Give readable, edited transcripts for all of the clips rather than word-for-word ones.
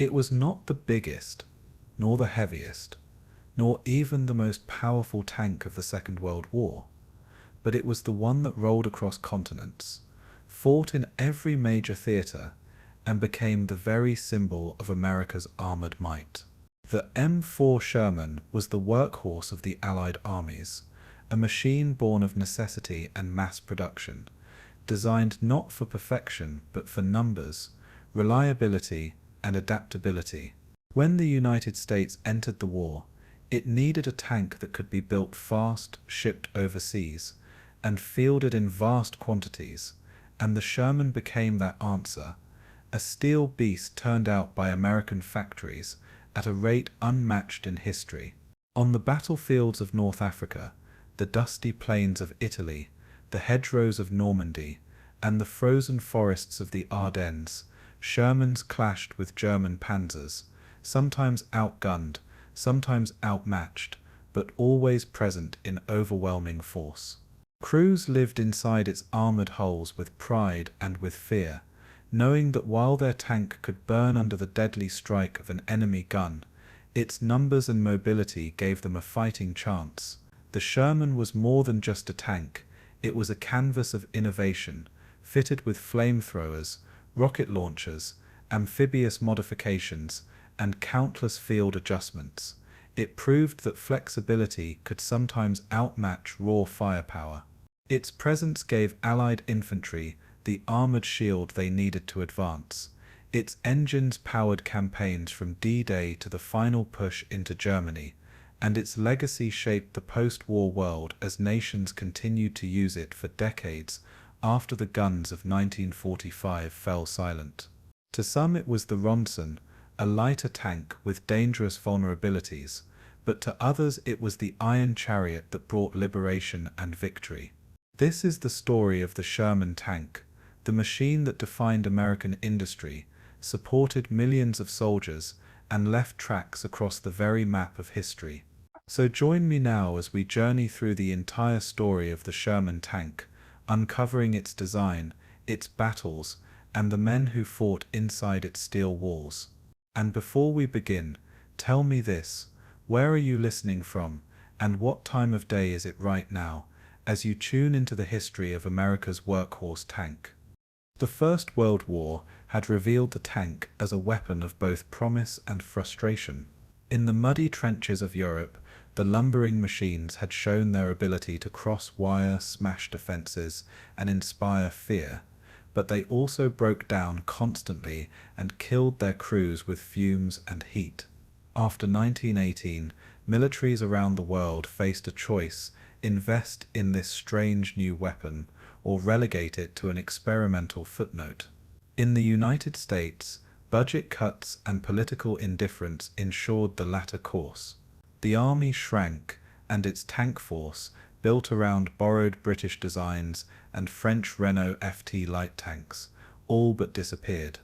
It was not the biggest, nor the heaviest, nor even the most powerful tank of the Second World War, but it was the one that rolled across continents, fought in every major theatre, and became the very symbol of America's armoured might. The M4 Sherman was the workhorse of the Allied armies, a machine born of necessity and mass production, designed not for perfection but for numbers, reliability, and adaptability. When the United States entered the war, it needed a tank that could be built fast, shipped overseas, and fielded in vast quantities, and the Sherman became that answer, a steel beast turned out by American factories at a rate unmatched in history. On the battlefields of North Africa, the dusty plains of Italy, the hedgerows of Normandy, and the frozen forests of the Ardennes, Shermans clashed with German panzers, sometimes outgunned, sometimes outmatched, but always present in overwhelming force. Crews lived inside its armoured hulls with pride and with fear, knowing that while their tank could burn under the deadly strike of an enemy gun, its numbers and mobility gave them a fighting chance. The Sherman was more than just a tank, it was a canvas of innovation, fitted with flamethrowers, rocket launchers, amphibious modifications, and countless field adjustments. It proved that flexibility could sometimes outmatch raw firepower. Its presence gave Allied infantry the armoured shield they needed to advance. Its engines powered campaigns from D-Day to the final push into Germany, and its legacy shaped the post-war world as nations continued to use it for decades after the guns of 1945 fell silent. To some it was the Ronson, a lighter tank with dangerous vulnerabilities, but to others it was the Iron Chariot that brought liberation and victory. This is the story of the Sherman tank, the machine that defined American industry, supported millions of soldiers, and left tracks across the very map of history. So join me now as we journey through the entire story of the Sherman tank, uncovering its design, its battles, and the men who fought inside its steel walls. And before we begin, tell me this, where are you listening from, and what time of day is it right now, as you tune into the history of America's workhorse tank? The First World War had revealed the tank as a weapon of both promise and frustration. In the muddy trenches of Europe, the lumbering machines had shown their ability to cross wire, smash defenses, and inspire fear, but they also broke down constantly and killed their crews with fumes and heat. After 1918, militaries around the world faced a choice: invest in this strange new weapon, or relegate it to an experimental footnote. In the United States, budget cuts and political indifference ensured the latter course. The army shrank, and its tank force, built around borrowed British designs and French Renault FT light tanks, all but disappeared.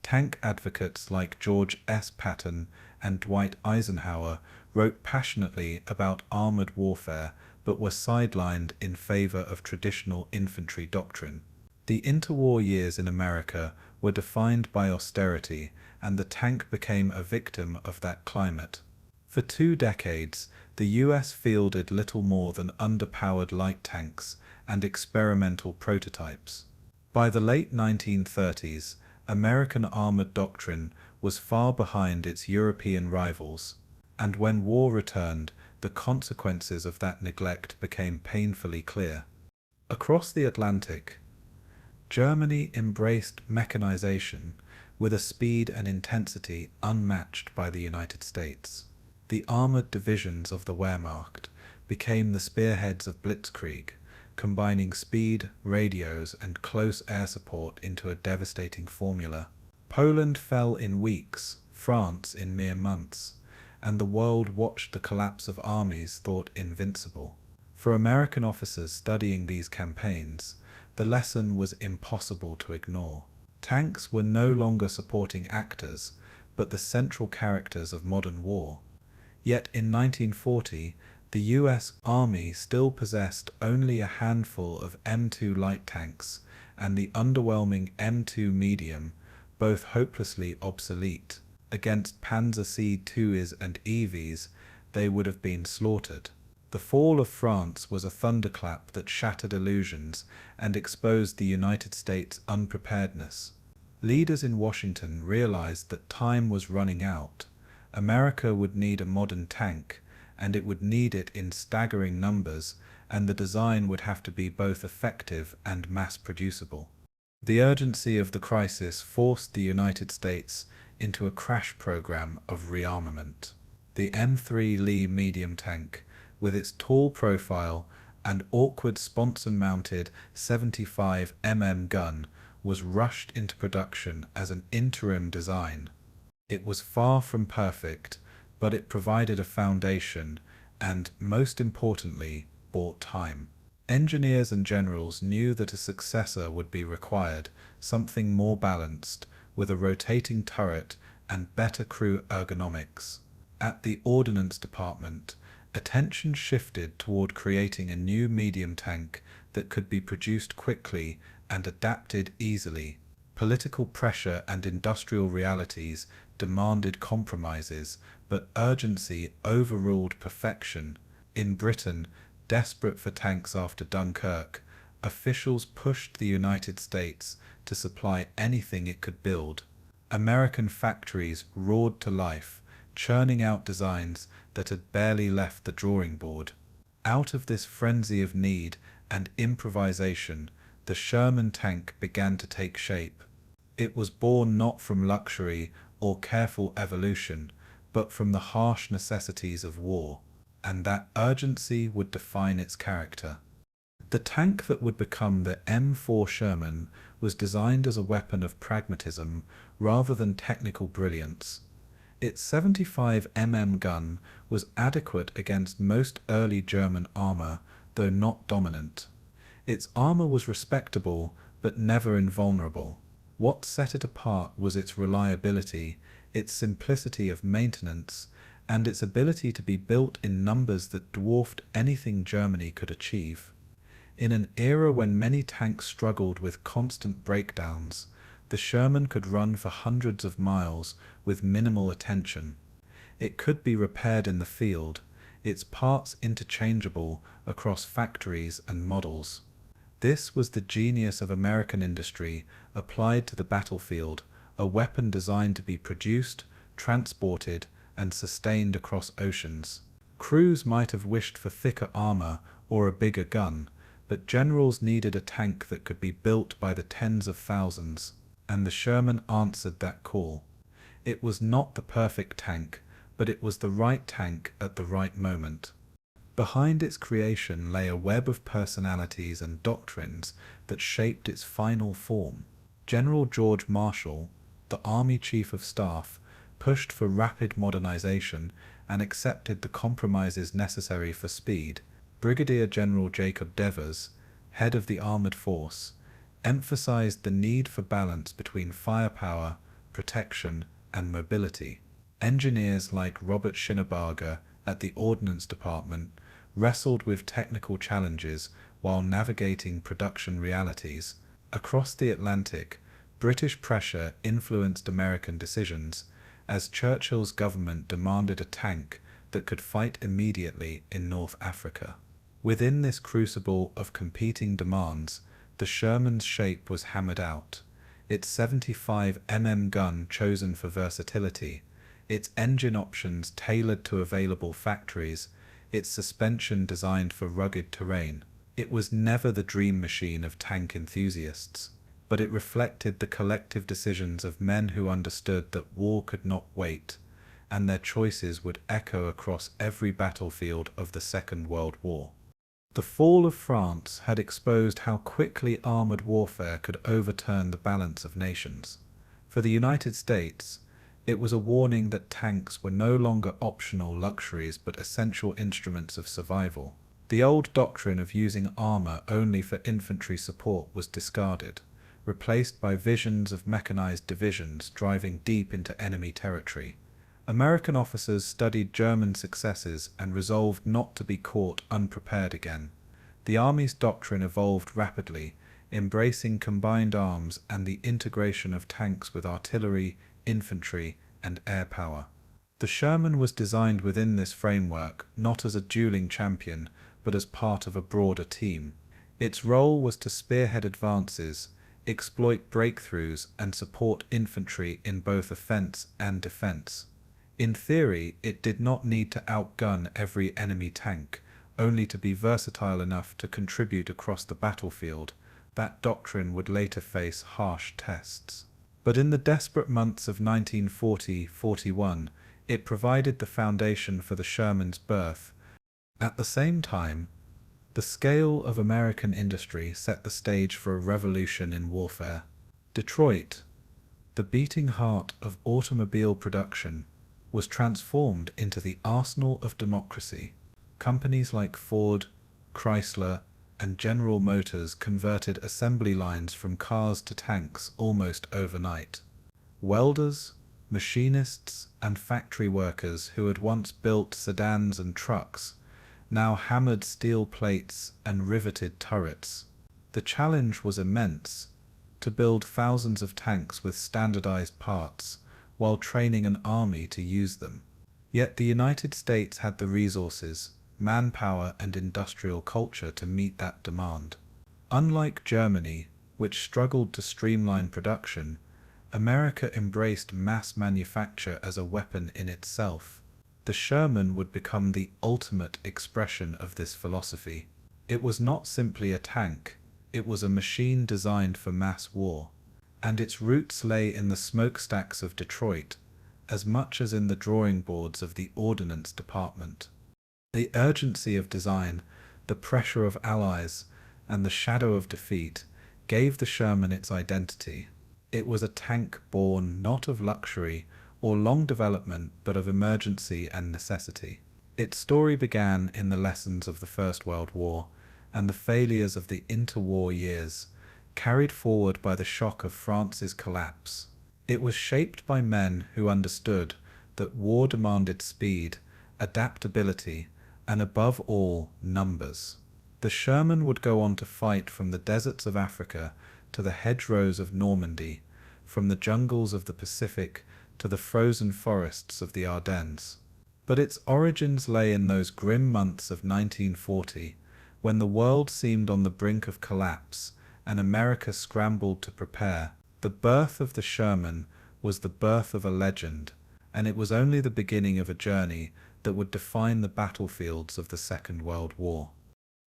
Tank advocates like George S. Patton and Dwight Eisenhower wrote passionately about armored warfare, but were sidelined in favor of traditional infantry doctrine. The interwar years in America were defined by austerity, and the tank became a victim of that climate. For 2 decades, the US fielded little more than underpowered light tanks and experimental prototypes. By the late 1930s, American armored doctrine was far behind its European rivals, and when war returned, the consequences of that neglect became painfully clear. Across the Atlantic, Germany embraced mechanization with a speed and intensity unmatched by the United States. The armored divisions of the Wehrmacht became the spearheads of blitzkrieg, combining speed, radios, and close air support into a devastating formula. Poland fell in weeks, France in mere months, and the world watched the collapse of armies thought invincible. For American officers studying these campaigns, the lesson was impossible to ignore. Tanks were no longer supporting actors, but the central characters of modern war. Yet in 1940, the US Army still possessed only a handful of M2 light tanks and the underwhelming M2 medium, both hopelessly obsolete. Against Panzer C2s and EVs, they would have been slaughtered. The fall of France was a thunderclap that shattered illusions and exposed the United States' unpreparedness. Leaders in Washington realized that time was running out. America would need a modern tank, and it would need it in staggering numbers, and the design would have to be both effective and mass-producible. The urgency of the crisis forced the United States into a crash program of rearmament. The M3 Lee medium tank, with its tall profile and awkward sponsor-mounted 75 mm gun, was rushed into production as an interim design. It was far from perfect, but it provided a foundation and, most importantly, bought time. Engineers and generals knew that a successor would be required, something more balanced, with a rotating turret and better crew ergonomics. At the Ordnance Department, attention shifted toward creating a new medium tank that could be produced quickly and adapted easily. Political pressure and industrial realities demanded compromises, but urgency overruled perfection. In Britain, desperate for tanks after Dunkirk, officials pushed the United States to supply anything it could build. American factories roared to life, churning out designs that had barely left the drawing board. Out of this frenzy of need and improvisation, the Sherman tank began to take shape. It was born not from luxury or careful evolution, but from the harsh necessities of war, and that urgency would define its character. The tank that would become the M4 Sherman was designed as a weapon of pragmatism rather than technical brilliance. Its 75 mm gun was adequate against most early German armor, though not dominant. Its armor was respectable, but never invulnerable. What set it apart was its reliability, its simplicity of maintenance, and its ability to be built in numbers that dwarfed anything Germany could achieve. In an era when many tanks struggled with constant breakdowns, the Sherman could run for hundreds of miles with minimal attention. It could be repaired in the field, its parts interchangeable across factories and models. This was the genius of American industry applied to the battlefield, a weapon designed to be produced, transported, and sustained across oceans. Crews might have wished for thicker armor or a bigger gun, but generals needed a tank that could be built by the tens of thousands, and the Sherman answered that call. It was not the perfect tank, but it was the right tank at the right moment. Behind its creation lay a web of personalities and doctrines that shaped its final form. General George Marshall, the Army Chief of Staff, pushed for rapid modernization and accepted the compromises necessary for speed. Brigadier General Jacob Devers, head of the armored force, emphasized the need for balance between firepower, protection, and mobility. Engineers like Robert Schinneberger at the Ordnance Department wrestled with technical challenges while navigating production realities. Across the Atlantic, British pressure influenced American decisions, as Churchill's government demanded a tank that could fight immediately in North Africa. Within this crucible of competing demands, the Sherman's shape was hammered out. Its 75 mm gun chosen for versatility, its engine options tailored to available factories, its suspension designed for rugged terrain. It was never the dream machine of tank enthusiasts, but it reflected the collective decisions of men who understood that war could not wait, and their choices would echo across every battlefield of the Second World War. The fall of France had exposed how quickly armored warfare could overturn the balance of nations. For the United States, it was a warning that tanks were no longer optional luxuries but essential instruments of survival. The old doctrine of using armor only for infantry support was discarded, replaced by visions of mechanized divisions driving deep into enemy territory. American officers studied German successes and resolved not to be caught unprepared again. The Army's doctrine evolved rapidly, embracing combined arms and the integration of tanks with artillery, infantry, and air power. The Sherman was designed within this framework, not as a dueling champion, but as part of a broader team. Its role was to spearhead advances, exploit breakthroughs, and support infantry in both offense and defense. In theory, it did not need to outgun every enemy tank, only to be versatile enough to contribute across the battlefield. That doctrine would later face harsh tests. But in the desperate months of 1940–41, it provided the foundation for the Sherman's birth. At the same time, the scale of American industry set the stage for a revolution in warfare. Detroit, the beating heart of automobile production, was transformed into the arsenal of democracy. Companies like Ford, Chrysler, and General Motors converted assembly lines from cars to tanks almost overnight. Welders, machinists, and factory workers who had once built sedans and trucks now hammered steel plates and riveted turrets. The challenge was immense: to build thousands of tanks with standardized parts, while training an army to use them. Yet the United States had the resources, manpower, and industrial culture to meet that demand. Unlike Germany, which struggled to streamline production, America embraced mass manufacture as a weapon in itself. The Sherman would become the ultimate expression of this philosophy. It was not simply a tank, it was a machine designed for mass war, and its roots lay in the smokestacks of Detroit, as much as in the drawing boards of the Ordnance Department. The urgency of design, the pressure of allies, and the shadow of defeat gave the Sherman its identity. It was a tank born not of luxury or long development, but of emergency and necessity. Its story began in the lessons of the First World War and the failures of the interwar years, carried forward by the shock of France's collapse. It was shaped by men who understood that war demanded speed, adaptability, and above all, numbers. The Sherman would go on to fight from the deserts of Africa to the hedgerows of Normandy, from the jungles of the Pacific to the frozen forests of the Ardennes. But its origins lay in those grim months of 1940, when the world seemed on the brink of collapse and America scrambled to prepare. The birth of the Sherman was the birth of a legend, and it was only the beginning of a journey that would define the battlefields of the Second World War.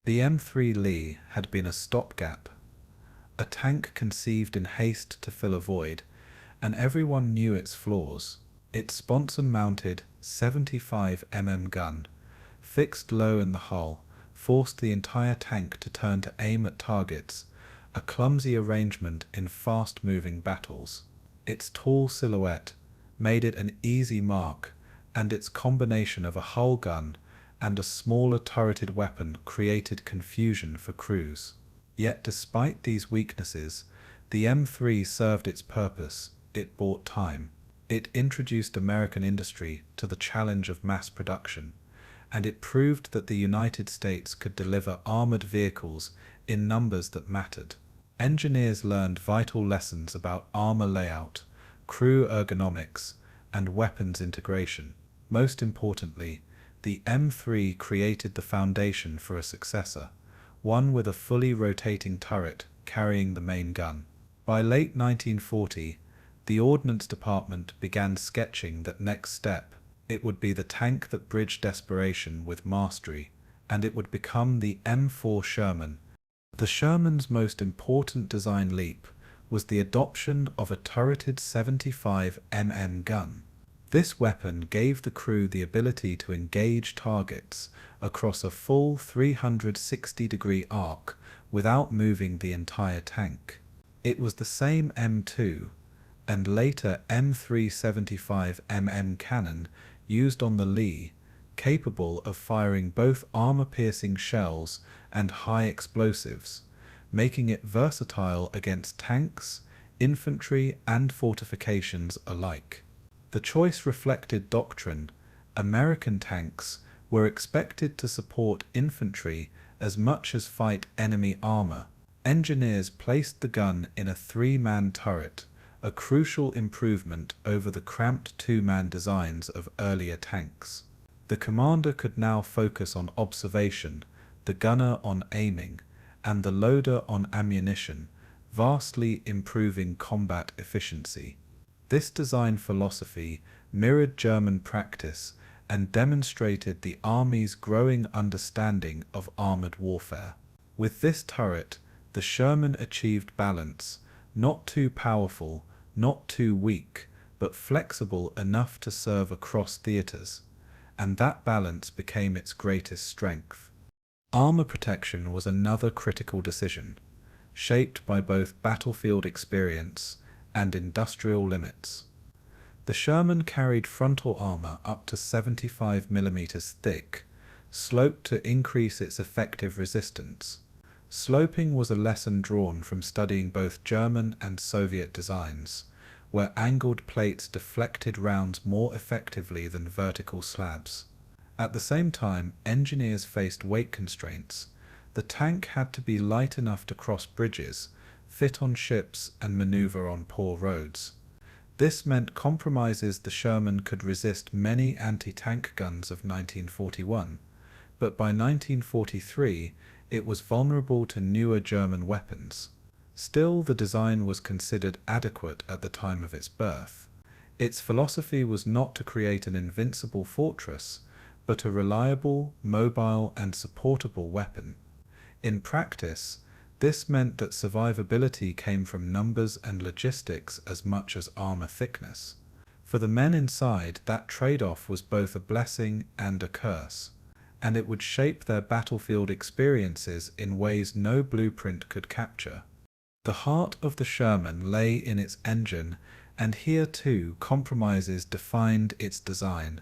The M3 Lee had been a stopgap, a tank conceived in haste to fill a void, and everyone knew its flaws. Its sponsor-mounted 75mm gun, fixed low in the hull, forced the entire tank to turn to aim at targets, a clumsy arrangement in fast-moving battles. Its tall silhouette made it an easy mark, and its combination of a hull gun and a smaller turreted weapon created confusion for crews. Yet despite these weaknesses, the M3 served its purpose. It bought time. It introduced American industry to the challenge of mass production, and it proved that the United States could deliver armored vehicles in numbers that mattered. Engineers learned vital lessons about armor layout, crew ergonomics, and weapons integration. Most importantly, the M3 created the foundation for a successor, one with a fully rotating turret carrying the main gun. By late 1940, the Ordnance Department began sketching that next step. It would be the tank that bridged desperation with mastery, and it would become the M4 Sherman. The Sherman's most important design leap was the adoption of a turreted 75mm gun. This weapon gave the crew the ability to engage targets across a full 360-degree arc without moving the entire tank. It was the same M2 and later M3 75mm cannon used on the Lee, capable of firing both armor-piercing shells and high explosives, making it versatile against tanks, infantry, and fortifications alike. The choice reflected doctrine. American tanks were expected to support infantry as much as fight enemy armor. Engineers placed the gun in a three-man turret, a crucial improvement over the cramped two-man designs of earlier tanks. The commander could now focus on observation, the gunner on aiming, and the loader on ammunition, vastly improving combat efficiency. This design philosophy mirrored German practice and demonstrated the army's growing understanding of armored warfare. With this turret, the Sherman achieved balance, not too powerful, not too weak, but flexible enough to serve across theaters, and that balance became its greatest strength. Armor protection was another critical decision, shaped by both battlefield experience and industrial limits. The Sherman carried frontal armor up to 75 mm thick, sloped to increase its effective resistance. Sloping was a lesson drawn from studying both German and Soviet designs, where angled plates deflected rounds more effectively than vertical slabs. At the same time, engineers faced weight constraints. The tank had to be light enough to cross bridges, fit on ships, and maneuver on poor roads. This meant compromises. The Sherman could resist many anti-tank guns of 1941, but by 1943 it was vulnerable to newer German weapons. Still, the design was considered adequate at the time of its birth. Its philosophy was not to create an invincible fortress, but a reliable, mobile, and supportable weapon. In practice, this meant that survivability came from numbers and logistics as much as armor thickness. For the men inside, that trade-off was both a blessing and a curse, and it would shape their battlefield experiences in ways no blueprint could capture. The heart of the Sherman lay in its engine, and here too compromises defined its design.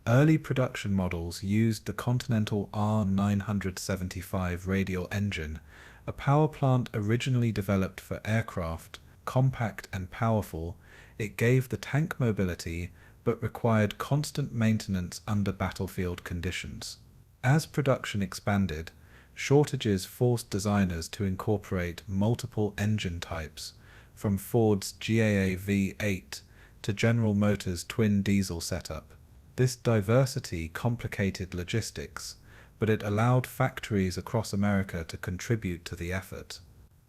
Early production models used the Continental R975 radial engine, a power plant originally developed for aircraft. Compact and powerful, it gave the tank mobility, but required constant maintenance under battlefield conditions. As production expanded, shortages forced designers to incorporate multiple engine types, from Ford's GAA V8 to General Motors' twin diesel setup. This diversity complicated logistics, but it allowed factories across America to contribute to the effort.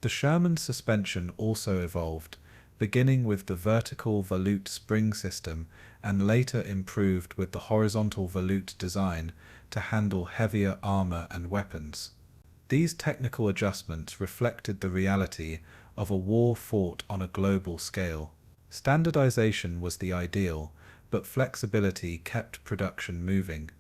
The Sherman suspension also evolved, beginning with the vertical volute spring system and later improved with the horizontal volute design to handle heavier armor and weapons. These technical adjustments reflected the reality of a war fought on a global scale. Standardization was the ideal, but flexibility kept production moving.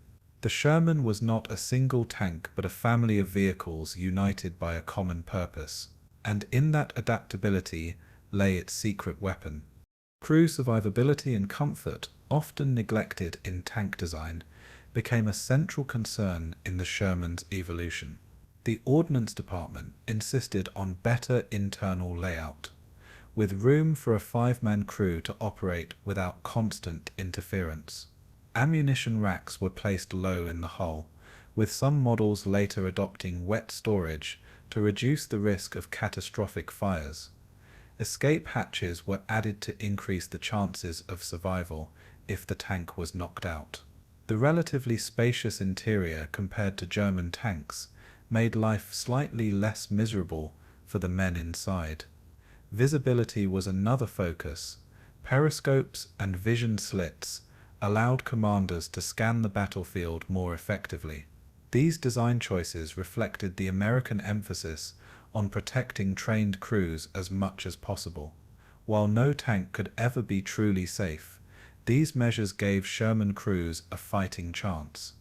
The Sherman was not a single tank but a family of vehicles united by a common purpose, and in that adaptability lay its secret weapon. Crew survivability and comfort, often neglected in tank design, became a central concern in the Sherman's evolution. The Ordnance Department insisted on better internal layout, with room for a 5-man crew to operate without constant interference. Ammunition racks were placed low in the hull, with some models later adopting wet storage to reduce the risk of catastrophic fires. Escape hatches were added to increase the chances of survival if the tank was knocked out. The relatively spacious interior compared to German tanks made life slightly less miserable for the men inside. Visibility was another focus. Periscopes and vision slits allowed commanders to scan the battlefield more effectively. These design choices reflected the American emphasis on protecting trained crews as much as possible. While no tank could ever be truly safe, these measures gave Sherman crews a fighting chance.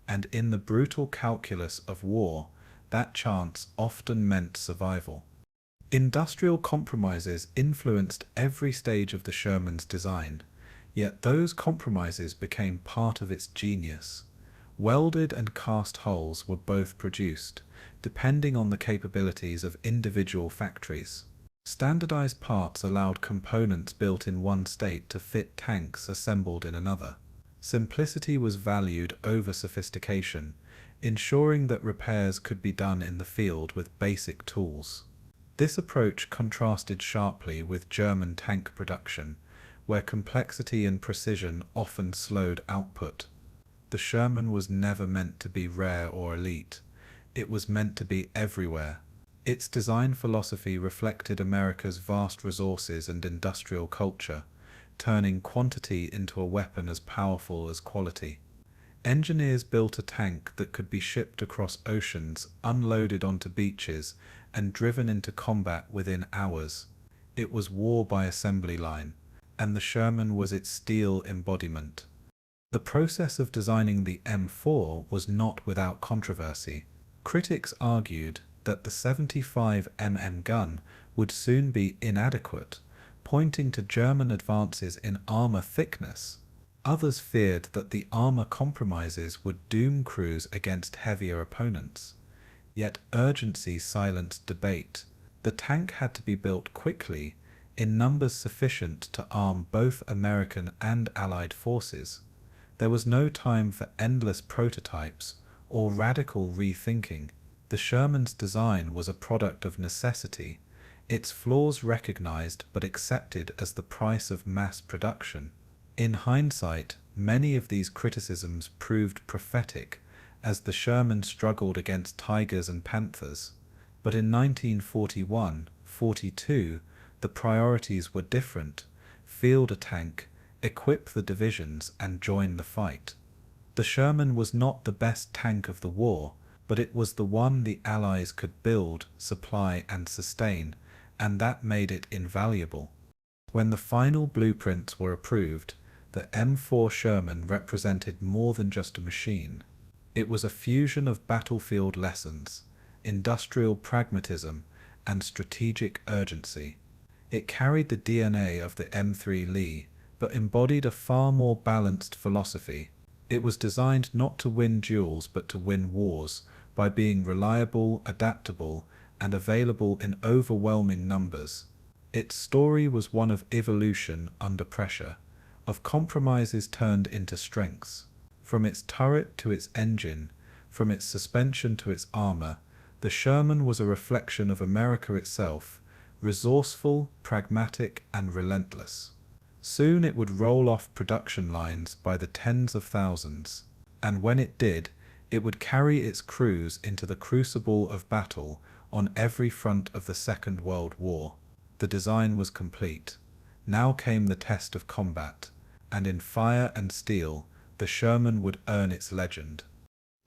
And in the brutal calculus of war, that chance often meant survival. Industrial compromises influenced every stage of the Sherman's design, yet those compromises became part of its genius. Welded and cast hulls were both produced, depending on the capabilities of individual factories. Standardized parts allowed components built in one state to fit tanks assembled in another. Simplicity was valued over sophistication, ensuring that repairs could be done in the field with basic tools. This approach contrasted sharply with German tank production, where complexity and precision often slowed output. The Sherman was never meant to be rare or elite. It was meant to be everywhere. Its design philosophy reflected America's vast resources and industrial culture, turning quantity into a weapon as powerful as quality. Engineers built a tank that could be shipped across oceans, unloaded onto beaches, and driven into combat within hours. It was war by assembly line, and the Sherman was its steel embodiment. The process of designing the M4 was not without controversy. Critics argued that the 75 mm gun would soon be inadequate, pointing to German advances in armor thickness. Others feared that the armor compromises would doom crews against heavier opponents. Yet urgency silenced debate. The tank had to be built quickly, in numbers sufficient to arm both American and Allied forces. There was no time for endless prototypes or radical rethinking. The Sherman's design was a product of necessity, its flaws recognized but accepted as the price of mass production. In hindsight, many of these criticisms proved prophetic, as the Sherman struggled against Tigers and Panthers. But in 1941-42, the priorities were different: field a tank, equip the divisions, and join the fight. The Sherman was not the best tank of the war, but it was the one the Allies could build, supply, and sustain, and that made it invaluable. When the final blueprints were approved, the M4 Sherman represented more than just a machine. It was a fusion of battlefield lessons, industrial pragmatism, and strategic urgency. It carried the DNA of the M3 Lee, but embodied a far more balanced philosophy. It was designed not to win duels but to win wars, by being reliable, adaptable, and available in overwhelming numbers. Its story was one of evolution under pressure, of compromises turned into strengths. From its turret to its engine, from its suspension to its armor, the Sherman was a reflection of America itself, resourceful, pragmatic, and relentless. Soon it would roll off production lines by the tens of thousands, and when it did, it would carry its crews into the crucible of battle on every front of the Second World War. The design was complete. Now came the test of combat, and in fire and steel, the Sherman would earn its legend.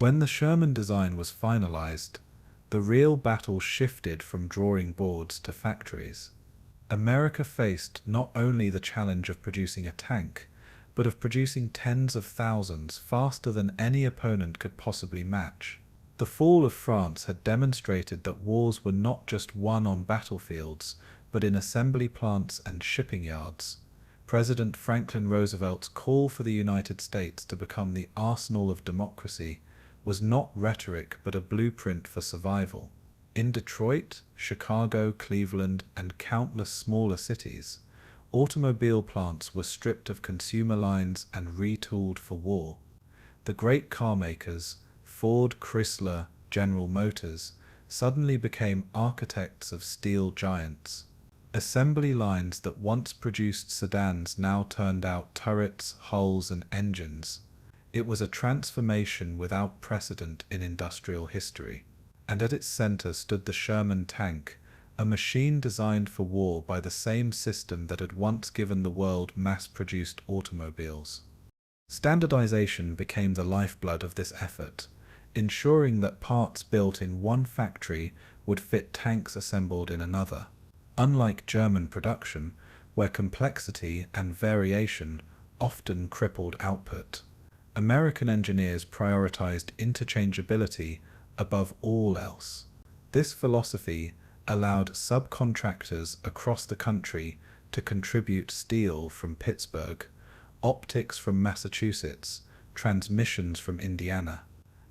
When the Sherman design was finalized, the real battle shifted from drawing boards to factories. America faced not only the challenge of producing a tank, but of producing tens of thousands faster than any opponent could possibly match. The fall of France had demonstrated that wars were not just won on battlefields, but in assembly plants and shipping yards. President Franklin Roosevelt's call for the United States to become the arsenal of democracy was not rhetoric but a blueprint for survival. In Detroit, Chicago, Cleveland, and countless smaller cities, automobile plants were stripped of consumer lines and retooled for war. The great car makers, Ford, Chrysler, General Motors, suddenly became architects of steel giants. Assembly lines that once produced sedans now turned out turrets, hulls, and engines. It was a transformation without precedent in industrial history. And at its center stood the Sherman tank, a machine designed for war by the same system that had once given the world mass-produced automobiles. Standardization became the lifeblood of this effort, ensuring that parts built in one factory would fit tanks assembled in another. Unlike German production, where complexity and variation often crippled output, American engineers prioritized interchangeability above all else. This philosophy allowed subcontractors across the country to contribute steel from Pittsburgh, optics from Massachusetts, transmissions from Indiana.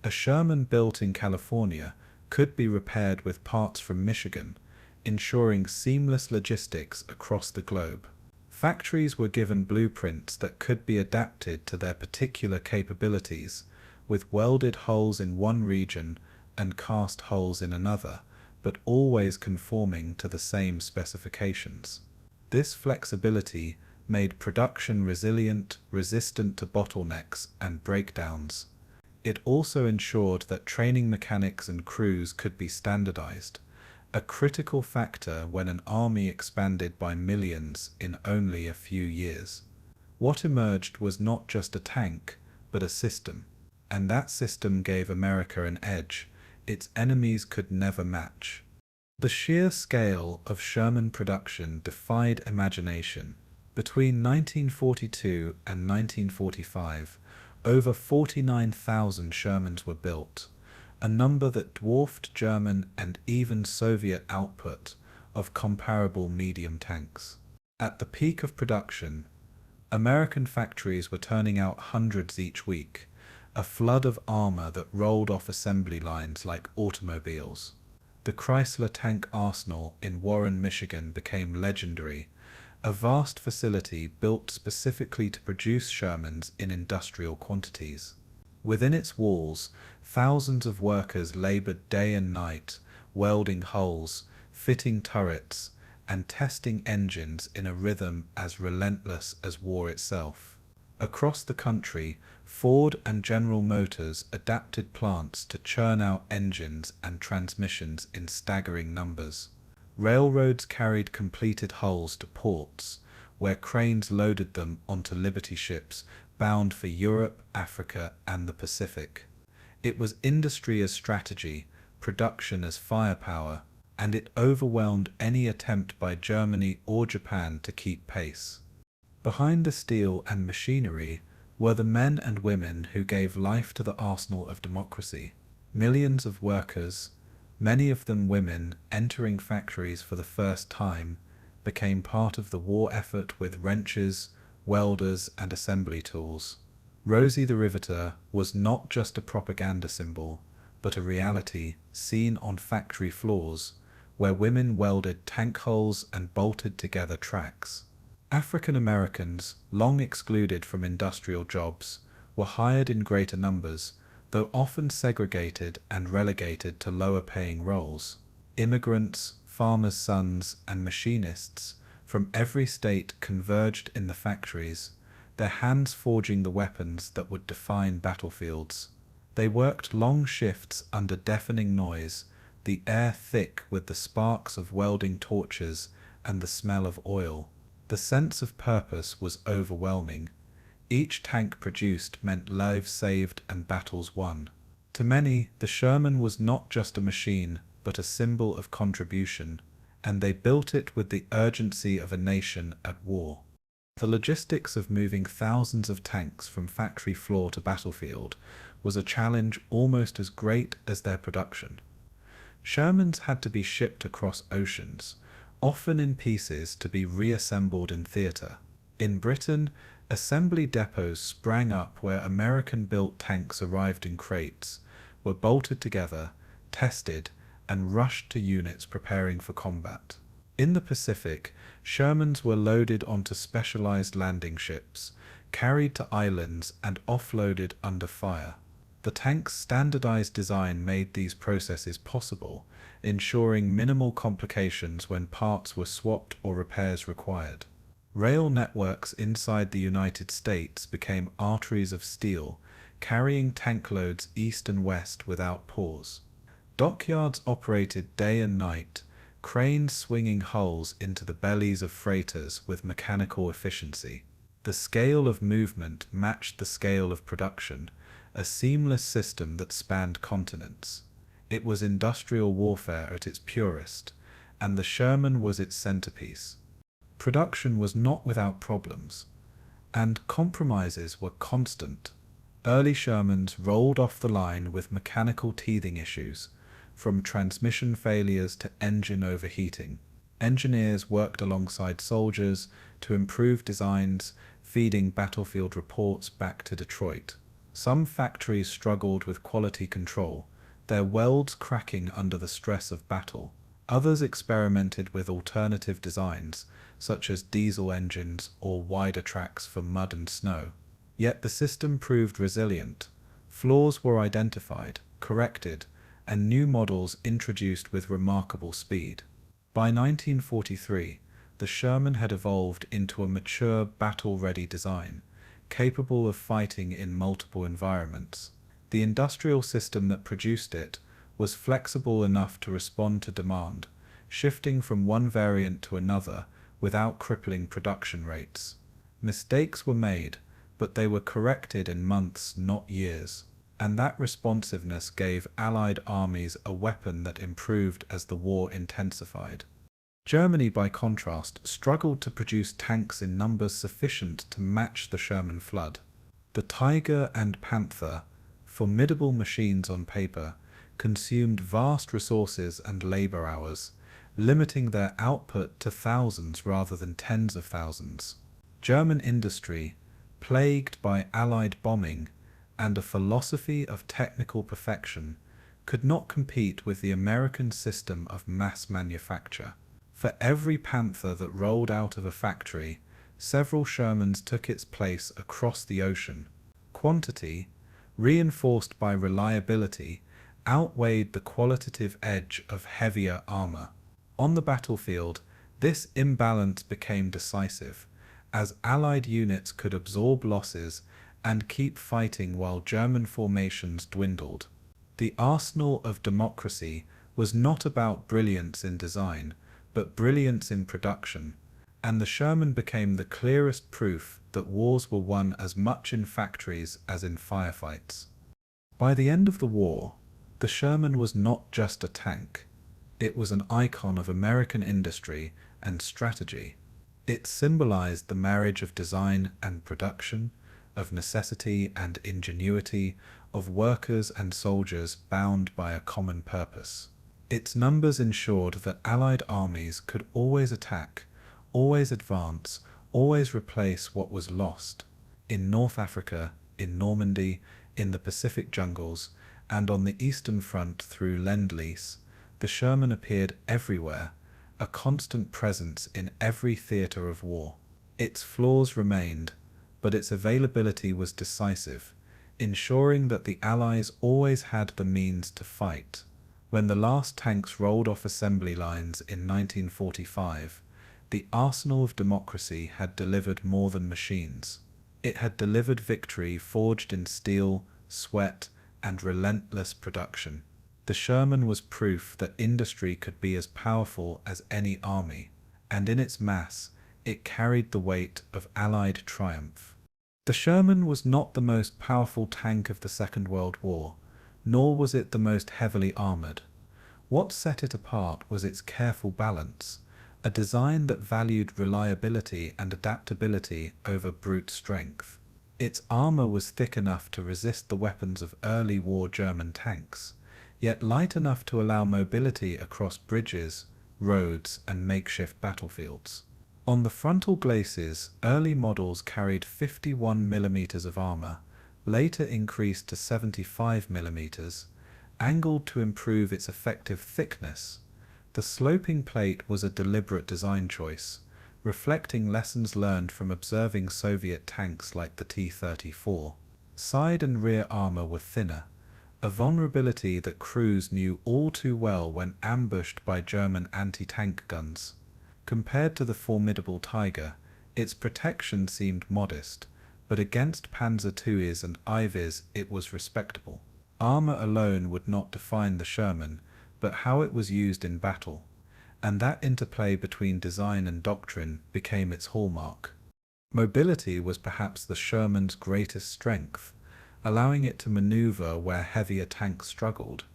A Sherman built in California could be repaired with parts from Michigan, ensuring seamless logistics across the globe. Factories were given blueprints that could be adapted to their particular capabilities, with welded hulls in one region and cast hulls in another, but always conforming to the same specifications. This flexibility made production resilient, resistant to bottlenecks and breakdowns. It also ensured that training mechanics and crews could be standardized, a critical factor when an army expanded by millions in only a few years. What emerged was not just a tank, but a system. And that system gave America an edge its enemies could never match. The sheer scale of Sherman production defied imagination. Between 1942 and 1945, over 49,000 Shermans were built, a number that dwarfed German and even Soviet output of comparable medium tanks. At the peak of production, American factories were turning out hundreds each week, a flood of armor that rolled off assembly lines like automobiles. The Chrysler Tank Arsenal in Warren, Michigan became legendary, a vast facility built specifically to produce Shermans in industrial quantities. Within its walls, thousands of workers labored day and night, welding hulls, fitting turrets, and testing engines in a rhythm as relentless as war itself. Across the country, Ford and General Motors adapted plants to churn out engines and transmissions in staggering numbers. Railroads carried completed hulls to ports, where cranes loaded them onto Liberty ships bound for Europe, Africa, and the Pacific. It was industry as strategy, production as firepower, and it overwhelmed any attempt by Germany or Japan to keep pace. Behind the steel and machinery were the men and women who gave life to the arsenal of democracy. Millions of workers, many of them women entering factories for the first time, became part of the war effort with wrenches, welders, and assembly tools. Rosie the Riveter was not just a propaganda symbol, but a reality seen on factory floors, where women welded tank hulls and bolted together tracks. African Americans, long excluded from industrial jobs, were hired in greater numbers, though often segregated and relegated to lower-paying roles. Immigrants, farmers' sons, and machinists from every state converged in the factories, their hands forging the weapons that would define battlefields. They worked long shifts under deafening noise, the air thick with the sparks of welding torches and the smell of oil. The sense of purpose was overwhelming. Each tank produced meant lives saved and battles won. To many, the Sherman was not just a machine, but a symbol of contribution, and they built it with the urgency of a nation at war. The logistics of moving thousands of tanks from factory floor to battlefield was a challenge almost as great as their production. Shermans had to be shipped across oceans, often in pieces to be reassembled in theatre. In Britain, assembly depots sprang up where American-built tanks arrived in crates, were bolted together, tested, and rushed to units preparing for combat. In the Pacific, Shermans were loaded onto specialized landing ships, carried to islands, and offloaded under fire. The tank's standardized design made these processes possible, ensuring minimal complications when parts were swapped or repairs required. Rail networks inside the United States became arteries of steel, carrying tank loads east and west without pause. Dockyards operated day and night, cranes swinging hulls into the bellies of freighters with mechanical efficiency. The scale of movement matched the scale of production, a seamless system that spanned continents. It was industrial warfare at its purest, and the Sherman was its centerpiece. Production was not without problems, and compromises were constant. Early Shermans rolled off the line with mechanical teething issues, from transmission failures to engine overheating. Engineers worked alongside soldiers to improve designs, feeding battlefield reports back to Detroit. Some factories struggled with quality control, their welds cracking under the stress of battle. Others experimented with alternative designs, such as diesel engines or wider tracks for mud and snow. Yet the system proved resilient. Flaws were identified, corrected, and new models introduced with remarkable speed. By 1943, the Sherman had evolved into a mature, battle-ready design, capable of fighting in multiple environments. The industrial system that produced it was flexible enough to respond to demand, shifting from one variant to another without crippling production rates. Mistakes were made, but they were corrected in months, not years, and that responsiveness gave Allied armies a weapon that improved as the war intensified. Germany, by contrast, struggled to produce tanks in numbers sufficient to match the Sherman flood. The Tiger and Panther, formidable machines on paper, consumed vast resources and labor hours, limiting their output to thousands rather than tens of thousands. German industry, plagued by Allied bombing and a philosophy of technical perfection, could not compete with the American system of mass manufacture. For every Panther that rolled out of a factory, several Shermans took its place across the ocean. Quantity, reinforced by reliability, outweighed the qualitative edge of heavier armor. On the battlefield, this imbalance became decisive, as Allied units could absorb losses and keep fighting while German formations dwindled. The arsenal of democracy was not about brilliance in design, but brilliance in production, and the Sherman became the clearest proof that wars were won as much in factories as in firefights. By the end of the war, the Sherman was not just a tank. It was an icon of American industry and strategy. It symbolized the marriage of design and production, of necessity and ingenuity, of workers and soldiers bound by a common purpose. Its numbers ensured that Allied armies could always attack, always advance, always replace what was lost. In North Africa, in Normandy, in the Pacific jungles, and on the Eastern Front through Lend-Lease, the Sherman appeared everywhere, a constant presence in every theater of war. Its flaws remained, but its availability was decisive, ensuring that the Allies always had the means to fight. When the last tanks rolled off assembly lines in 1945, the arsenal of democracy had delivered more than machines. It had delivered victory forged in steel, sweat, and relentless production. The Sherman was proof that industry could be as powerful as any army, and in its mass, it carried the weight of Allied triumph. The Sherman was not the most powerful tank of the Second World War, nor was it the most heavily armored. What set it apart was its careful balance, a design that valued reliability and adaptability over brute strength. Its armor was thick enough to resist the weapons of early war German tanks, yet light enough to allow mobility across bridges, roads, and makeshift battlefields. On the frontal glacis, early models carried 51 mm of armor, later increased to 75 mm, angled to improve its effective thickness. The sloping plate was a deliberate design choice, reflecting lessons learned from observing Soviet tanks like the T-34. Side and rear armor were thinner, a vulnerability that crews knew all too well when ambushed by German anti-tank guns. Compared to the formidable Tiger, its protection seemed modest, but against Panzer IIs and IVs it was respectable. Armor alone would not define the Sherman, but how it was used in battle, and that interplay between design and doctrine became its hallmark. Mobility was perhaps the Sherman's greatest strength, allowing it to maneuver where heavier tanks struggled.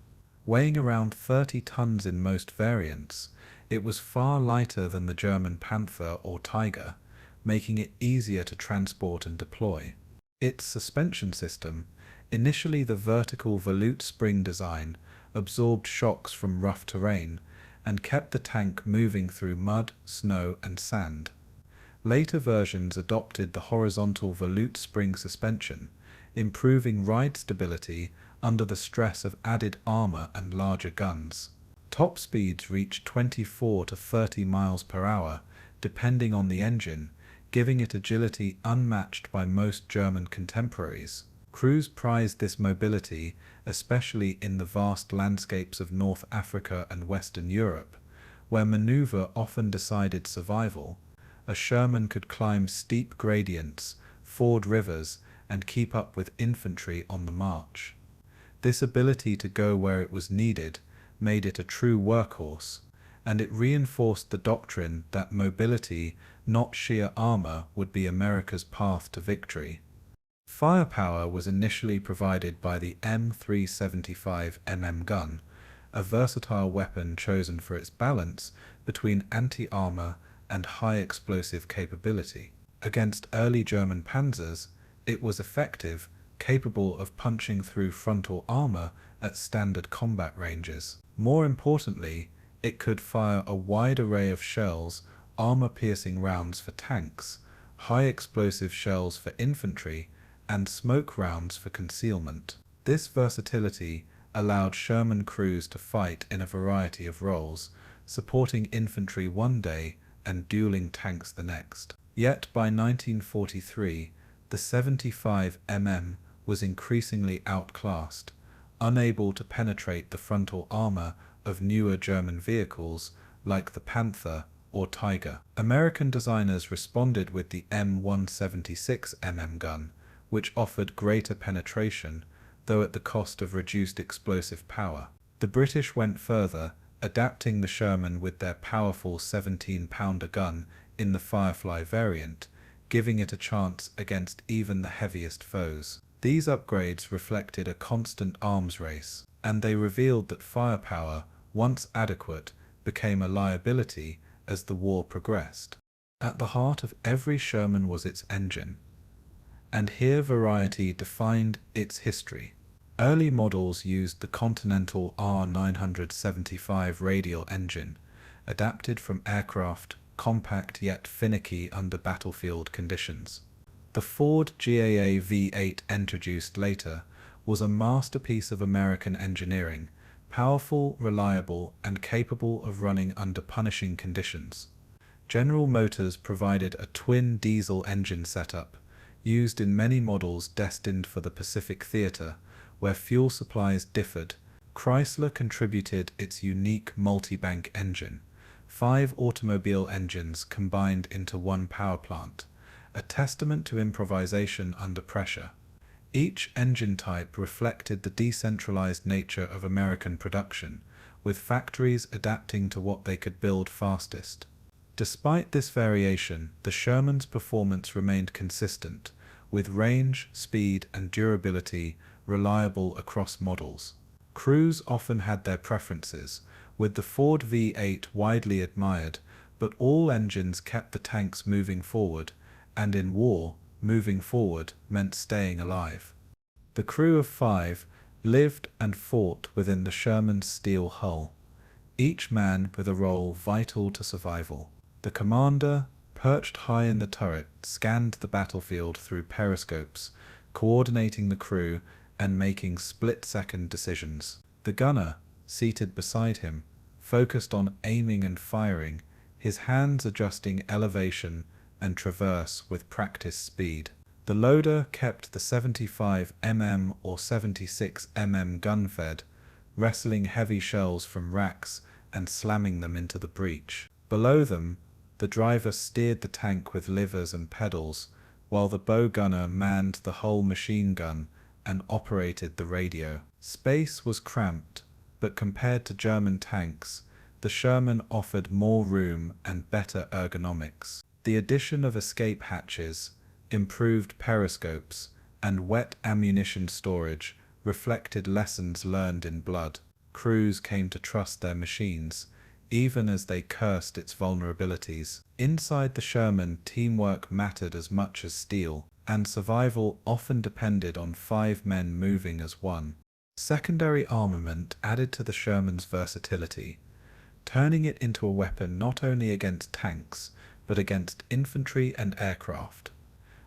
Weighing around 30 tons in most variants, it was far lighter than the German Panther or Tiger, making it easier to transport and deploy. Its suspension system, initially the vertical volute spring design, absorbed shocks from rough terrain and kept the tank moving through mud, snow, and sand. Later versions adopted the horizontal volute spring suspension, improving ride stability under the stress of added armor and larger guns. Top speeds reached 24 to 30 miles per hour, depending on the engine, giving it agility unmatched by most German contemporaries. Crews prized this mobility, especially in the vast landscapes of North Africa and Western Europe, where maneuver often decided survival. A Sherman could climb steep gradients, ford rivers, and keep up with infantry on the march. This ability to go where it was needed made it a true workhorse, and it reinforced the doctrine that mobility, not sheer armor, would be America's path to victory. Firepower was initially provided by the M375 mm gun, a versatile weapon chosen for its balance between anti-armor and high-explosive capability. Against early German panzers, it was effective, capable of punching through frontal armor at standard combat ranges. More importantly, it could fire a wide array of shells, armor-piercing rounds for tanks, high-explosive shells for infantry, and smoke rounds for concealment. This versatility allowed Sherman crews to fight in a variety of roles, supporting infantry one day and dueling tanks the next. Yet by 1943, the 75 mm was increasingly outclassed, unable to penetrate the frontal armor of newer German vehicles like the Panther or Tiger. American designers responded with the M176 mm gun, which offered greater penetration, though at the cost of reduced explosive power. The British went further, adapting the Sherman with their powerful 17-pounder gun in the Firefly variant, giving it a chance against even the heaviest foes. These upgrades reflected a constant arms race, and they revealed that firepower, once adequate, became a liability as the war progressed. At the heart of every Sherman was its engine, and here variety defined its history. Early models used the Continental R975 radial engine, adapted from aircraft, compact yet finicky under battlefield conditions. The Ford GAA V8 introduced later was a masterpiece of American engineering, powerful, reliable, and capable of running under punishing conditions. General Motors provided a twin diesel engine setup, used in many models destined for the Pacific Theater, where fuel supplies differed. Chrysler contributed its unique multi-bank engine, 5 automobile engines combined into one power plant, a testament to improvisation under pressure. Each engine type reflected the decentralized nature of American production, with factories adapting to what they could build fastest. Despite this variation, the Sherman's performance remained consistent, with range, speed, and durability reliable across models. Crews often had their preferences, with the Ford V8 widely admired, but all engines kept the tanks moving forward, and in war, moving forward meant staying alive. The crew of 5 lived and fought within the Sherman's steel hull, each man with a role vital to survival. The commander, perched high in the turret, scanned the battlefield through periscopes, coordinating the crew and making split-second decisions. The gunner, seated beside him, focused on aiming and firing, his hands adjusting elevation and traverse with practiced speed. The loader kept the 75 mm or 76 mm gun fed, wrestling heavy shells from racks and slamming them into the breech. Below them, the driver steered the tank with levers and pedals, while the bow gunner manned the whole machine gun and operated the radio. Space was cramped, but compared to German tanks, the Sherman offered more room and better ergonomics. The addition of escape hatches, improved periscopes, and wet ammunition storage reflected lessons learned in blood. Crews came to trust their machines, even as they cursed its vulnerabilities. Inside the Sherman, teamwork mattered as much as steel, and survival often depended on 5 men moving as one. Secondary armament added to the Sherman's versatility, turning it into a weapon not only against tanks, but against infantry and aircraft.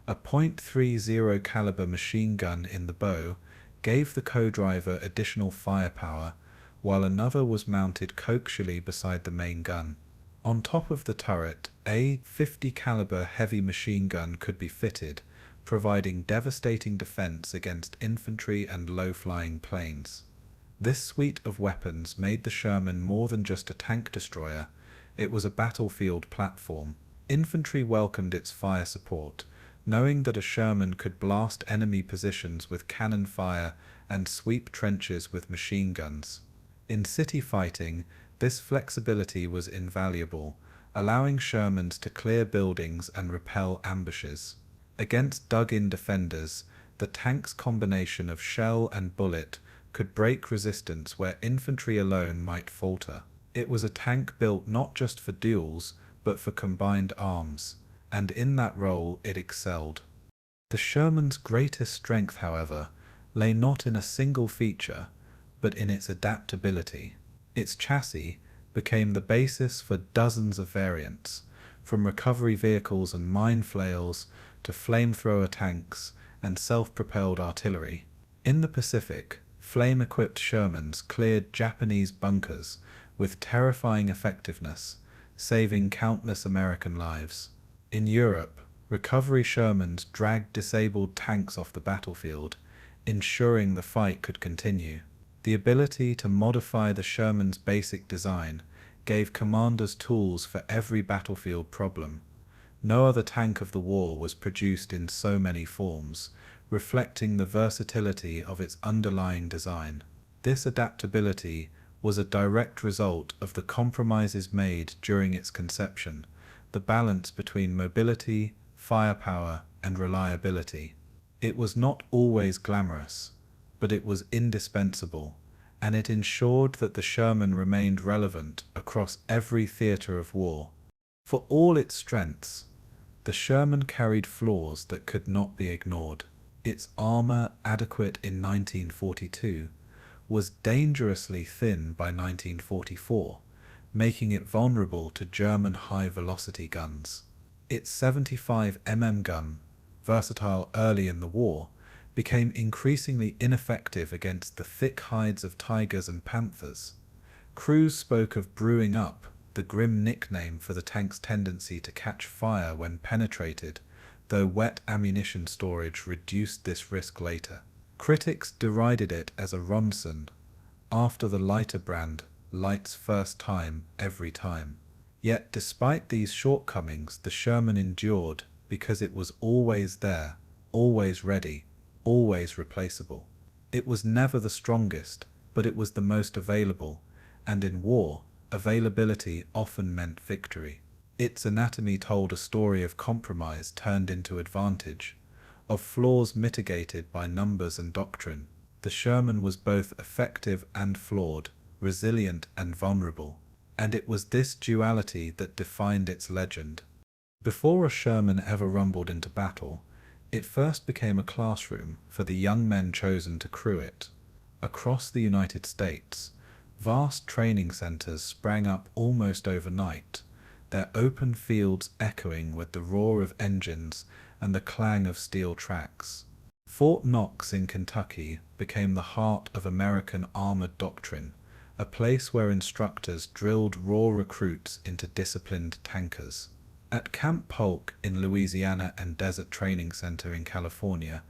A .30 caliber machine gun in the bow gave the co-driver additional firepower, while another was mounted coaxially beside the main gun. On top of the turret, a .50 caliber heavy machine gun could be fitted, providing devastating defense against infantry and low-flying planes. This suite of weapons made the Sherman more than just a tank destroyer, it was a battlefield platform. Infantry welcomed its fire support, knowing that a Sherman could blast enemy positions with cannon fire and sweep trenches with machine guns. In city fighting, this flexibility was invaluable, allowing Shermans to clear buildings and repel ambushes. Against dug-in defenders, the tank's combination of shell and bullet could break resistance where infantry alone might falter. It was a tank built not just for duels, but for combined arms, and in that role it excelled. The Sherman's greatest strength, however, lay not in a single feature, but in its adaptability. Its chassis became the basis for dozens of variants, from recovery vehicles and mine flails to flamethrower tanks and self-propelled artillery. In the Pacific, flame-equipped Shermans cleared Japanese bunkers with terrifying effectiveness, saving countless American lives. In Europe, recovery Shermans dragged disabled tanks off the battlefield, ensuring the fight could continue. The ability to modify the Sherman's basic design gave commanders tools for every battlefield problem. No other tank of the war was produced in so many forms, reflecting the versatility of its underlying design. This adaptability was a direct result of the compromises made during its conception, the balance between mobility, firepower, and reliability. It was not always glamorous, but it was indispensable, and it ensured that the Sherman remained relevant across every theatre of war. For all its strengths, the Sherman carried flaws that could not be ignored. Its armour, adequate in 1942, was dangerously thin by 1944, making it vulnerable to German high-velocity guns. Its 75mm gun, versatile early in the war, became increasingly ineffective against the thick hides of Tigers and Panthers. Crews spoke of brewing up, the grim nickname for the tank's tendency to catch fire when penetrated, though wet ammunition storage reduced this risk later. Critics derided it as a Ronson, after the lighter brand, light's first time, every time. Yet despite these shortcomings, the Sherman endured because it was always there, always ready, always replaceable. It was never the strongest, but it was the most available, and in war, availability often meant victory. Its anatomy told a story of compromise turned into advantage, of flaws mitigated by numbers and doctrine. The Sherman was both effective and flawed, resilient and vulnerable, and it was this duality that defined its legend. Before a Sherman ever rumbled into battle, it first became a classroom for the young men chosen to crew it. Across the United States, vast training centers sprang up almost overnight, their open fields echoing with the roar of engines and the clang of steel tracks. Fort Knox in Kentucky became the heart of American armored doctrine, a place where instructors drilled raw recruits into disciplined tankers. At Camp Polk in Louisiana and Desert Training Center in California,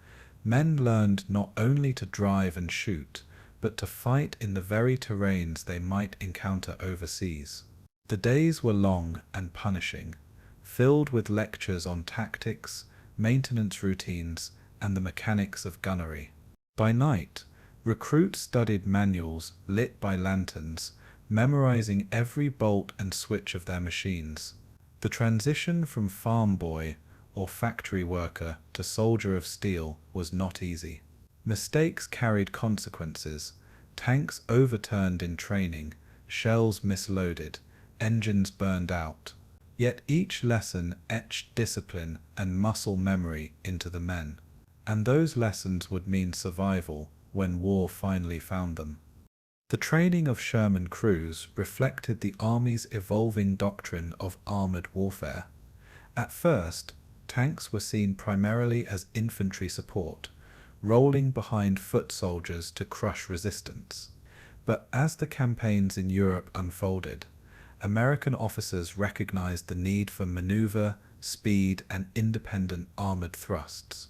men learned not only to drive and shoot, but to fight in the very terrains they might encounter overseas. The days were long and punishing, filled with lectures on tactics, maintenance routines, and the mechanics of gunnery. By night, recruits studied manuals lit by lanterns, memorizing every bolt and switch of their machines. The transition from farm boy or factory worker to soldier of steel was not easy. Mistakes carried consequences, tanks overturned in training, shells misloaded, engines burned out. Yet each lesson etched discipline and muscle memory into the men, and those lessons would mean survival when war finally found them. The training of Sherman crews reflected the Army's evolving doctrine of armored warfare. At first, tanks were seen primarily as infantry support, rolling behind foot soldiers to crush resistance. But as the campaigns in Europe unfolded, American officers recognized the need for maneuver, speed, and independent armored thrusts.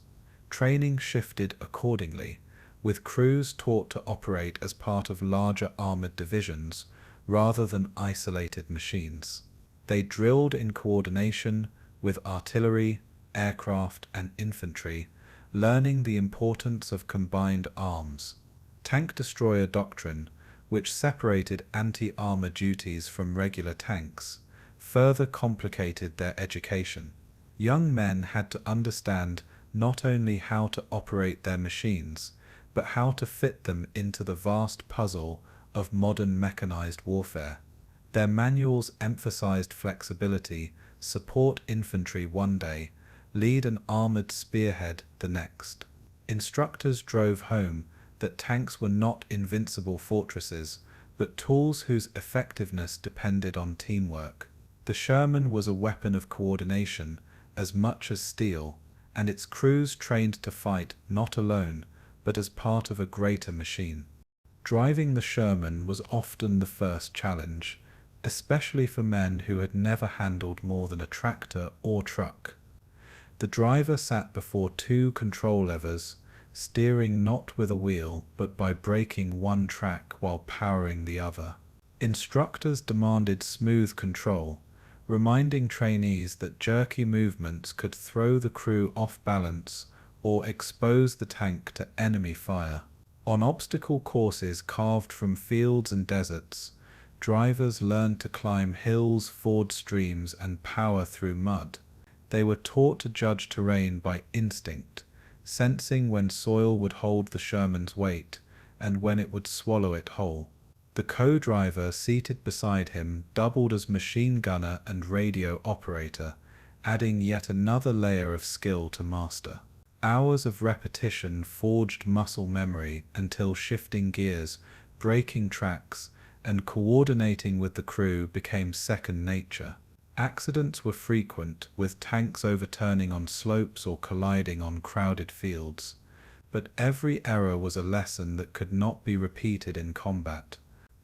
Training shifted accordingly, with crews taught to operate as part of larger armored divisions rather than isolated machines. They drilled in coordination with artillery, aircraft, and infantry, learning the importance of combined arms. Tank destroyer doctrine, which separated anti-armor duties from regular tanks, further complicated their education. Young men had to understand not only how to operate their machines, but how to fit them into the vast puzzle of modern mechanized warfare. Their manuals emphasized flexibility, support infantry one day, lead an armored spearhead the next. Instructors drove home that tanks were not invincible fortresses, but tools whose effectiveness depended on teamwork. The Sherman was a weapon of coordination as much as steel, and its crews trained to fight not alone, but as part of a greater machine. Driving the Sherman was often the first challenge, especially for men who had never handled more than a tractor or truck. The driver sat before two control levers, steering not with a wheel but by braking one track while powering the other. Instructors demanded smooth control, reminding trainees that jerky movements could throw the crew off balance or expose the tank to enemy fire. On obstacle courses carved from fields and deserts, drivers learned to climb hills, ford streams, and power through mud. They were taught to judge terrain by instinct, sensing when soil would hold the Sherman's weight and when it would swallow it whole. The co-driver seated beside him doubled as machine gunner and radio operator, adding yet another layer of skill to master. Hours of repetition forged muscle memory until shifting gears, braking tracks, and coordinating with the crew became second nature. Accidents were frequent, with tanks overturning on slopes or colliding on crowded fields, but every error was a lesson that could not be repeated in combat.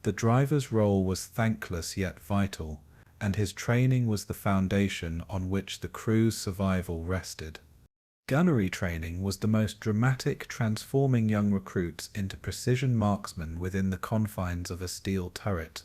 The driver's role was thankless yet vital, and his training was the foundation on which the crew's survival rested. Gunnery training was the most dramatic, transforming young recruits into precision marksmen within the confines of a steel turret.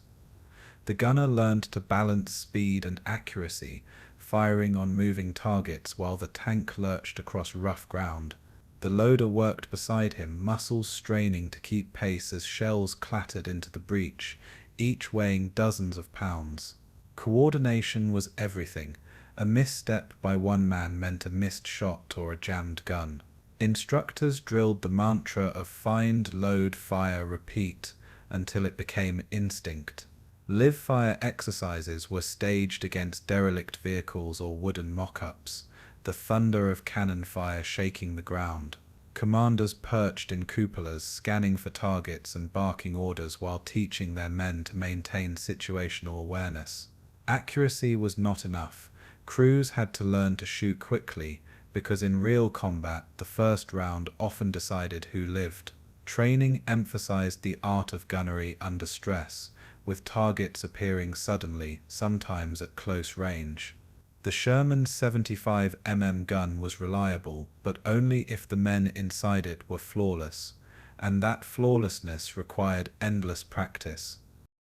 The gunner learned to balance speed and accuracy, firing on moving targets while the tank lurched across rough ground. The loader worked beside him, muscles straining to keep pace as shells clattered into the breach, each weighing dozens of pounds. Coordination was everything. A misstep by one man meant a missed shot or a jammed gun. Instructors drilled the mantra of find, load, fire, repeat until it became instinct. Live-fire exercises were staged against derelict vehicles or wooden mock-ups, the thunder of cannon fire shaking the ground. Commanders perched in cupolas, scanning for targets and barking orders while teaching their men to maintain situational awareness. Accuracy was not enough. Crews had to learn to shoot quickly, because in real combat, the first round often decided who lived. Training emphasized the art of gunnery under stress, with targets appearing suddenly, sometimes at close range. The Sherman's 75mm gun was reliable, but only if the men inside it were flawless, and that flawlessness required endless practice.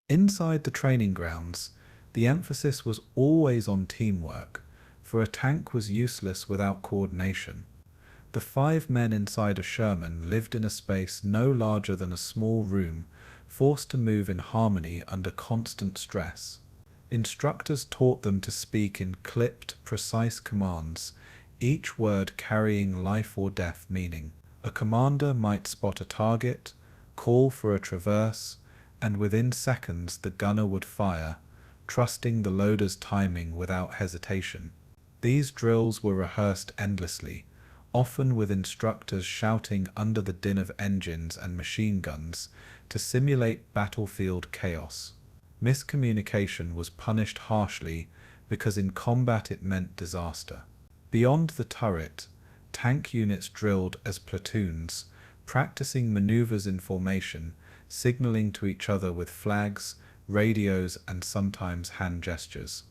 Inside the training grounds, the emphasis was always on teamwork, for a tank was useless without coordination. The 5 men inside a Sherman lived in a space no larger than a small room, forced to move in harmony under constant stress. Instructors taught them to speak in clipped, precise commands, each word carrying life or death meaning. A commander might spot a target, call for a traverse, and within seconds the gunner would fire, trusting the loader's timing without hesitation. These drills were rehearsed endlessly, often with instructors shouting under the din of engines and machine guns to simulate battlefield chaos. Miscommunication was punished harshly because in combat it meant disaster. Beyond the turret, tank units drilled as platoons, practicing maneuvers in formation, signaling to each other with flags, radios, and sometimes hand gestures.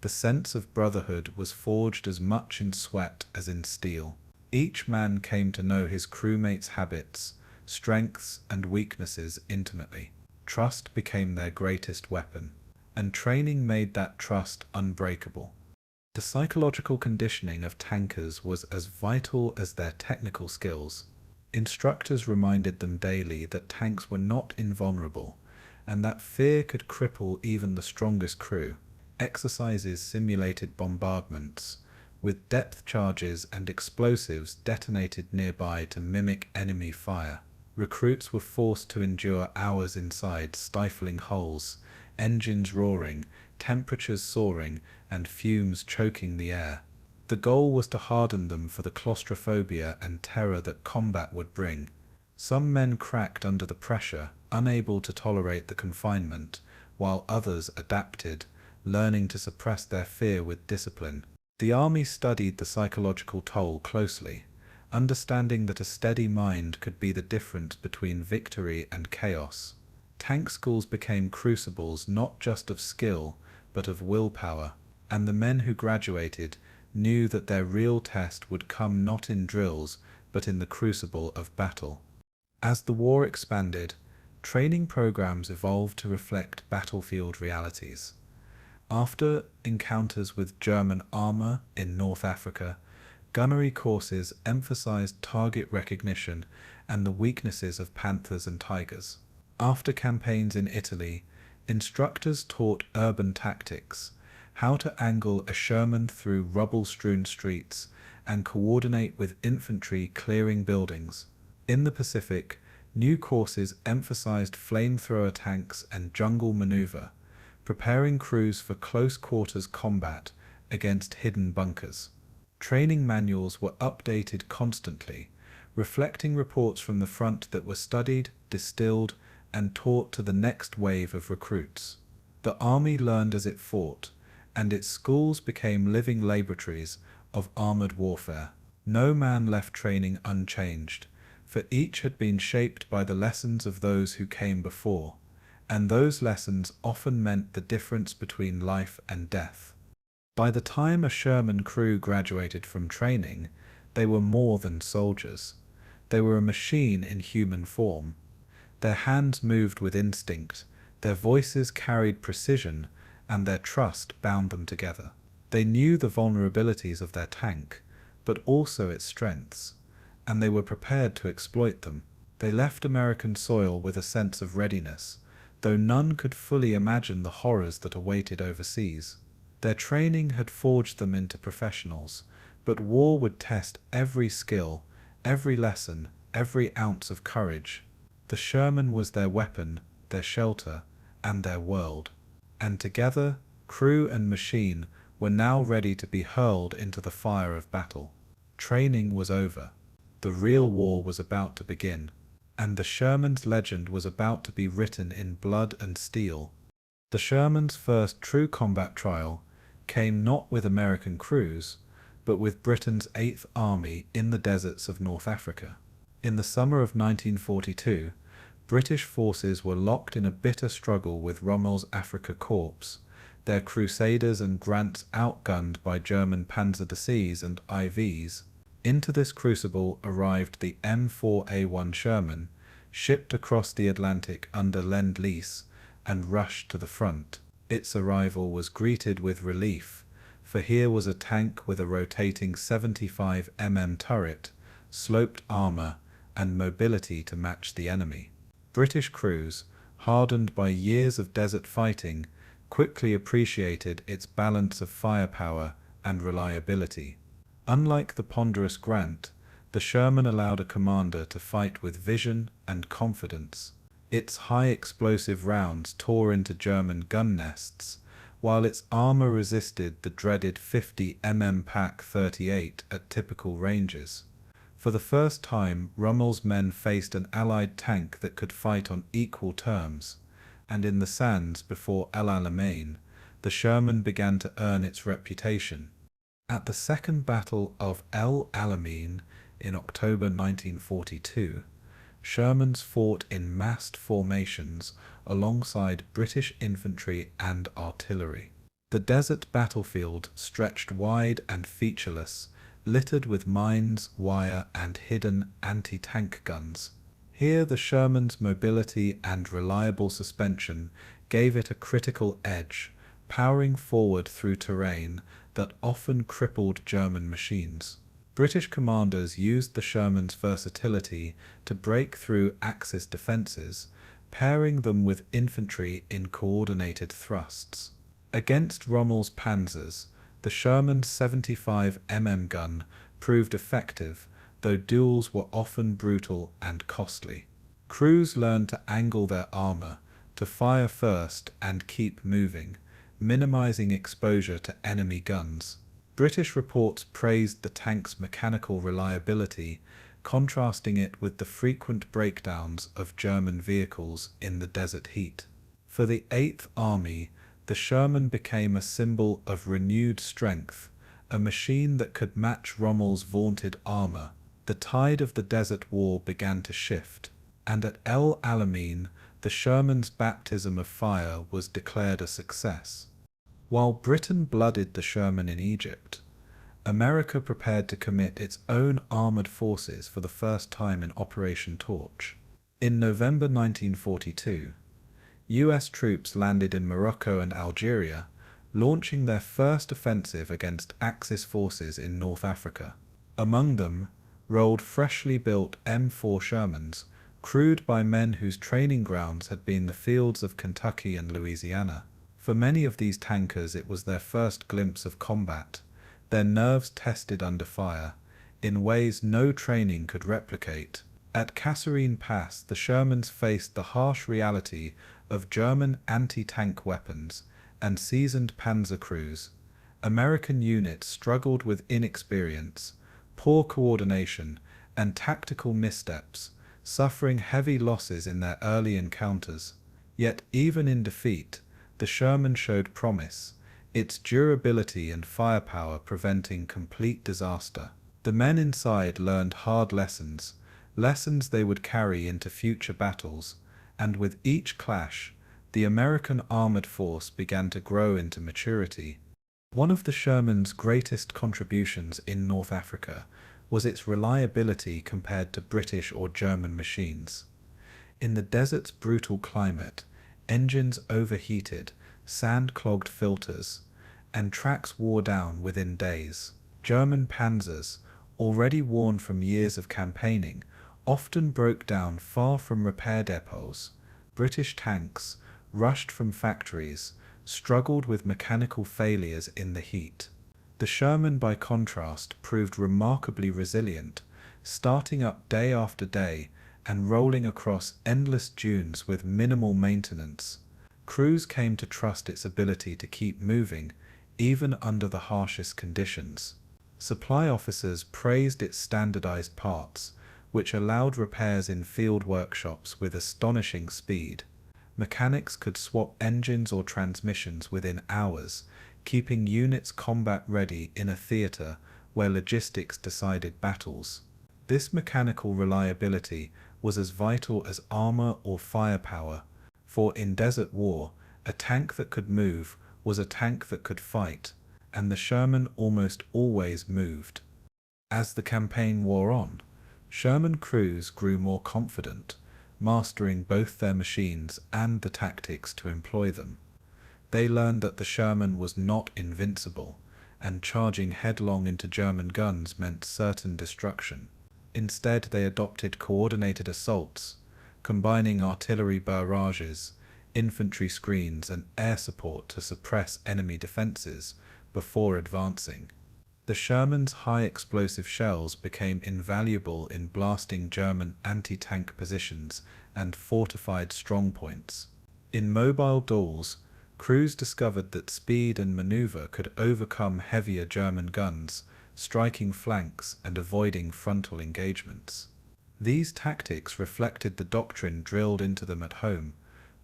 The sense of brotherhood was forged as much in sweat as in steel. Each man came to know his crewmate's habits, strengths, and weaknesses intimately. Trust became their greatest weapon, and training made that trust unbreakable. The psychological conditioning of tankers was as vital as their technical skills. Instructors reminded them daily that tanks were not invulnerable, and that fear could cripple even the strongest crew. Exercises simulated bombardments, with depth charges and explosives detonated nearby to mimic enemy fire. Recruits were forced to endure hours inside stifling holes, engines roaring, temperatures soaring, and fumes choking the air. The goal was to harden them for the claustrophobia and terror that combat would bring. Some men cracked under the pressure, unable to tolerate the confinement, while others adapted, learning to suppress their fear with discipline. The army studied the psychological toll closely, understanding that a steady mind could be the difference between victory and chaos. Tank schools became crucibles not just of skill, but of willpower, and the men who graduated knew that their real test would come not in drills, but in the crucible of battle. As the war expanded, training programs evolved to reflect battlefield realities. After encounters with German armor in North Africa, gunnery courses emphasized target recognition and the weaknesses of Panthers and Tigers. After campaigns in Italy, instructors taught urban tactics, how to angle a Sherman through rubble-strewn streets and coordinate with infantry clearing buildings. In the Pacific, new courses emphasized flamethrower tanks and jungle maneuver, preparing crews for close-quarters combat against hidden bunkers. Training manuals were updated constantly, reflecting reports from the front that were studied, distilled, and taught to the next wave of recruits. The army learned as it fought, and its schools became living laboratories of armored warfare. No man left training unchanged, for each had been shaped by the lessons of those who came before, and those lessons often meant the difference between life and death. By the time a Sherman crew graduated from training, they were more than soldiers. They were a machine in human form. Their hands moved with instinct, their voices carried precision, and their trust bound them together. They knew the vulnerabilities of their tank, but also its strengths, and they were prepared to exploit them. They left American soil with a sense of readiness, though none could fully imagine the horrors that awaited overseas. Their training had forged them into professionals, but war would test every skill, every lesson, every ounce of courage. The Sherman was their weapon, their shelter, and their world. And together, crew and machine were now ready to be hurled into the fire of battle. Training was over. The real war was about to begin, and the Sherman's legend was about to be written in blood and steel. The Sherman's first true combat trial came not with American crews, but with Britain's 8th Army in the deserts of North Africa. In the summer of 1942, British forces were locked in a bitter struggle with Rommel's Afrika Korps, their Crusaders and Grants outgunned by German Panzers and IVs. Into this crucible arrived the M4 Sherman, shipped across the Atlantic under Lend-Lease, and rushed to the front. Its arrival was greeted with relief, for here was a tank with a rotating 75 mm turret, sloped armor, and mobility to match the enemy. British crews, hardened by years of desert fighting, quickly appreciated its balance of firepower and reliability. Unlike the ponderous Grant, the Sherman allowed a commander to fight with vision and confidence. Its high explosive rounds tore into German gun nests, while its armor resisted the dreaded 50 mm Pak 38 at typical ranges. For the first time, Rommel's men faced an Allied tank that could fight on equal terms, and in the sands before El Alamein, the Sherman began to earn its reputation. At the Second Battle of El Alamein in October 1942, Shermans fought in massed formations alongside British infantry and artillery. The desert battlefield stretched wide and featureless, littered with mines, wire, and hidden anti-tank guns. Here the Sherman's mobility and reliable suspension gave it a critical edge, powering forward through terrain that often crippled German machines. British commanders used the Sherman's versatility to break through Axis defences, pairing them with infantry in coordinated thrusts. Against Rommel's panzers, the Sherman's 75 mm gun proved effective, though duels were often brutal and costly. Crews learned to angle their armour, to fire first and keep moving, minimizing exposure to enemy guns. British reports praised the tank's mechanical reliability, contrasting it with the frequent breakdowns of German vehicles in the desert heat. For the 8th Army, the Sherman became a symbol of renewed strength, a machine that could match Rommel's vaunted armour. The tide of the Desert War began to shift, and at El Alamein, the Sherman's baptism of fire was declared a success. While Britain blooded the Sherman in Egypt, America prepared to commit its own armoured forces for the first time in Operation Torch. In November 1942, US troops landed in Morocco and Algeria, launching their first offensive against Axis forces in North Africa. Among them rolled freshly built M4 Shermans, crewed by men whose training grounds had been the fields of Kentucky and Louisiana. For many of these tankers it was their first glimpse of combat, their nerves tested under fire, in ways no training could replicate. At Kasserine Pass, the Shermans faced the harsh reality of German anti-tank weapons and seasoned panzer crews. American units struggled with inexperience, poor coordination, and tactical missteps, suffering heavy losses in their early encounters. Yet even in defeat, the Sherman showed promise, its durability and firepower preventing complete disaster. The men inside learned hard lessons they would carry into future battles, and with each clash, the American armored force began to grow into maturity. One of the Sherman's greatest contributions in North Africa was its reliability compared to British or German machines. In the desert's brutal climate, engines overheated, sand clogged filters, and tracks wore down within days. German panzers, already worn from years of campaigning, often broke down far from repair depots. British tanks, rushed from factories, struggled with mechanical failures in the heat. The Sherman, by contrast, proved remarkably resilient, starting up day after day and rolling across endless dunes with minimal maintenance. Crews came to trust its ability to keep moving, even under the harshest conditions. Supply officers praised its standardized parts, which allowed repairs in field workshops with astonishing speed. Mechanics could swap engines or transmissions within hours, keeping units combat-ready in a theatre where logistics decided battles. This mechanical reliability was as vital as armour or firepower, for in desert war, a tank that could move was a tank that could fight, and the Sherman almost always moved. As the campaign wore on, Sherman crews grew more confident, mastering both their machines and the tactics to employ them. They learned that the Sherman was not invincible, and charging headlong into German guns meant certain destruction. Instead, they adopted coordinated assaults, combining artillery barrages, infantry screens, and air support to suppress enemy defenses before advancing. The Sherman's high explosive shells became invaluable in blasting German anti-tank positions and fortified strongpoints. In mobile duels, crews discovered that speed and maneuver could overcome heavier German guns, striking flanks and avoiding frontal engagements. These tactics reflected the doctrine drilled into them at home,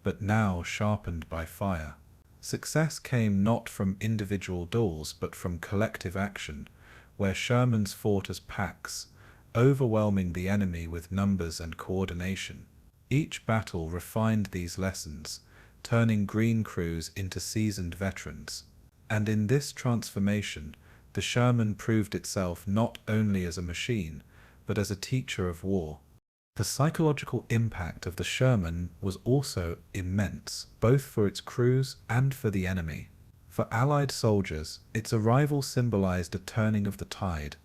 but now sharpened by fire. Success came not from individual duels but from collective action, where Shermans fought as packs, overwhelming the enemy with numbers and coordination. Each battle refined these lessons, turning green crews into seasoned veterans. And in this transformation, The Sherman proved itself not only as a machine, but as a teacher of war. The psychological impact of the Sherman was also immense, both for its crews and for the enemy. For Allied soldiers, its arrival symbolized a turning of the tide,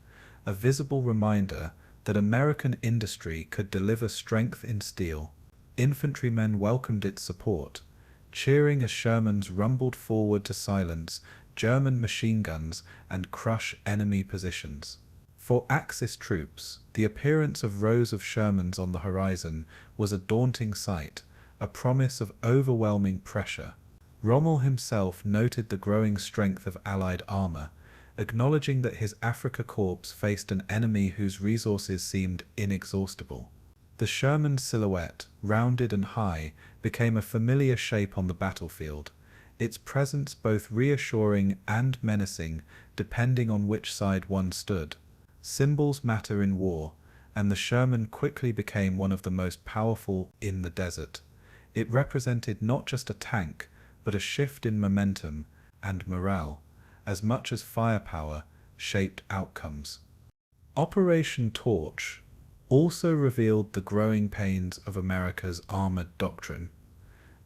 a visible reminder that American industry could deliver strength in steel. Infantrymen welcomed its support, cheering as Shermans rumbled forward to silence German machine guns and crush enemy positions. For Axis troops, the appearance of rows of Shermans on the horizon was a daunting sight, a promise of overwhelming pressure. Rommel himself noted the growing strength of Allied armor, acknowledging that his Afrika Korps faced an enemy whose resources seemed inexhaustible. The Sherman silhouette, rounded and high, became a familiar shape on the battlefield, its presence both reassuring and menacing depending on which side one stood. Symbols matter in war, and the Sherman quickly became one of the most powerful in the desert. It represented not just a tank, but a shift in momentum and morale, as much as firepower shaped outcomes. Operation Torch also revealed the growing pains of America's armored doctrine,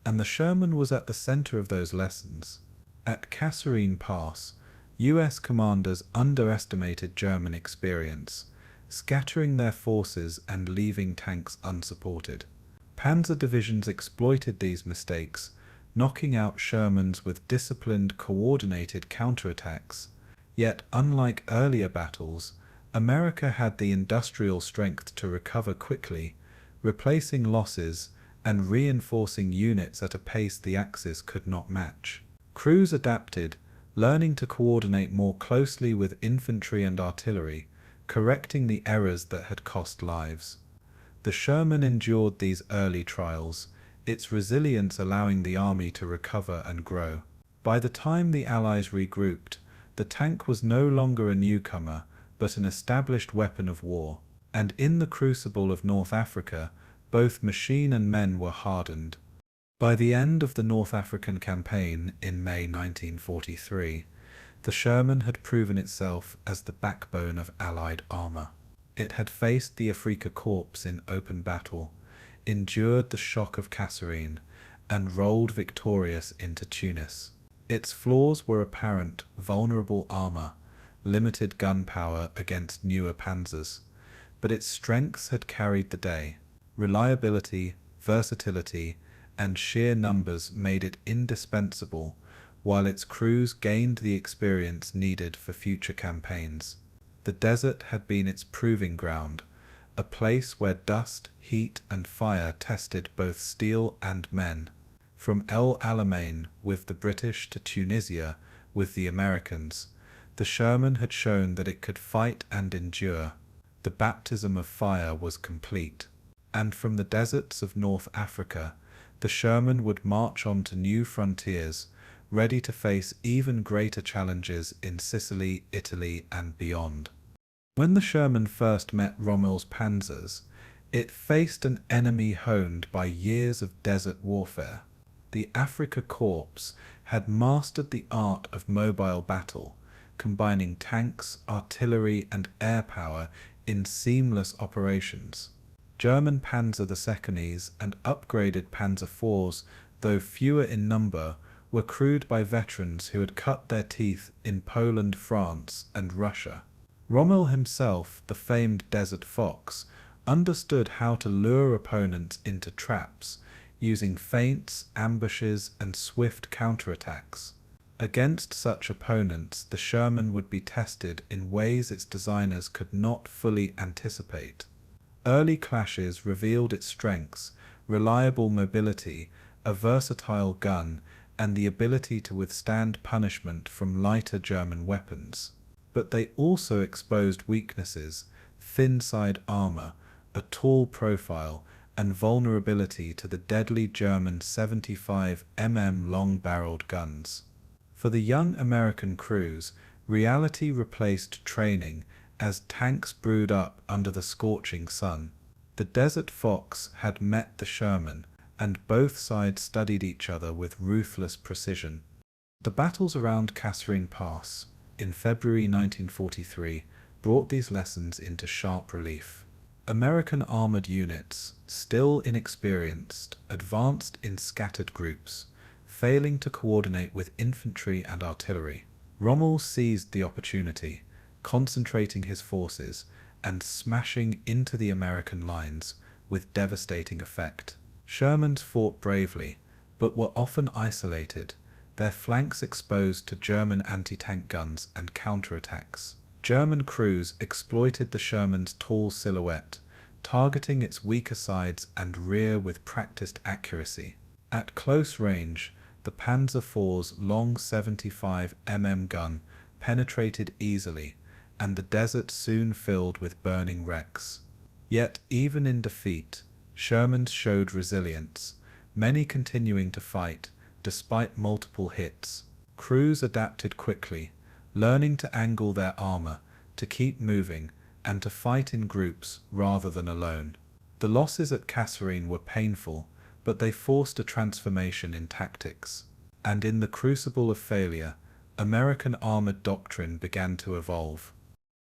and the Sherman was at the center of those lessons. At Kasserine Pass, US commanders underestimated German experience, scattering their forces and leaving tanks unsupported. Panzer divisions exploited these mistakes, knocking out Shermans with disciplined, coordinated counterattacks. Yet, unlike earlier battles, America had the industrial strength to recover quickly, replacing losses and reinforcing units at a pace the Axis could not match. Crews adapted, learning to coordinate more closely with infantry and artillery, correcting the errors that had cost lives. The Sherman endured these early trials, its resilience allowing the army to recover and grow. By the time the Allies regrouped, the tank was no longer a newcomer, but an established weapon of war, and in the crucible of North Africa, both machine and men were hardened. By the end of the North African campaign in May 1943, the Sherman had proven itself as the backbone of Allied armor. It had faced the Afrika Korps in open battle, endured the shock of Kasserine, and rolled victorious into Tunis. Its flaws were apparent: vulnerable armor, limited gunpowder against newer panzers, but its strengths had carried the day. Reliability, versatility, and sheer numbers made it indispensable, while its crews gained the experience needed for future campaigns. The desert had been its proving ground, a place where dust, heat, and fire tested both steel and men. From El Alamein with the British to Tunisia with the Americans, the Sherman had shown that it could fight and endure. The baptism of fire was complete. And from the deserts of North Africa, the Sherman would march on to new frontiers, ready to face even greater challenges in Sicily, Italy, and beyond. When the Sherman first met Rommel's panzers, it faced an enemy honed by years of desert warfare. The Afrika Korps had mastered the art of mobile battle, combining tanks, artillery, and air power in seamless operations. German Panzer II's and upgraded Panzer IV's, though fewer in number, were crewed by veterans who had cut their teeth in Poland, France, and Russia. Rommel himself, the famed Desert Fox, understood how to lure opponents into traps, using feints, ambushes, and swift counterattacks. Against such opponents, the Sherman would be tested in ways its designers could not fully anticipate. Early clashes revealed its strengths: reliable mobility, a versatile gun, and the ability to withstand punishment from lighter German weapons. But they also exposed weaknesses: thin-side armor, a tall profile, and vulnerability to the deadly German 75 mm long-barreled guns. For the young American crews, reality replaced training as tanks brewed up under the scorching sun. The Desert Fox had met the Sherman, and both sides studied each other with ruthless precision. The battles around Kasserine Pass, in February 1943 brought these lessons into sharp relief. American armored units, still inexperienced, advanced in scattered groups, failing to coordinate with infantry and artillery. Rommel seized the opportunity, concentrating his forces and smashing into the American lines with devastating effect. Shermans fought bravely, but were often isolated, their flanks exposed to German anti-tank guns and counterattacks. German crews exploited the Sherman's tall silhouette, targeting its weaker sides and rear with practiced accuracy. At close range, the Panzer IV's long 75 mm gun penetrated easily, and the desert soon filled with burning wrecks. Yet, even in defeat, Shermans showed resilience, many continuing to fight despite multiple hits. Crews adapted quickly, learning to angle their armor, to keep moving, and to fight in groups rather than alone. The losses at Kasserine were painful, but they forced a transformation in tactics. And in the crucible of failure, American armored doctrine began to evolve.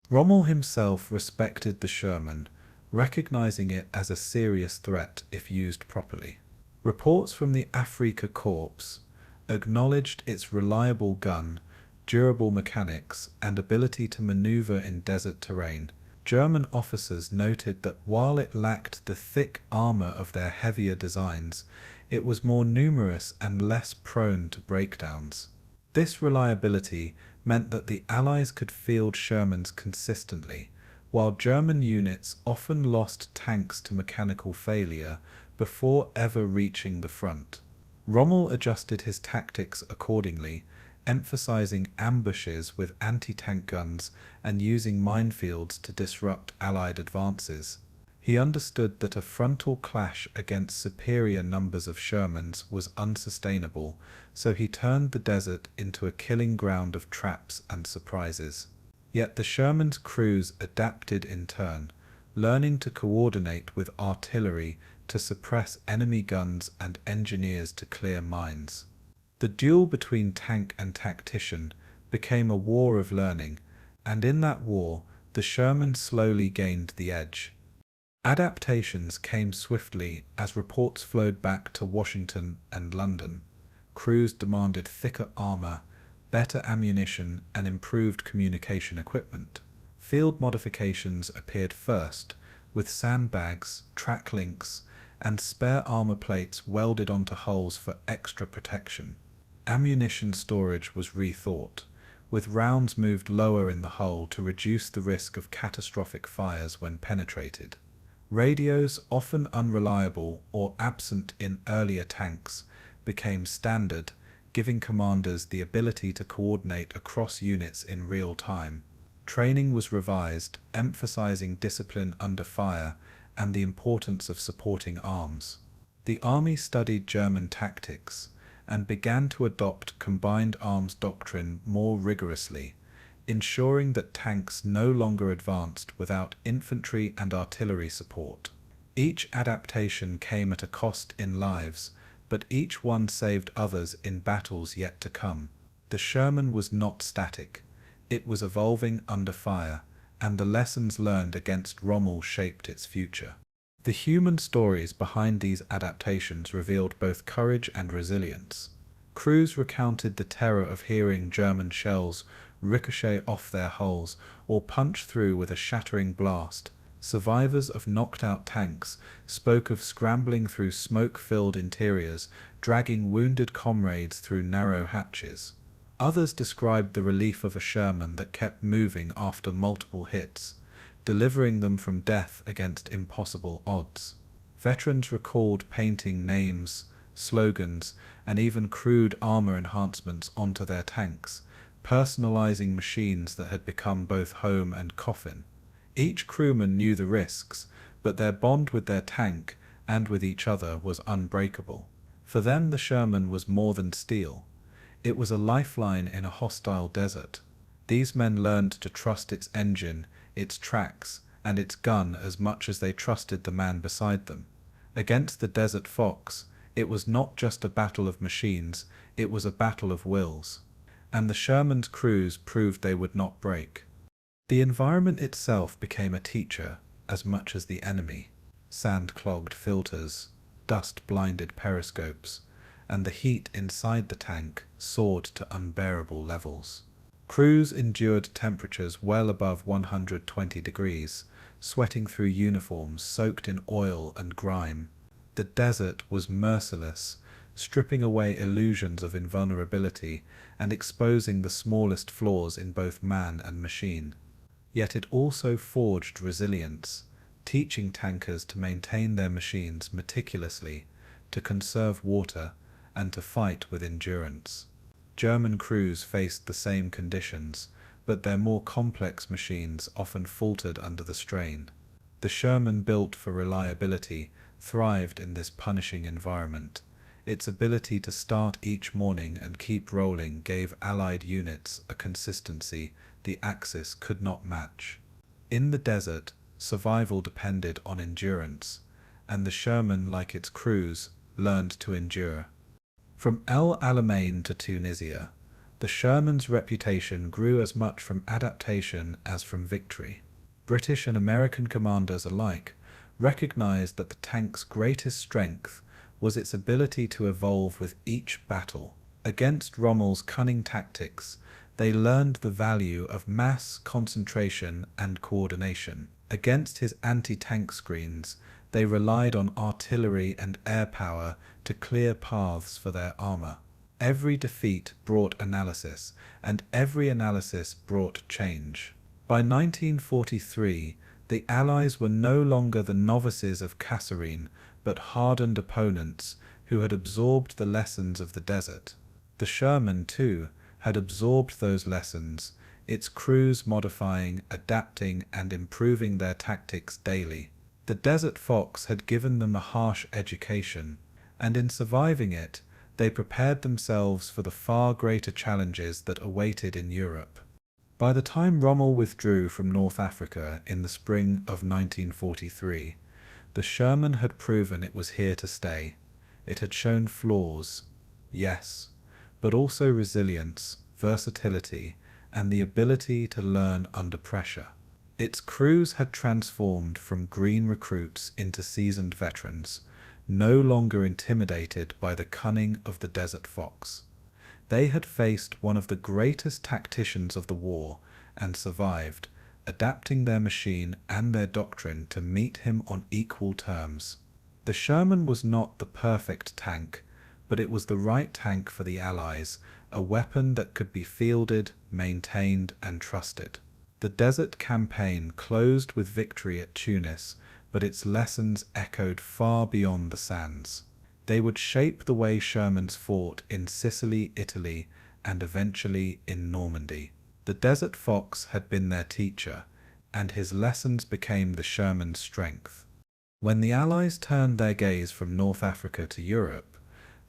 Rommel himself respected the Sherman, recognizing it as a serious threat if used properly. Reports from the Afrika Korps acknowledged its reliable gun, durable mechanics, and ability to maneuver in desert terrain. German officers noted that while it lacked the thick armor of their heavier designs, it was more numerous and less prone to breakdowns. This reliability meant that the Allies could field Shermans consistently, while German units often lost tanks to mechanical failure before ever reaching the front. Rommel adjusted his tactics accordingly, emphasizing ambushes with anti-tank guns and using minefields to disrupt Allied advances. He understood that a frontal clash against superior numbers of Shermans was unsustainable, so he turned the desert into a killing ground of traps and surprises. Yet the Sherman's crews adapted in turn, learning to coordinate with artillery to suppress enemy guns and engineers to clear mines. The duel between tank and tactician became a war of learning, and in that war, the Sherman slowly gained the edge. Adaptations came swiftly as reports flowed back to Washington and London. Crews demanded thicker armor, better ammunition, and improved communication equipment. Field modifications appeared first, with sandbags, track links, and spare armor plates welded onto hulls for extra protection. Ammunition storage was rethought, with rounds moved lower in the hull to reduce the risk of catastrophic fires when penetrated. Radios, often unreliable or absent in earlier tanks, became standard, giving commanders the ability to coordinate across units in real time. Training was revised, emphasizing discipline under fire and the importance of supporting arms. The army studied German tactics and began to adopt combined arms doctrine more rigorously, ensuring that tanks no longer advanced without infantry and artillery support. Each adaptation came at a cost in lives, but each one saved others in battles yet to come. The Sherman was not static. It was evolving under fire, and the lessons learned against Rommel shaped its future. The human stories behind these adaptations revealed both courage and resilience. Crews recounted the terror of hearing German shells ricochet off their hulls or punch through with a shattering blast. Survivors of knocked-out tanks spoke of scrambling through smoke-filled interiors, dragging wounded comrades through narrow hatches. Others described the relief of a Sherman that kept moving after multiple hits, delivering them from death against impossible odds. Veterans recalled painting names, slogans, and even crude armor enhancements onto their tanks, personalizing machines that had become both home and coffin. Each crewman knew the risks, but their bond with their tank and with each other was unbreakable. For them, the Sherman was more than steel. It was a lifeline in a hostile desert. These men learned to trust its engine, its tracks, and its gun as much as they trusted the man beside them. Against the desert fox, it was not just a battle of machines, it was a battle of wills. and the Sherman's crews proved they would not break. The environment itself became a teacher as much as the enemy. Sand-clogged filters, dust-blinded periscopes, and the heat inside the tank soared to unbearable levels. Crews endured temperatures well above 120 degrees, sweating through uniforms soaked in oil and grime. The desert was merciless, stripping away illusions of invulnerability and exposing the smallest flaws in both man and machine. Yet it also forged resilience, teaching tankers to maintain their machines meticulously, to conserve water, and to fight with endurance. German crews faced the same conditions, but their more complex machines often faltered under the strain. The Sherman, built for reliability, thrived in this punishing environment. Its ability to start each morning and keep rolling gave Allied units a consistency the Axis could not match. In the desert, survival depended on endurance, and the Sherman, like its crews, learned to endure. From El Alamein to Tunisia, the Sherman's reputation grew as much from adaptation as from victory. British and American commanders alike recognized that the tank's greatest strength was its ability to evolve with each battle. Against Rommel's cunning tactics, they learned the value of mass, concentration, and coordination. Against his anti-tank screens, they relied on artillery and air power to clear paths for their armor. Every defeat brought analysis, and every analysis brought change. By 1943, the Allies were no longer the novices of Kasserine, but hardened opponents who had absorbed the lessons of the desert. The Sherman, too, had absorbed those lessons, its crews modifying, adapting, and improving their tactics daily. The Desert Fox had given them a harsh education, and in surviving it, they prepared themselves for the far greater challenges that awaited in Europe. By the time Rommel withdrew from North Africa in the spring of 1943, the Sherman had proven it was here to stay. It had shown flaws, yes, but also resilience, versatility, and the ability to learn under pressure. Its crews had transformed from green recruits into seasoned veterans, no longer intimidated by the cunning of the Desert Fox. They had faced one of the greatest tacticians of the war and survived, adapting their machine and their doctrine to meet him on equal terms. The Sherman was not the perfect tank, but it was the right tank for the Allies, a weapon that could be fielded, maintained, and trusted. The desert campaign closed with victory at Tunis, but its lessons echoed far beyond the sands. They would shape the way Shermans fought in Sicily, Italy, and eventually in Normandy. The Desert Fox had been their teacher, and his lessons became the Sherman's strength. When the Allies turned their gaze from North Africa to Europe,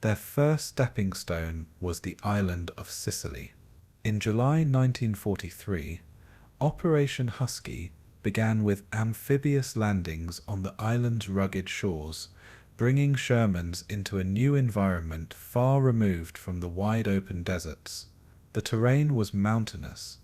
their first stepping stone was the island of Sicily. In July 1943, Operation Husky began with amphibious landings on the island's rugged shores, bringing Shermans into a new environment far removed from the wide-open deserts. The terrain was mountainous,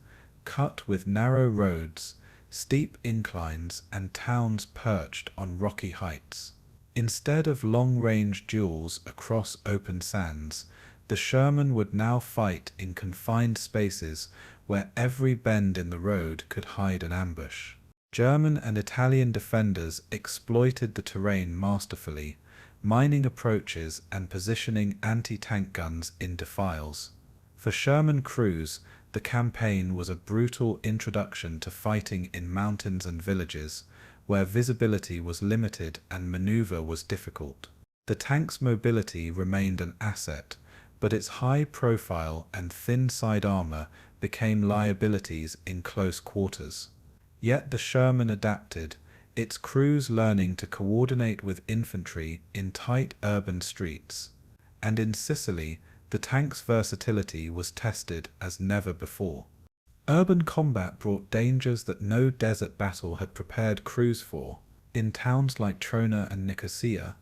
cut with narrow roads, steep inclines, and towns perched on rocky heights. Instead of long-range duels across open sands, the Sherman would now fight in confined spaces where every bend in the road could hide an ambush. German and Italian defenders exploited the terrain masterfully, mining approaches and positioning anti-tank guns in defiles. For Sherman crews, the campaign was a brutal introduction to fighting in mountains and villages, where visibility was limited and maneuver was difficult. The tank's mobility remained an asset, but its high profile and thin side armor became liabilities in close quarters. Yet the Sherman adapted, its crews learning to coordinate with infantry in tight urban streets. And in Sicily, the tank's versatility was tested as never before. Urban combat brought dangers that no desert battle had prepared crews for. In towns like Trona and Nicosia,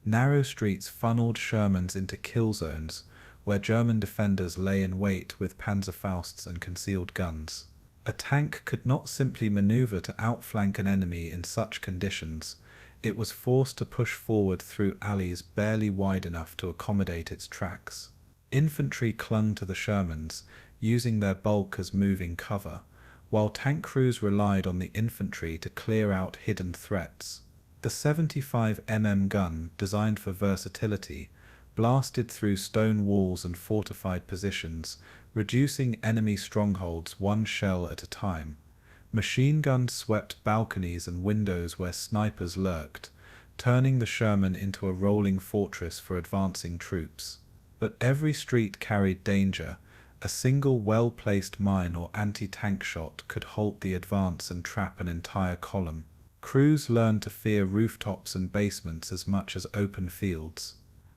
narrow streets funneled Shermans into kill zones, where German defenders lay in wait with Panzerfausts and concealed guns. A tank could not simply maneuver to outflank an enemy in such conditions. It was forced to push forward through alleys barely wide enough to accommodate its tracks. Infantry clung to the Shermans, using their bulk as moving cover, while tank crews relied on the infantry to clear out hidden threats. The 75 mm gun, designed for versatility, blasted through stone walls and fortified positions, reducing enemy strongholds one shell at a time. Machine guns swept balconies and windows where snipers lurked, turning the Sherman into a rolling fortress for advancing troops. But every street carried danger. A single well-placed mine or anti-tank shot could halt the advance and trap an entire column. Crews learned to fear rooftops and basements as much as open fields.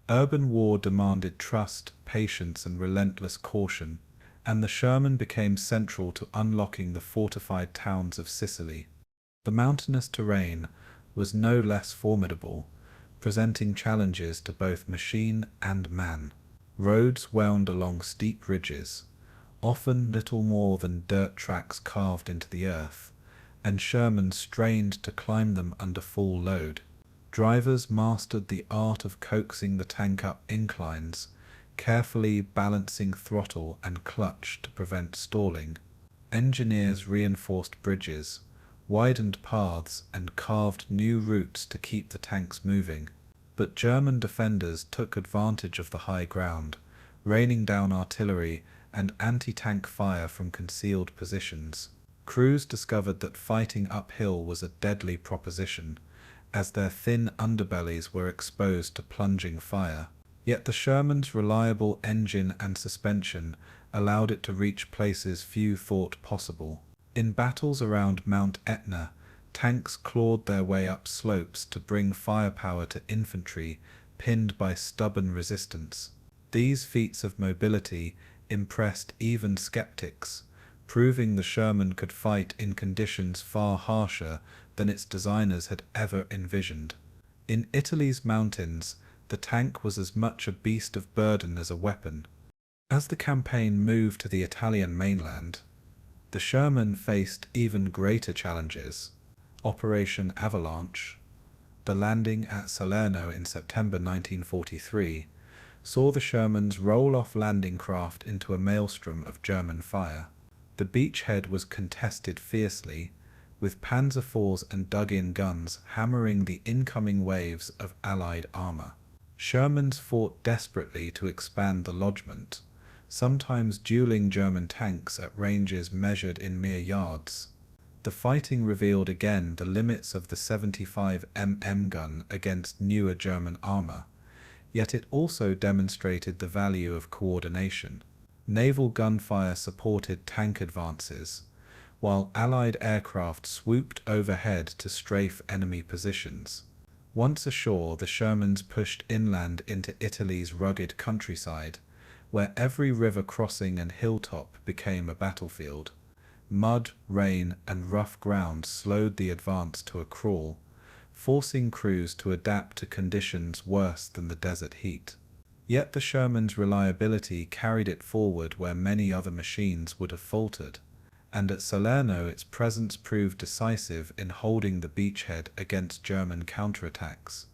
Urban war demanded trust, patience, and relentless caution, and the Sherman became central to unlocking the fortified towns of Sicily. The mountainous terrain was no less formidable, presenting challenges to both machine and man. Roads wound along steep ridges, often little more than dirt tracks carved into the earth, and Sherman strained to climb them under full load. Drivers mastered the art of coaxing the tank up inclines, carefully balancing throttle and clutch to prevent stalling. Engineers reinforced bridges, widened paths, and carved new routes to keep the tanks moving. But German defenders took advantage of the high ground, raining down artillery and anti-tank fire from concealed positions. Crews discovered that fighting uphill was a deadly proposition, as their thin underbellies were exposed to plunging fire. Yet the Sherman's reliable engine and suspension allowed it to reach places few thought possible. In battles around Mount Etna, tanks clawed their way up slopes to bring firepower to infantry pinned by stubborn resistance. These feats of mobility impressed even skeptics, proving the Sherman could fight in conditions far harsher than its designers had ever envisioned. In Italy's mountains, the tank was as much a beast of burden as a weapon. As the campaign moved to the Italian mainland, the Sherman faced even greater challenges. Operation Avalanche, the landing at Salerno in September 1943, saw the Shermans roll off landing craft into a maelstrom of German fire. The beachhead was contested fiercely, with Panzer IVs and dug-in guns hammering the incoming waves of Allied armor. Shermans fought desperately to expand the lodgment, sometimes dueling German tanks at ranges measured in mere yards. The fighting revealed again the limits of the 75 mm gun against newer German armor, yet it also demonstrated the value of coordination. Naval gunfire supported tank advances, while Allied aircraft swooped overhead to strafe enemy positions. Once ashore, the Shermans pushed inland into Italy's rugged countryside, where every river crossing and hilltop became a battlefield. Mud, rain, and rough ground slowed the advance to a crawl, forcing crews to adapt to conditions worse than the desert heat. Yet the Sherman's reliability carried it forward where many other machines would have faltered, and at Salerno its presence proved decisive in holding the beachhead against German counterattacks.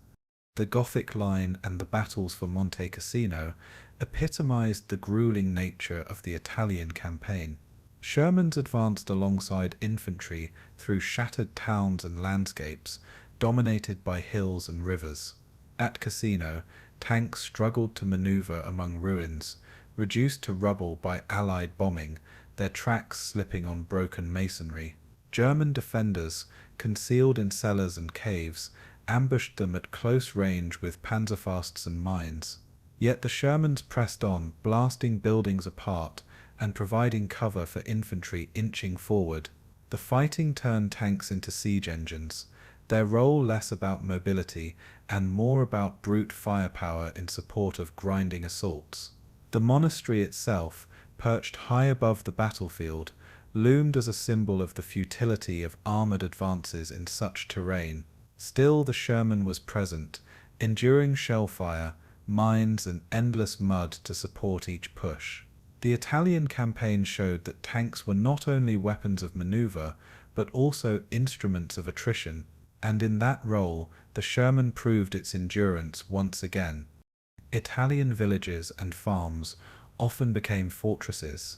The Gothic Line and the battles for Monte Cassino epitomized the grueling nature of the Italian campaign. Shermans advanced alongside infantry through shattered towns and landscapes dominated by hills and rivers. At Cassino, tanks struggled to maneuver among ruins, reduced to rubble by Allied bombing, their tracks slipping on broken masonry. German defenders, concealed in cellars and caves, ambushed them at close range with panzerfausts and mines. Yet the Shermans pressed on, blasting buildings apart and providing cover for infantry inching forward. The fighting turned tanks into siege engines, their role less about mobility and more about brute firepower in support of grinding assaults. The monastery itself, perched high above the battlefield, loomed as a symbol of the futility of armored advances in such terrain. Still the Sherman was present, enduring shell fire, mines and endless mud to support each push. The Italian campaign showed that tanks were not only weapons of maneuver, but also instruments of attrition, and in that role, the Sherman proved its endurance once again. Italian villages and farms often became fortresses,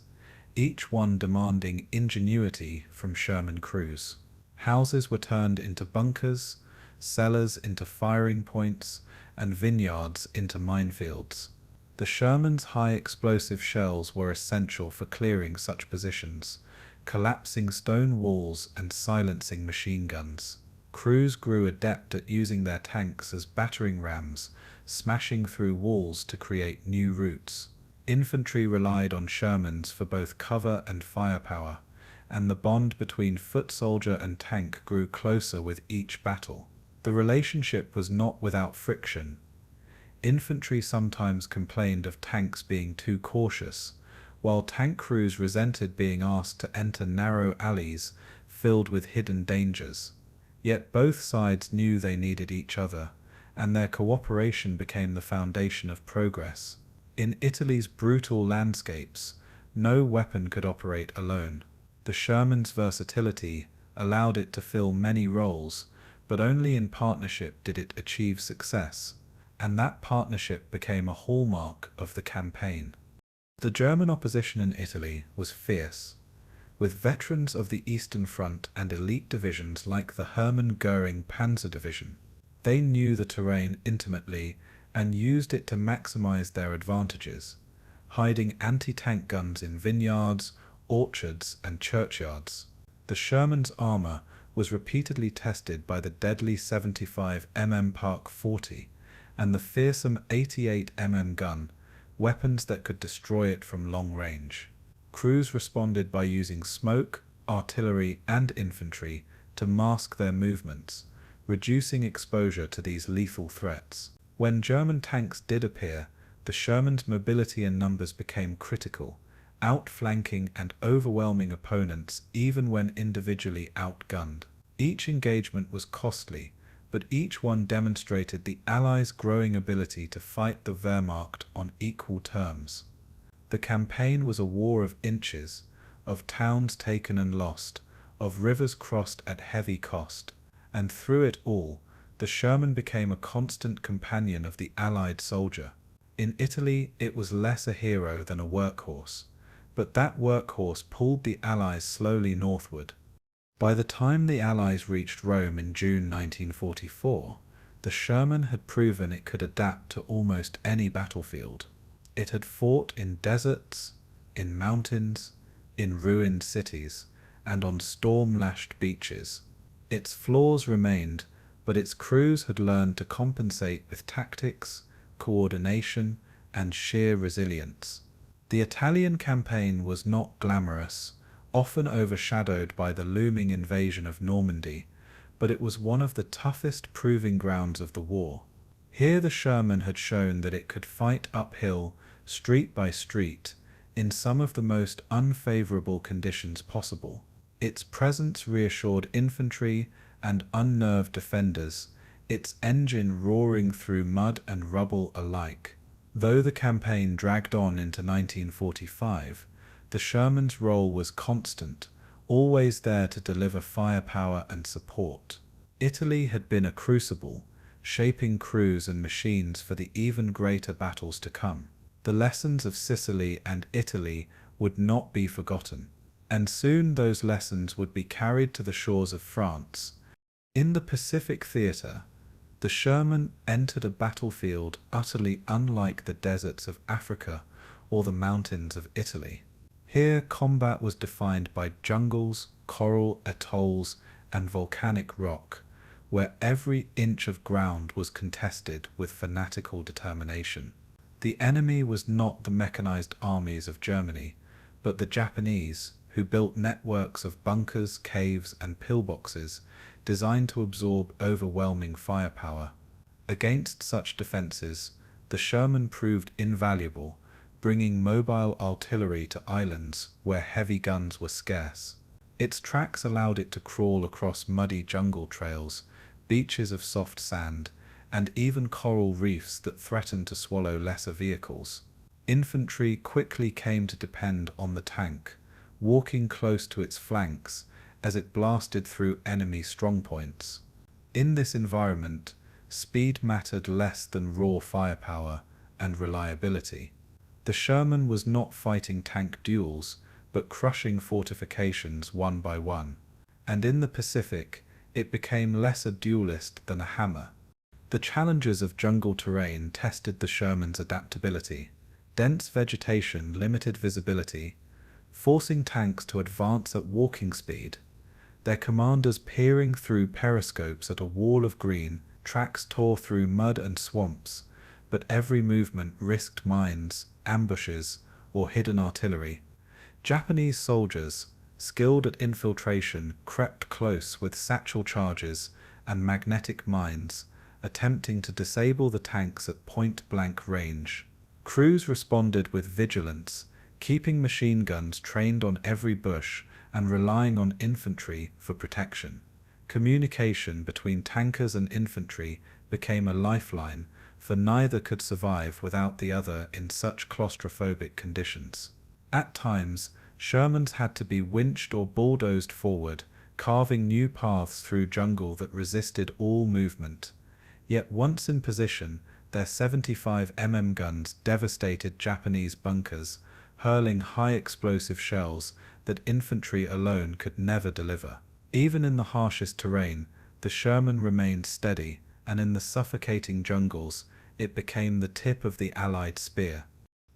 each one demanding ingenuity from Sherman crews. Houses were turned into bunkers, cellars into firing points, and vineyards into minefields. The Sherman's high-explosive shells were essential for clearing such positions, collapsing stone walls and silencing machine guns. Crews grew adept at using their tanks as battering rams, smashing through walls to create new routes. Infantry relied on Shermans for both cover and firepower, and the bond between foot soldier and tank grew closer with each battle. The relationship was not without friction. Infantry sometimes complained of tanks being too cautious, while tank crews resented being asked to enter narrow alleys filled with hidden dangers. Yet both sides knew they needed each other, and their cooperation became the foundation of progress. In Italy's brutal landscapes, no weapon could operate alone. The Sherman's versatility allowed it to fill many roles, but only in partnership did it achieve success, and that partnership became a hallmark of the campaign. The German opposition in Italy was fierce, with veterans of the Eastern Front and elite divisions like the Hermann Göring Panzer Division. They knew the terrain intimately and used it to maximize their advantages, hiding anti-tank guns in vineyards, orchards, and churchyards. The Sherman's armor was repeatedly tested by the deadly 75 mm Park 40 and the fearsome 88 mm gun, weapons that could destroy it from long range. Crews responded by using smoke, artillery, and infantry to mask their movements, reducing exposure to these lethal threats. When German tanks did appear, the Sherman's mobility and numbers became critical, outflanking and overwhelming opponents even when individually outgunned. Each engagement was costly, but each one demonstrated the Allies' growing ability to fight the Wehrmacht on equal terms. The campaign was a war of inches, of towns taken and lost, of rivers crossed at heavy cost, and through it all, the Sherman became a constant companion of the Allied soldier. In Italy, it was less a hero than a workhorse, but that workhorse pulled the Allies slowly northward. By the time the Allies reached Rome in June 1944, the Sherman had proven it could adapt to almost any battlefield. It had fought in deserts, in mountains, in ruined cities, and on storm-lashed beaches. Its flaws remained, but its crews had learned to compensate with tactics, coordination, and sheer resilience. The Italian campaign was not glamorous, often overshadowed by the looming invasion of Normandy, but it was one of the toughest proving grounds of the war. Here the Sherman had shown that it could fight uphill, street by street, in some of the most unfavorable conditions possible. Its presence reassured infantry and unnerved defenders, its engine roaring through mud and rubble alike. Though the campaign dragged on into 1945, the Sherman's role was constant, always there to deliver firepower and support. Italy had been a crucible, shaping crews and machines for the even greater battles to come. The lessons of Sicily and Italy would not be forgotten, and soon those lessons would be carried to the shores of France. In the Pacific theater, the Sherman entered a battlefield utterly unlike the deserts of Africa or the mountains of Italy. Here, combat was defined by jungles, coral atolls, and volcanic rock, where every inch of ground was contested with fanatical determination. The enemy was not the mechanized armies of Germany, but the Japanese, who built networks of bunkers, caves, and pillboxes designed to absorb overwhelming firepower. Against such defenses, the Sherman proved invaluable, bringing mobile artillery to islands where heavy guns were scarce. Its tracks allowed it to crawl across muddy jungle trails, beaches of soft sand, and even coral reefs that threatened to swallow lesser vehicles. Infantry quickly came to depend on the tank, walking close to its flanks as it blasted through enemy strongpoints. In this environment, speed mattered less than raw firepower and reliability. The Sherman was not fighting tank duels, but crushing fortifications one by one. And in the Pacific, it became less a duelist than a hammer. The challenges of jungle terrain tested the Sherman's adaptability. Dense vegetation limited visibility, forcing tanks to advance at walking speed. Their commanders peering through periscopes at a wall of green, tracks tore through mud and swamps, but every movement risked mines, ambushes, or hidden artillery. Japanese soldiers, skilled at infiltration, crept close with satchel charges and magnetic mines, attempting to disable the tanks at point-blank range. Crews responded with vigilance, keeping machine guns trained on every bush and relying on infantry for protection. Communication between tankers and infantry became a lifeline, for neither could survive without the other in such claustrophobic conditions. At times, Shermans had to be winched or bulldozed forward, carving new paths through jungle that resisted all movement. Yet once in position, their 75mm guns devastated Japanese bunkers, hurling high-explosive shells that infantry alone could never deliver. Even in the harshest terrain, the Sherman remained steady, and in the suffocating jungles, it became the tip of the Allied spear.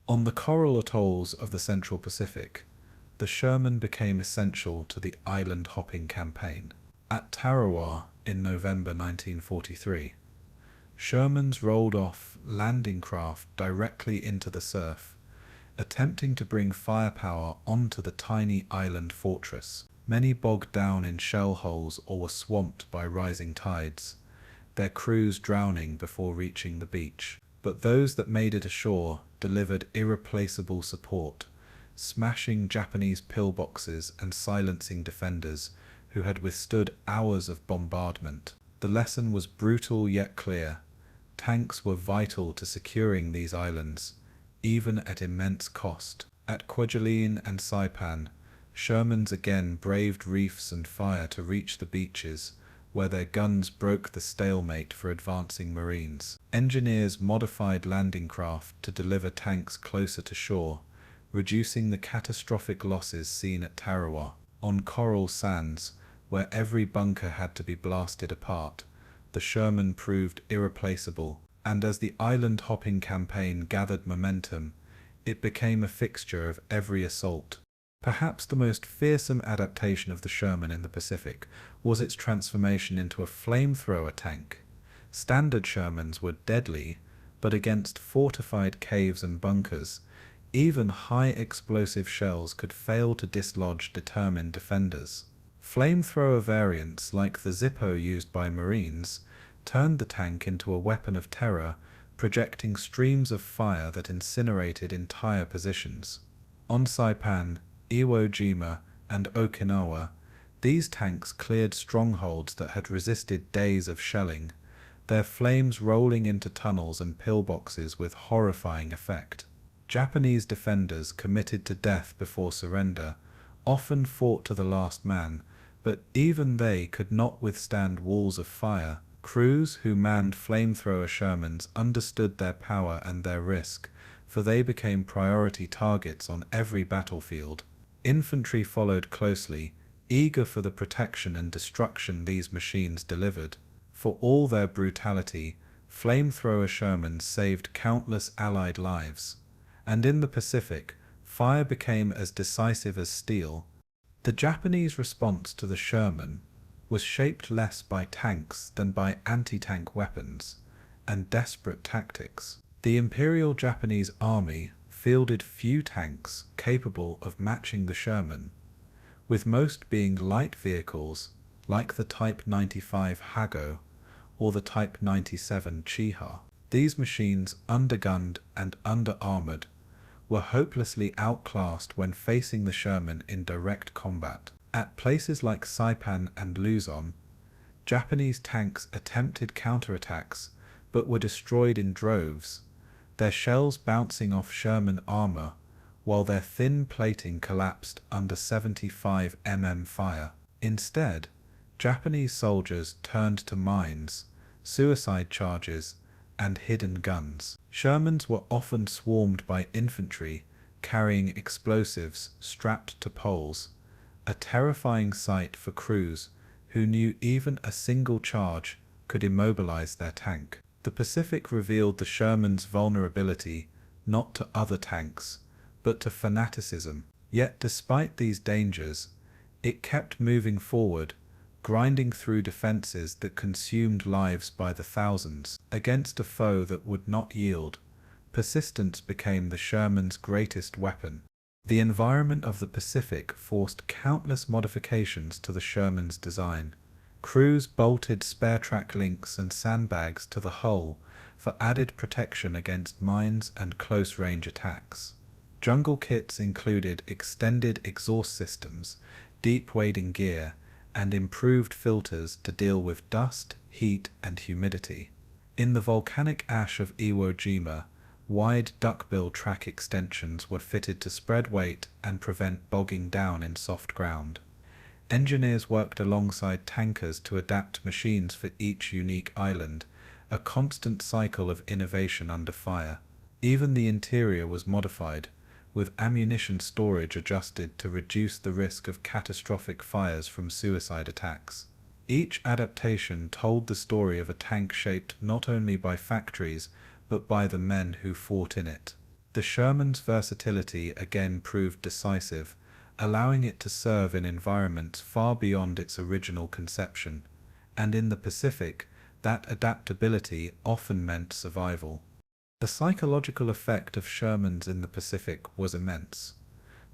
On the coral atolls of the Central Pacific, the Sherman became essential to the island-hopping campaign. At Tarawa in November 1943, Shermans rolled off landing craft directly into the surf, attempting to bring firepower onto the tiny island fortress. Many bogged down in shell holes or were swamped by rising tides, their crews drowning before reaching the beach. But those that made it ashore delivered irreplaceable support, smashing Japanese pillboxes and silencing defenders who had withstood hours of bombardment. The lesson was brutal yet clear. Tanks were vital to securing these islands, even at immense cost. At Kwajalein and Saipan, Shermans again braved reefs and fire to reach the beaches, where their guns broke the stalemate for advancing marines. Engineers modified landing craft to deliver tanks closer to shore, reducing the catastrophic losses seen at Tarawa. On coral sands, where every bunker had to be blasted apart, the Sherman proved irreplaceable, and as the island-hopping campaign gathered momentum, it became a fixture of every assault. Perhaps the most fearsome adaptation of the Sherman in the Pacific was its transformation into a flamethrower tank. Standard Shermans were deadly, but against fortified caves and bunkers, even high-explosive shells could fail to dislodge determined defenders. Flamethrower variants like the Zippo used by Marines turned the tank into a weapon of terror, projecting streams of fire that incinerated entire positions. On Saipan, Iwo Jima, and Okinawa, these tanks cleared strongholds that had resisted days of shelling, their flames rolling into tunnels and pillboxes with horrifying effect. Japanese defenders committed to death before surrender often fought to the last man, but even they could not withstand walls of fire. Crews who manned flamethrower Shermans understood their power and their risk, for they became priority targets on every battlefield. Infantry followed closely, eager for the protection and destruction these machines delivered. For all their brutality, flamethrower Shermans saved countless Allied lives. And in the Pacific, fire became as decisive as steel. The Japanese response to the Sherman was shaped less by tanks than by anti-tank weapons and desperate tactics. The Imperial Japanese Army fielded few tanks capable of matching the Sherman, with most being light vehicles like the Type 95 Hago or the Type 97 Chiha. These machines, undergunned and under-armored, were hopelessly outclassed when facing the Sherman in direct combat. At places like Saipan and Luzon, Japanese tanks attempted counterattacks, but were destroyed in droves, their shells bouncing off Sherman armor, while their thin plating collapsed under 75 mm fire. Instead, Japanese soldiers turned to mines, suicide charges, and hidden guns. Shermans were often swarmed by infantry carrying explosives strapped to poles, a terrifying sight for crews who knew even a single charge could immobilize their tank. The Pacific revealed the Shermans' vulnerability not to other tanks, but to fanaticism. Yet despite these dangers, it kept moving forward, grinding through defenses that consumed lives by the thousands. Against a foe that would not yield, persistence became the Sherman's greatest weapon. The environment of the Pacific forced countless modifications to the Sherman's design. Crews bolted spare-track links and sandbags to the hull for added protection against mines and close-range attacks. Jungle kits included extended exhaust systems, deep wading gear, and improved filters to deal with dust, heat, and humidity. In the volcanic ash of Iwo Jima, wide duckbill track extensions were fitted to spread weight and prevent bogging down in soft ground. Engineers worked alongside tankers to adapt machines for each unique island, a constant cycle of innovation under fire. Even the interior was modified, with ammunition storage adjusted to reduce the risk of catastrophic fires from suicide attacks. Each adaptation told the story of a tank shaped not only by factories, but by the men who fought in it. The Sherman's versatility again proved decisive, allowing it to serve in environments far beyond its original conception, and in the Pacific, that adaptability often meant survival. The psychological effect of Shermans in the Pacific was immense,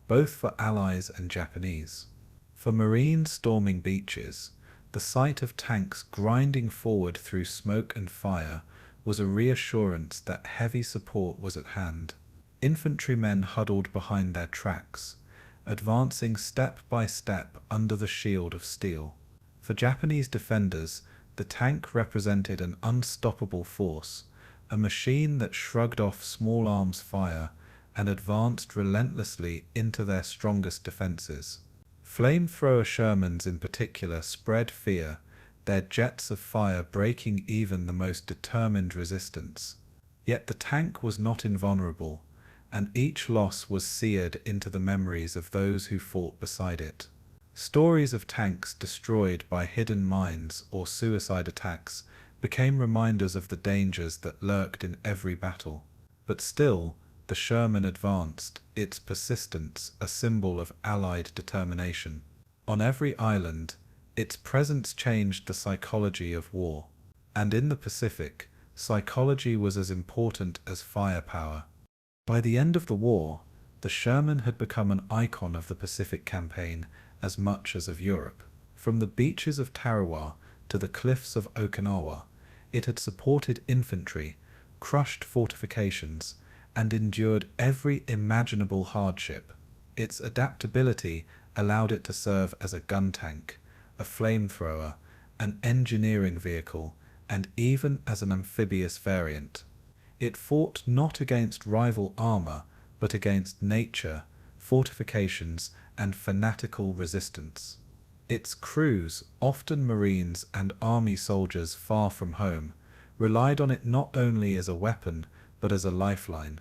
both for Allies and Japanese. For Marines storming beaches, the sight of tanks grinding forward through smoke and fire was a reassurance that heavy support was at hand. Infantrymen huddled behind their tracks, advancing step by step under the shield of steel. For Japanese defenders, the tank represented an unstoppable force, a machine that shrugged off small arms fire and advanced relentlessly into their strongest defenses. Flamethrower Shermans in particular spread fear, their jets of fire breaking even the most determined resistance. Yet the tank was not invulnerable, and each loss was seared into the memories of those who fought beside it. Stories of tanks destroyed by hidden mines or suicide attacks became reminders of the dangers that lurked in every battle. But still, the Sherman advanced, its persistence a symbol of Allied determination. On every island, its presence changed the psychology of war. And in the Pacific, psychology was as important as firepower. By the end of the war, the Sherman had become an icon of the Pacific campaign as much as of Europe. From the beaches of Tarawa to the cliffs of Okinawa, it had supported infantry, crushed fortifications, and endured every imaginable hardship. Its adaptability allowed it to serve as a gun tank, a flamethrower, an engineering vehicle, and even as an amphibious variant. It fought not against rival armor, but against nature, fortifications, and fanatical resistance. Its crews, often Marines and army soldiers far from home, relied on it not only as a weapon, but as a lifeline.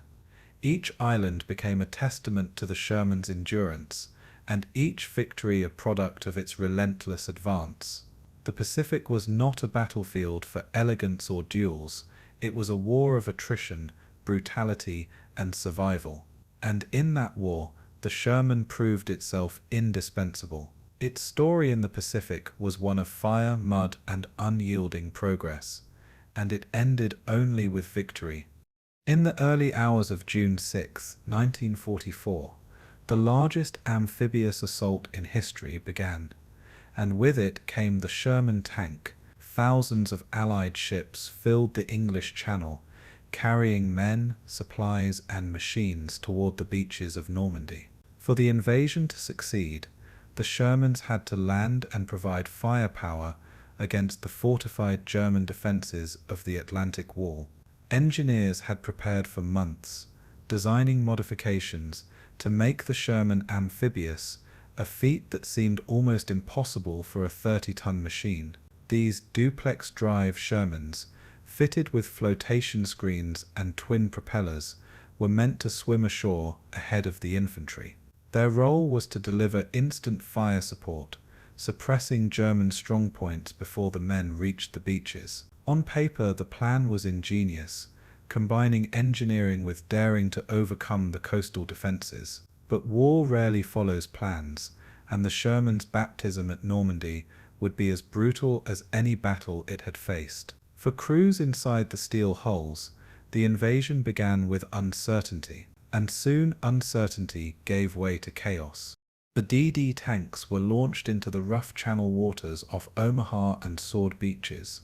Each island became a testament to the Sherman's endurance, and each victory a product of its relentless advance. The Pacific was not a battlefield for elegance or duels, it was a war of attrition, brutality, and survival. And in that war, the Sherman proved itself indispensable. Its story in the Pacific was one of fire, mud, and unyielding progress, and it ended only with victory. In the early hours of June 6, 1944, the largest amphibious assault in history began, and with it came the Sherman tank. Thousands of Allied ships filled the English Channel, carrying men, supplies, and machines toward the beaches of Normandy. For the invasion to succeed, the Shermans had to land and provide firepower against the fortified German defences of the Atlantic Wall. Engineers had prepared for months, designing modifications to make the Sherman amphibious, a feat that seemed almost impossible for a 30-ton machine. These duplex-drive Shermans, fitted with flotation screens and twin propellers, were meant to swim ashore ahead of the infantry. Their role was to deliver instant fire support, suppressing German strongpoints before the men reached the beaches. On paper, the plan was ingenious, combining engineering with daring to overcome the coastal defences. But war rarely follows plans, and the Sherman's baptism at Normandy would be as brutal as any battle it had faced. For crews inside the steel hulls, the invasion began with uncertainty, and soon uncertainty gave way to chaos. The DD tanks were launched into the rough channel waters off Omaha and Sword beaches,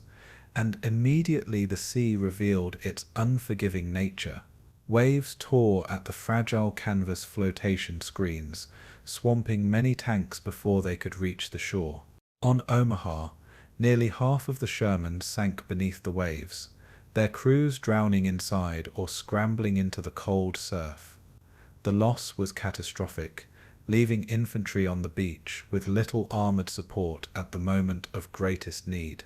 and immediately the sea revealed its unforgiving nature. Waves tore at the fragile canvas flotation screens, swamping many tanks before they could reach the shore. On Omaha, nearly half of the Shermans sank beneath the waves, their crews drowning inside or scrambling into the cold surf. The loss was catastrophic, leaving infantry on the beach with little armoured support at the moment of greatest need.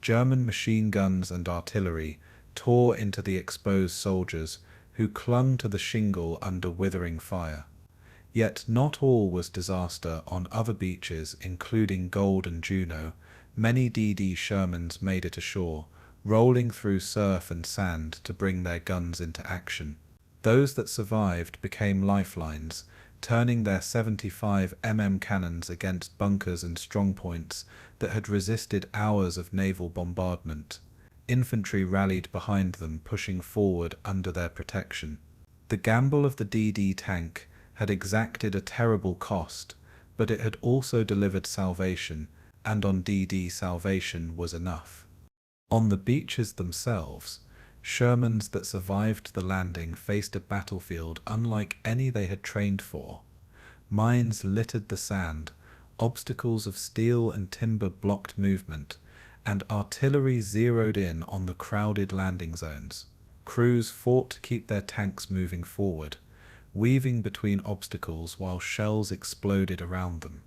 German machine guns and artillery tore into the exposed soldiers, who clung to the shingle under withering fire. Yet not all was disaster. On other beaches, including Gold and Juno, many DD Shermans made it ashore, rolling through surf and sand to bring their guns into action. Those that survived became lifelines, turning their 75 mm cannons against bunkers and strongpoints that had resisted hours of naval bombardment. Infantry rallied behind them, pushing forward under their protection. The gamble of the DD tank had exacted a terrible cost, but it had also delivered salvation, and on DD salvation was enough. On the beaches themselves, Shermans that survived the landing faced a battlefield unlike any they had trained for. Mines littered the sand, obstacles of steel and timber blocked movement, and artillery zeroed in on the crowded landing zones. Crews fought to keep their tanks moving forward, weaving between obstacles while shells exploded around them.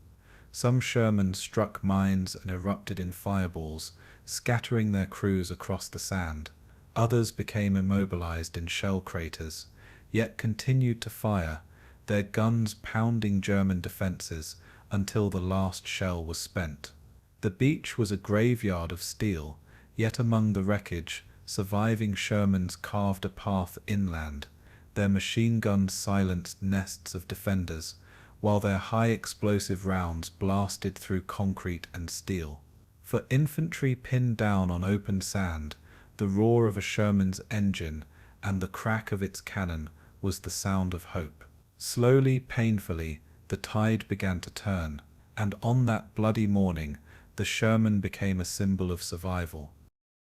Some Shermans struck mines and erupted in fireballs, scattering their crews across the sand. Others became immobilized in shell craters, yet continued to fire, their guns pounding German defenses until the last shell was spent. The beach was a graveyard of steel, yet among the wreckage, surviving Shermans carved a path inland. Their machine guns silenced nests of defenders, while their high-explosive rounds blasted through concrete and steel. For infantry pinned down on open sand, the roar of a Sherman's engine and the crack of its cannon was the sound of hope. Slowly, painfully, the tide began to turn, and on that bloody morning, the Sherman became a symbol of survival.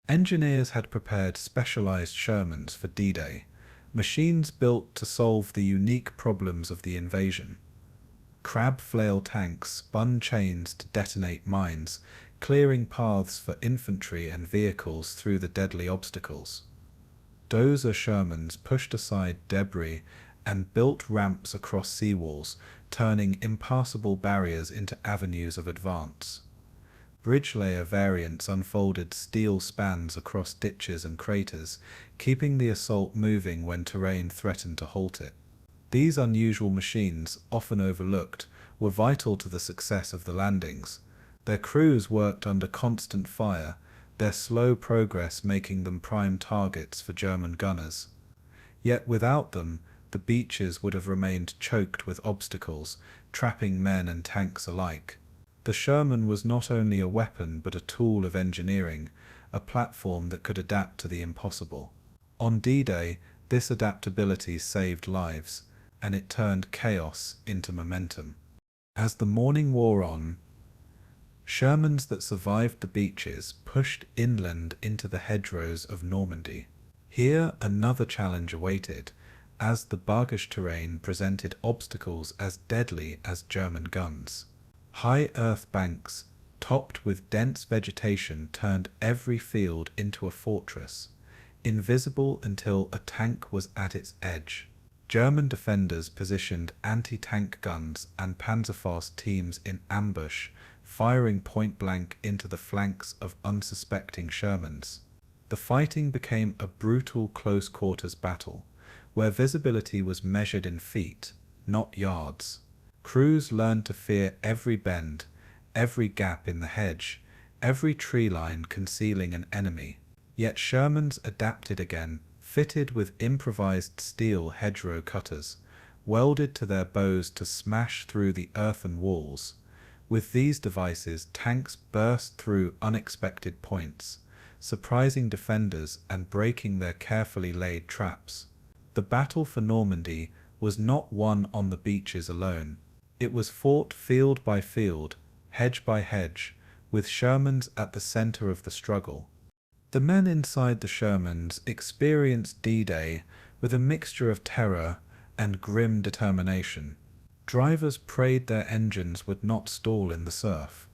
Engineers had prepared specialized Shermans for D-Day, machines built to solve the unique problems of the invasion. Crab flail tanks spun chains to detonate mines, clearing paths for infantry and vehicles through the deadly obstacles. Dozer Shermans pushed aside debris and built ramps across seawalls, turning impassable barriers into avenues of advance. Bridge layer variants unfolded steel spans across ditches and craters, keeping the assault moving when terrain threatened to halt it. These unusual machines, often overlooked, were vital to the success of the landings. Their crews worked under constant fire, their slow progress making them prime targets for German gunners. Yet without them, the beaches would have remained choked with obstacles, trapping men and tanks alike. The Sherman was not only a weapon but a tool of engineering, a platform that could adapt to the impossible. On D-Day, this adaptability saved lives, and it turned chaos into momentum. As the morning wore on, Shermans that survived the beaches pushed inland into the hedgerows of Normandy. Here another challenge awaited, as the Bulge terrain presented obstacles as deadly as German guns. High earth banks, topped with dense vegetation, turned every field into a fortress, invisible until a tank was at its edge. German defenders positioned anti-tank guns and panzerfaust teams in ambush, firing point-blank into the flanks of unsuspecting Shermans. The fighting became a brutal close-quarters battle, where visibility was measured in feet, not yards. Crews learned to fear every bend, every gap in the hedge, every tree line concealing an enemy. Yet Shermans adapted again, fitted with improvised steel hedgerow cutters, welded to their bows to smash through the earthen walls. With these devices, tanks burst through unexpected points, surprising defenders and breaking their carefully laid traps. The battle for Normandy was not won on the beaches alone. It was fought field by field, hedge by hedge, with Shermans at the center of the struggle. The men inside the Shermans experienced D-Day with a mixture of terror and grim determination. Drivers prayed their engines would not stall in the surf,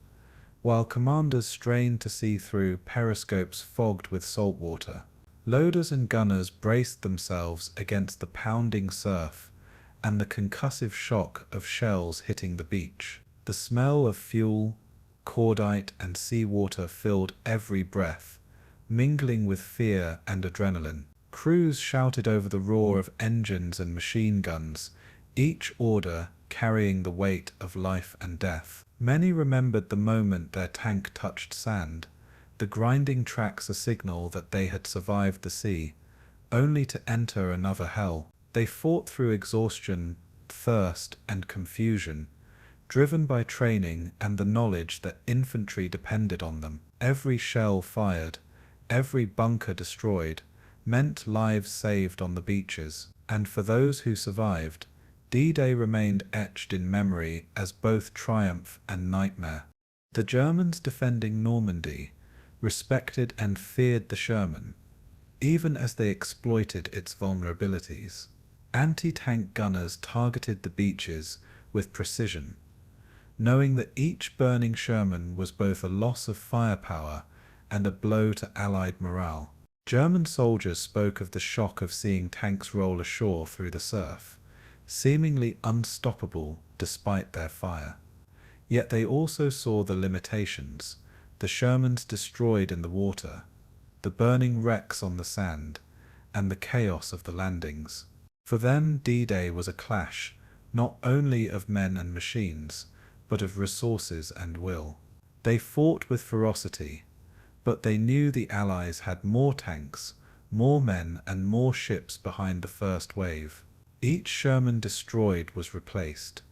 while commanders strained to see through periscopes fogged with salt water. Loaders and gunners braced themselves against the pounding surf and the concussive shock of shells hitting the beach. The smell of fuel, cordite, and seawater filled every breath, mingling with fear and adrenaline. Crews shouted over the roar of engines and machine guns, each order carrying the weight of life and death. Many remembered the moment their tank touched sand, the grinding tracks a signal that they had survived the sea, only to enter another hell. They fought through exhaustion, thirst, and confusion, driven by training and the knowledge that infantry depended on them. Every shell fired, every bunker destroyed, meant lives saved on the beaches, and for those who survived, D-Day remained etched in memory as both triumph and nightmare. The Germans defending Normandy respected and feared the Sherman, even as they exploited its vulnerabilities. Anti-tank gunners targeted the beaches with precision, knowing that each burning Sherman was both a loss of firepower and a blow to Allied morale. German soldiers spoke of the shock of seeing tanks roll ashore through the surf, seemingly unstoppable despite their fire. Yet they also saw the limitations, the Shermans destroyed in the water, the burning wrecks on the sand, and the chaos of the landings. For them, D-Day was a clash, not only of men and machines, but of resources and will. They fought with ferocity, but they knew the Allies had more tanks, more men, and more ships behind the first wave. Each Sherman destroyed was replaced,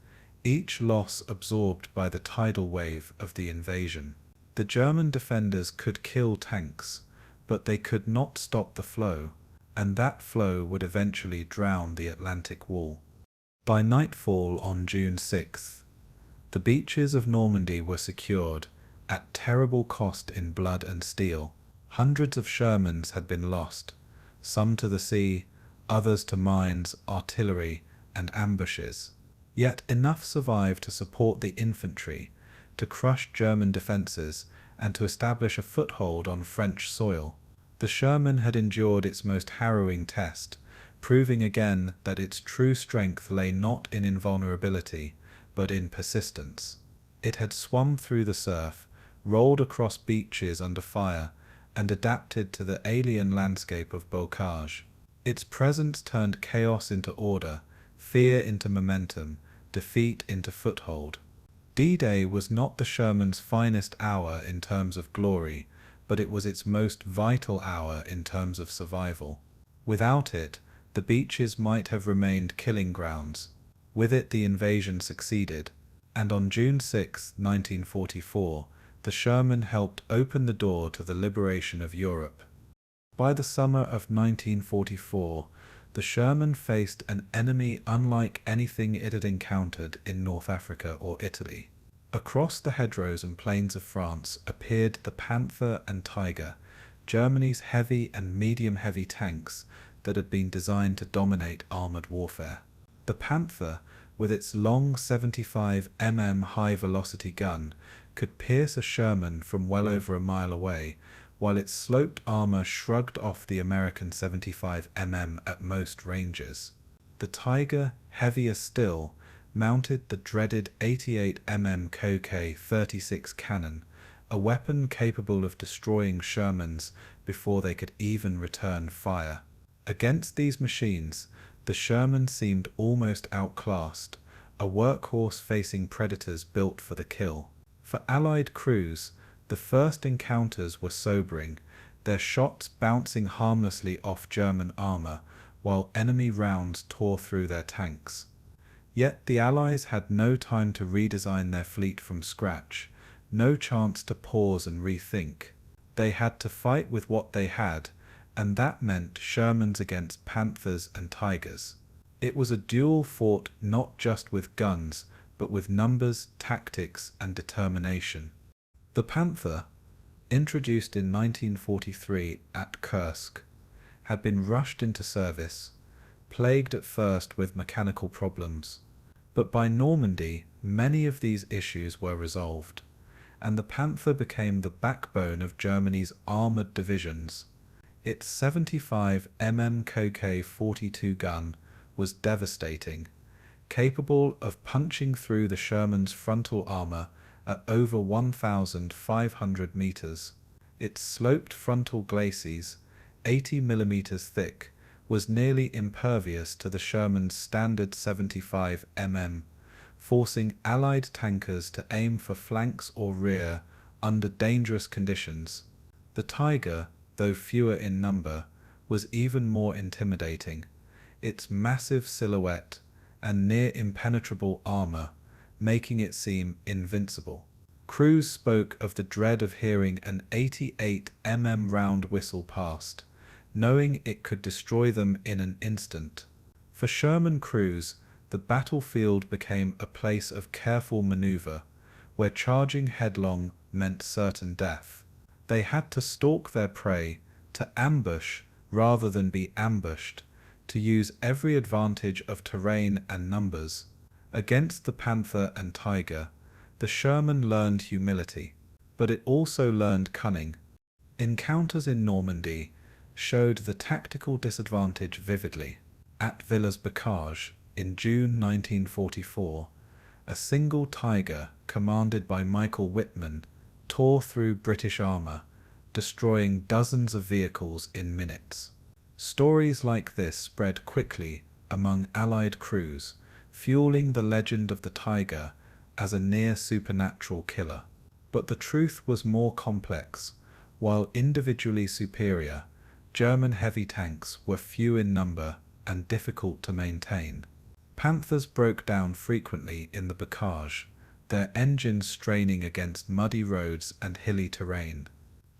each loss absorbed by the tidal wave of the invasion. The German defenders could kill tanks, but they could not stop the flow, and that flow would eventually drown the Atlantic Wall. By nightfall on June 6th, the beaches of Normandy were secured, at terrible cost in blood and steel. Hundreds of Shermans had been lost, some to the sea, others to mines, artillery, and ambushes. Yet enough survived to support the infantry, to crush German defences, and to establish a foothold on French soil. The Sherman had endured its most harrowing test, proving again that its true strength lay not in invulnerability, but in persistence. It had swum through the surf, rolled across beaches under fire, and adapted to the alien landscape of Bulge. Its presence turned chaos into order, fear into momentum, defeat into foothold. D-Day was not the Sherman's finest hour in terms of glory, but it was its most vital hour in terms of survival. Without it, the beaches might have remained killing grounds. With it, the invasion succeeded, and on June 6, 1944, the Sherman helped open the door to the liberation of Europe. By the summer of 1944, the Sherman faced an enemy unlike anything it had encountered in North Africa or Italy. Across the hedgerows and plains of France appeared the Panther and Tiger, Germany's heavy and medium-heavy tanks that had been designed to dominate armoured warfare. The Panther, with its long 75 mm high-velocity gun, could pierce a Sherman from well over a mile away, while its sloped armor shrugged off the American 75 mm at most ranges. The Tiger, heavier still, mounted the dreaded 88 mm Koke 36 cannon, a weapon capable of destroying Shermans before they could even return fire. Against these machines, the Sherman seemed almost outclassed, a workhorse facing predators built for the kill. For Allied crews, the first encounters were sobering, their shots bouncing harmlessly off German armor, while enemy rounds tore through their tanks. Yet the Allies had no time to redesign their fleet from scratch, no chance to pause and rethink. They had to fight with what they had, and that meant Shermans against Panthers and Tigers. It was a duel fought not just with guns, but with numbers, tactics, and determination. The Panther, introduced in 1943 at Kursk, had been rushed into service, plagued at first with mechanical problems. But by Normandy, many of these issues were resolved, and the Panther became the backbone of Germany's armored divisions. Its 75 mm Koke 42 gun was devastating, capable of punching through the Sherman's frontal armor at over 1,500 meters. Its sloped frontal glacis, 80 millimeters thick, was nearly impervious to the Sherman's standard 75 mm, forcing Allied tankers to aim for flanks or rear under dangerous conditions. The Tiger, though fewer in number, was even more intimidating, its massive silhouette and near impenetrable armor making it seem invincible. Crews spoke of the dread of hearing an 88 mm round whistle past, knowing it could destroy them in an instant. For Sherman crews, the battlefield became a place of careful maneuver, where charging headlong meant certain death. They had to stalk their prey, to ambush rather than be ambushed, to use every advantage of terrain and numbers. Against the Panther and Tiger, the Sherman learned humility, but it also learned cunning. Encounters in Normandy showed the tactical disadvantage vividly. At Villers-Bocage, in June 1944, a single Tiger, commanded by Michael Whitman, tore through British armor, destroying dozens of vehicles in minutes. Stories like this spread quickly among Allied crews, fueling the legend of the Tiger as a near-supernatural killer. But the truth was more complex. While individually superior, German heavy tanks were few in number and difficult to maintain. Panthers broke down frequently in the Bocage, their engines straining against muddy roads and hilly terrain.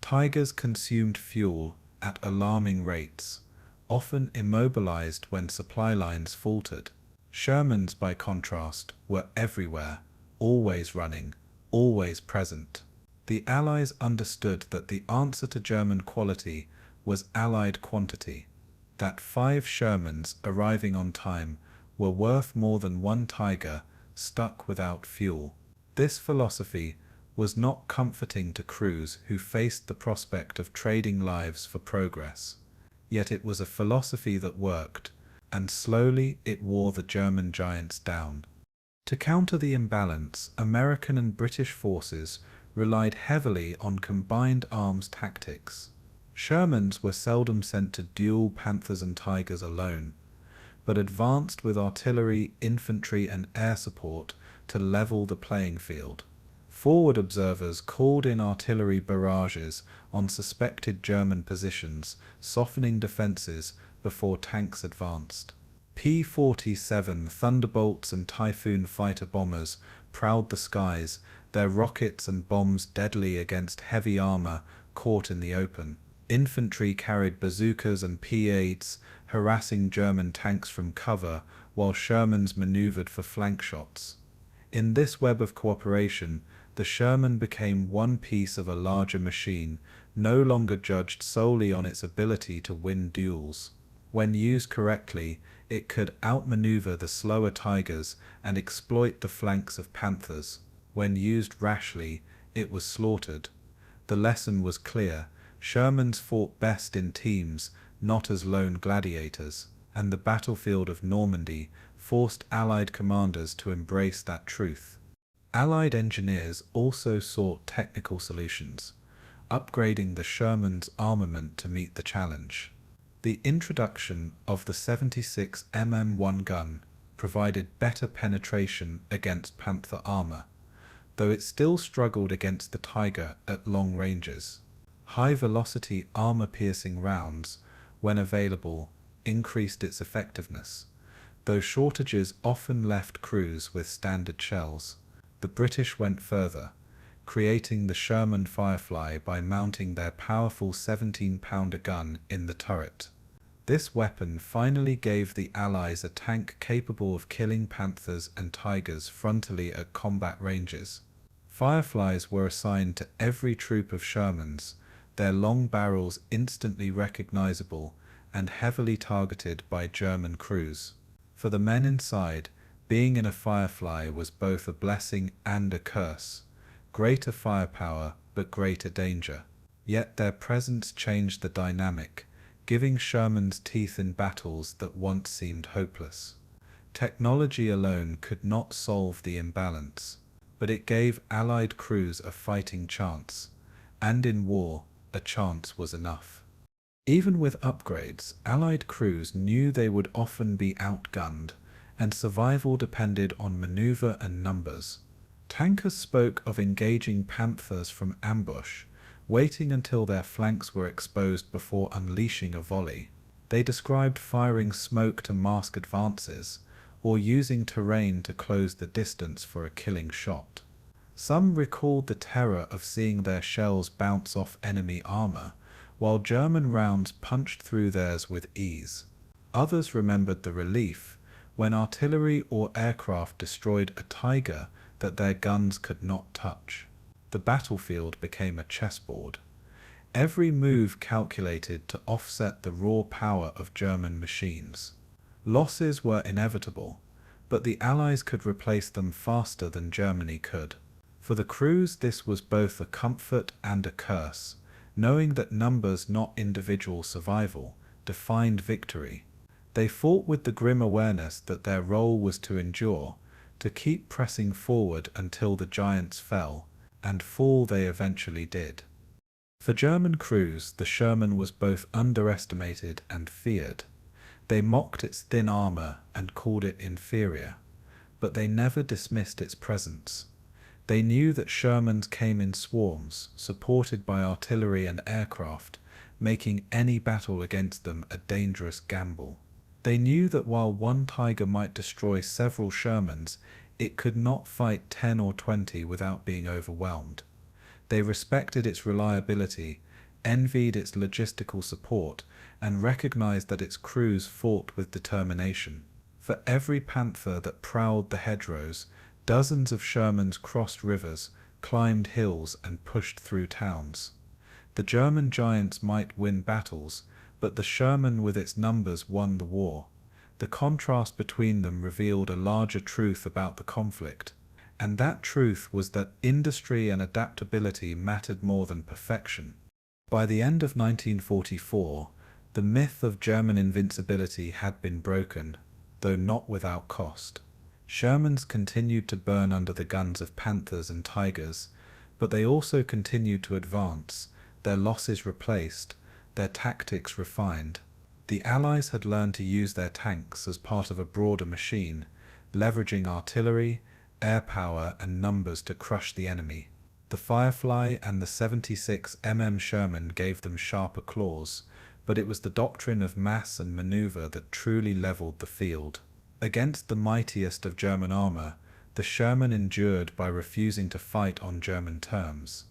Tigers consumed fuel at alarming rates, often immobilized when supply lines faltered. Shermans, by contrast, were everywhere, always running, always present. The Allies understood that the answer to German quality was Allied quantity, that 5 Shermans arriving on time were worth more than 1 Tiger stuck without fuel. This philosophy was not comforting to crews who faced the prospect of trading lives for progress. Yet it was a philosophy that worked, and slowly it wore the German giants down. To counter the imbalance, American and British forces relied heavily on combined arms tactics. Shermans were seldom sent to duel Panthers and Tigers alone, but advanced with artillery, infantry, and air support to level the playing field. Forward observers called in artillery barrages on suspected German positions, softening defenses before tanks advanced. P-47 Thunderbolts and Typhoon fighter bombers prowled the skies, their rockets and bombs deadly against heavy armor caught in the open. Infantry carried bazookas and P-8s, harassing German tanks from cover, while Shermans maneuvered for flank shots. In this web of cooperation, the Sherman became one piece of a larger machine, no longer judged solely on its ability to win duels. When used correctly, it could outmaneuver the slower Tigers and exploit the flanks of Panthers. When used rashly, it was slaughtered. The lesson was clear: Shermans fought best in teams, not as lone gladiators, and the battlefield of Normandy forced Allied commanders to embrace that truth. Allied engineers also sought technical solutions, upgrading the Sherman's armament to meet the challenge. The introduction of the 76 mm1 gun provided better penetration against Panther armor, though it still struggled against the Tiger at long ranges. High-velocity armor-piercing rounds, when available, increased its effectiveness, though shortages often left crews with standard shells. The British went further, creating the Sherman Firefly by mounting their powerful 17-pounder gun in the turret. This weapon finally gave the Allies a tank capable of killing Panthers and Tigers frontally at combat ranges. Fireflies were assigned to every troop of Shermans, their long barrels instantly recognizable and heavily targeted by German crews. For the men inside, being in a Firefly was both a blessing and a curse. Greater firepower, but greater danger. Yet their presence changed the dynamic, giving Shermans teeth in battles that once seemed hopeless. Technology alone could not solve the imbalance, but it gave Allied crews a fighting chance, and in war, a chance was enough. Even with upgrades, Allied crews knew they would often be outgunned, and survival depended on maneuver and numbers. Tankers spoke of engaging Panthers from ambush, waiting until their flanks were exposed before unleashing a volley. They described firing smoke to mask advances, or using terrain to close the distance for a killing shot. Some recalled the terror of seeing their shells bounce off enemy armor, while German rounds punched through theirs with ease. Others remembered the relief when artillery or aircraft destroyed a Tiger that their guns could not touch. The battlefield became a chessboard. Every move calculated to offset the raw power of German machines. Losses were inevitable, but the Allies could replace them faster than Germany could. For the crews, this was both a comfort and a curse, knowing that numbers, not individual survival, defined victory. They fought with the grim awareness that their role was to endure, to keep pressing forward until the giants fell, and fall they eventually did. For German crews, the Sherman was both underestimated and feared. They mocked its thin armor and called it inferior, but they never dismissed its presence. They knew that Shermans came in swarms, supported by artillery and aircraft, making any battle against them a dangerous gamble. They knew that while one Tiger might destroy several Shermans, it could not fight 10 or 20 without being overwhelmed. They respected its reliability, envied its logistical support, and recognized that its crews fought with determination. For every Panther that prowled the hedgerows, dozens of Shermans crossed rivers, climbed hills, and pushed through towns. The German giants might win battles, but the Sherman with its numbers won the war. The contrast between them revealed a larger truth about the conflict, and that truth was that industry and adaptability mattered more than perfection. By the end of 1944, the myth of German invincibility had been broken, though not without cost. Shermans continued to burn under the guns of Panthers and Tigers, but they also continued to advance, their losses replaced, their tactics refined. The Allies had learned to use their tanks as part of a broader machine, leveraging artillery, air power, and numbers to crush the enemy. The Firefly and the 76 mm Sherman gave them sharper claws, but it was the doctrine of mass and maneuver that truly leveled the field. Against the mightiest of German armor, the Sherman endured by refusing to fight on German terms.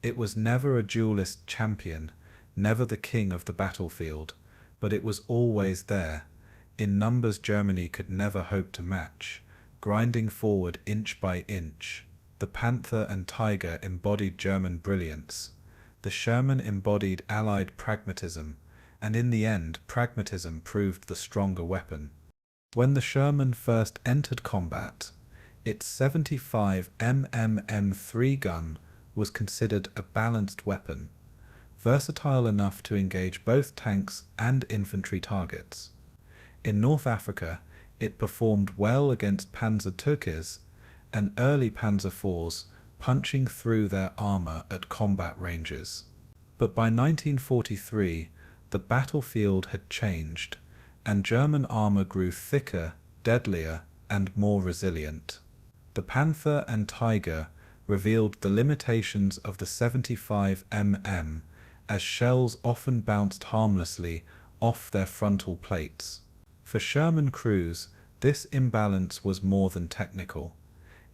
It was never a duelist champion, never the king of the battlefield, but it was always there, in numbers Germany could never hope to match, grinding forward inch by inch. The Panther and Tiger embodied German brilliance. The Sherman embodied Allied pragmatism, and in the end pragmatism proved the stronger weapon. When the Sherman first entered combat, its 75mm M3 gun was considered a balanced weapon, versatile enough to engage both tanks and infantry targets. In North Africa, it performed well against Panzer IIs and early Panzer IVs, punching through their armor at combat ranges. But by 1943, the battlefield had changed, and German armor grew thicker, deadlier, and more resilient. The Panther and Tiger revealed the limitations of the 75mm, as shells often bounced harmlessly off their frontal plates. For Sherman crews, this imbalance was more than technical.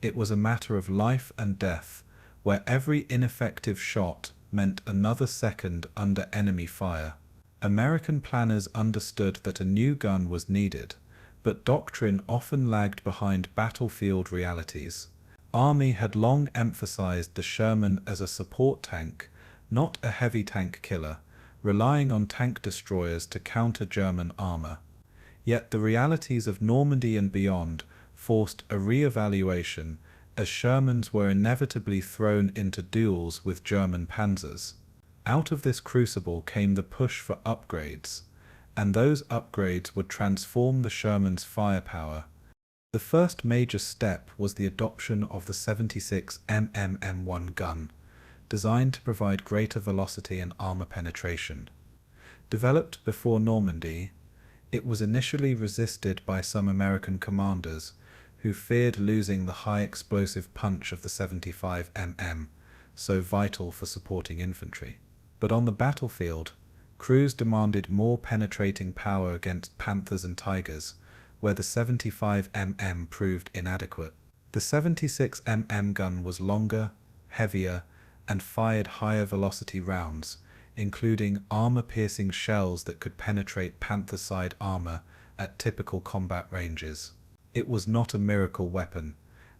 It was a matter of life and death, where every ineffective shot meant another second under enemy fire. American planners understood that a new gun was needed, but doctrine often lagged behind battlefield realities. Army had long emphasized the Sherman as a support tank, not a heavy tank killer, relying on tank destroyers to counter German armor. Yet the realities of Normandy and beyond forced a re-evaluation, as Shermans were inevitably thrown into duels with German panzers. Out of this crucible came the push for upgrades, and those upgrades would transform the Sherman's firepower. The first major step was the adoption of the 76mm M1 gun, designed to provide greater velocity and armor penetration. Developed before Normandy, it was initially resisted by some American commanders who feared losing the high explosive punch of the 75mm, so vital for supporting infantry. But on the battlefield, crews demanded more penetrating power against Panthers and Tigers, where the 75mm proved inadequate. The 76mm gun was longer, heavier, and fired higher velocity rounds, including armor-piercing shells that could penetrate Panther side armor at typical combat ranges. It was not a miracle weapon,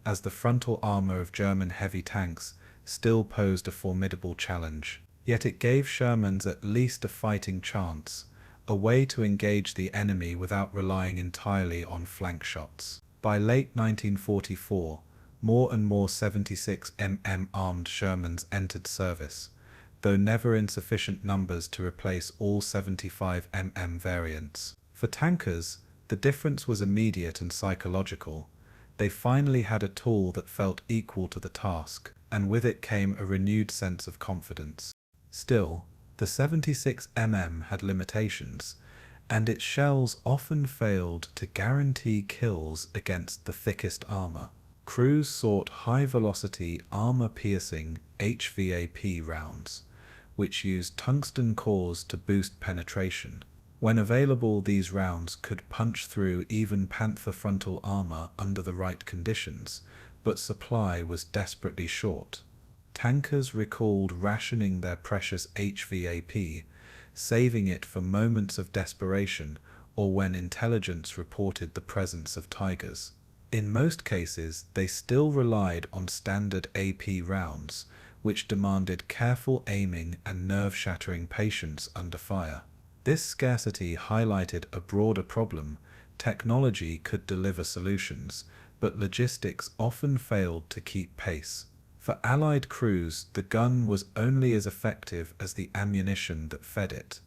as the frontal armor of German heavy tanks still posed a formidable challenge. Yet it gave Shermans at least a fighting chance, a way to engage the enemy without relying entirely on flank shots. By late 1944, more and more 76mm armed Shermans entered service, though never in sufficient numbers to replace all 75mm variants. For tankers, the difference was immediate and psychological. They finally had a tool that felt equal to the task, and with it came a renewed sense of confidence. Still, the 76mm had limitations, and its shells often failed to guarantee kills against the thickest armor. Crews sought high-velocity, armor-piercing HVAP rounds, which used tungsten cores to boost penetration. When available, these rounds could punch through even Panther frontal armor under the right conditions, but supply was desperately short. Tankers recalled rationing their precious HVAP, saving it for moments of desperation or when intelligence reported the presence of Tigers. In most cases, they still relied on standard AP rounds, which demanded careful aiming and nerve-shattering patience under fire. This scarcity highlighted a broader problem. Technology could deliver solutions, but logistics often failed to keep pace. For Allied crews, the gun was only as effective as the ammunition that fed it,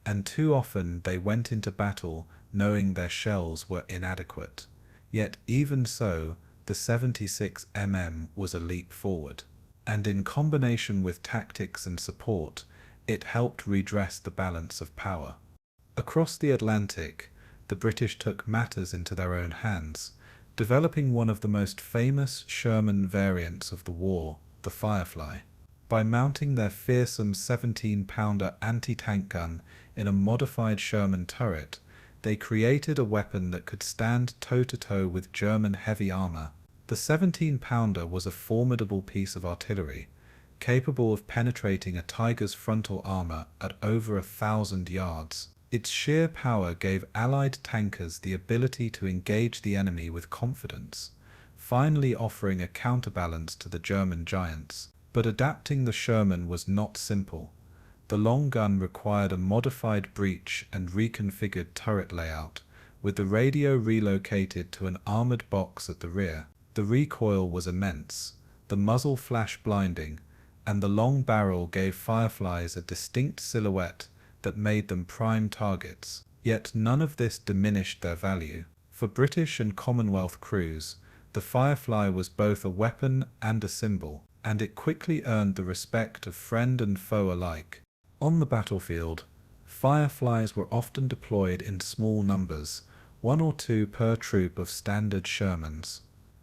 and too often they went into battle knowing their shells were inadequate. Yet even so, the 76mm was a leap forward, and in combination with tactics and support, it helped redress the balance of power. Across the Atlantic, the British took matters into their own hands, developing one of the most famous Sherman variants of the war, the Firefly. By mounting their fearsome 17-pounder anti-tank gun in a modified Sherman turret, they created a weapon that could stand toe-to-toe with German heavy armor. The 17-pounder was a formidable piece of artillery, capable of penetrating a Tiger's frontal armor at over 1,000 yards. Its sheer power gave Allied tankers the ability to engage the enemy with confidence, finally offering a counterbalance to the German giants. But adapting the Sherman was not simple. The long gun required a modified breech and reconfigured turret layout, with the radio relocated to an armored box at the rear. The recoil was immense, the muzzle flash blinding, and the long barrel gave fireflies a distinct silhouette that made them prime targets. Yet none of this diminished their value. For British and Commonwealth crews, the Firefly was both a weapon and a symbol, and it quickly earned the respect of friend and foe alike. On the battlefield, Fireflies were often deployed in small numbers, 1 or 2 per troop of standard Shermans.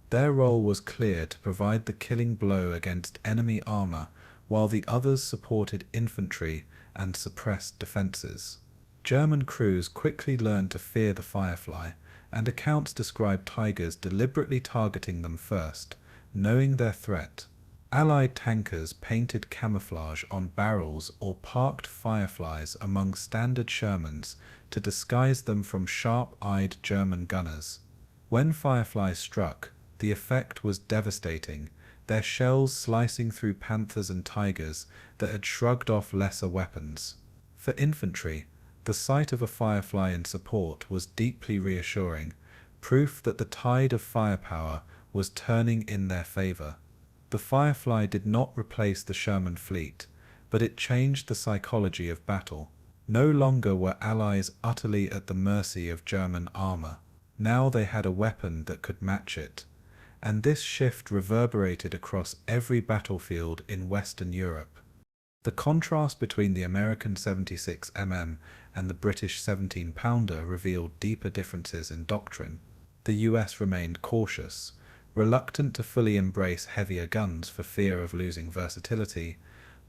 Their role was clear: to provide the killing blow against enemy armor, while the others supported infantry and suppressed defenses. German crews quickly learned to fear the Firefly, and accounts describe Tigers deliberately targeting them first, knowing their threat. Allied tankers painted camouflage on barrels or parked Fireflies among standard Shermans to disguise them from sharp-eyed German gunners. When Fireflies struck, the effect was devastating, their shells slicing through Panthers and Tigers that had shrugged off lesser weapons. For infantry, the sight of a Firefly in support was deeply reassuring, proof that the tide of firepower was turning in their favor. The Firefly did not replace the Sherman fleet, but it changed the psychology of battle. No longer were Allies utterly at the mercy of German armor. Now they had a weapon that could match it, and this shift reverberated across every battlefield in Western Europe. The contrast between the American 76 mm and the British 17-pounder revealed deeper differences in doctrine. The US remained cautious, reluctant to fully embrace heavier guns for fear of losing versatility,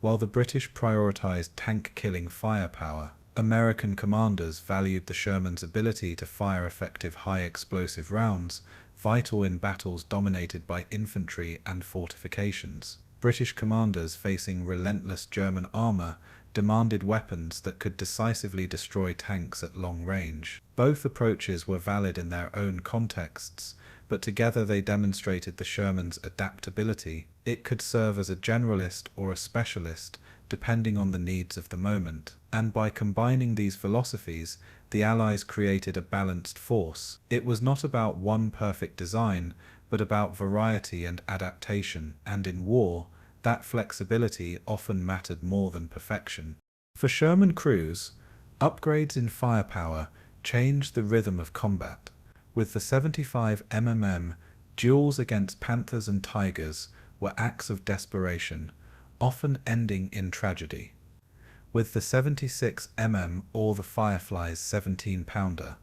while the British prioritized tank-killing firepower. American commanders valued the Sherman's ability to fire effective high-explosive rounds, vital in battles dominated by infantry and fortifications. British commanders, facing relentless German armor, demanded weapons that could decisively destroy tanks at long range. Both approaches were valid in their own contexts, but together they demonstrated the Sherman's adaptability. It could serve as a generalist or a specialist, depending on the needs of the moment. And by combining these philosophies, the Allies created a balanced force. It was not about one perfect design, but about variety and adaptation, and in war, that flexibility often mattered more than perfection. For Sherman crews, upgrades in firepower changed the rhythm of combat. With the 75 mm, duels against Panthers and Tigers were acts of desperation, often ending in tragedy. With the 76 mm or the Firefly's 17-pounder,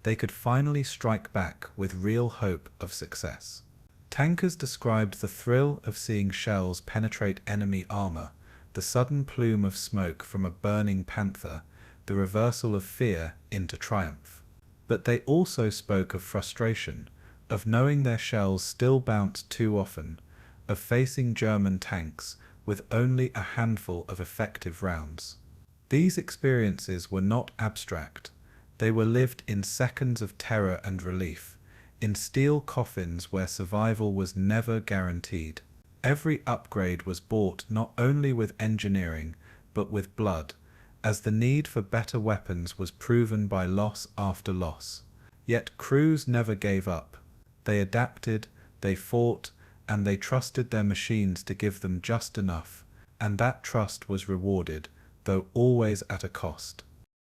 they could finally strike back with real hope of success. Tankers described the thrill of seeing shells penetrate enemy armor, the sudden plume of smoke from a burning Panther, the reversal of fear into triumph. But they also spoke of frustration, of knowing their shells still bounced too often, of facing German tanks with only a handful of effective rounds. These experiences were not abstract. They were lived in seconds of terror and relief, in steel coffins where survival was never guaranteed. Every upgrade was bought not only with engineering, but with blood, as the need for better weapons was proven by loss after loss. Yet crews never gave up. They adapted, they fought, and they trusted their machines to give them just enough, and that trust was rewarded, though always at a cost.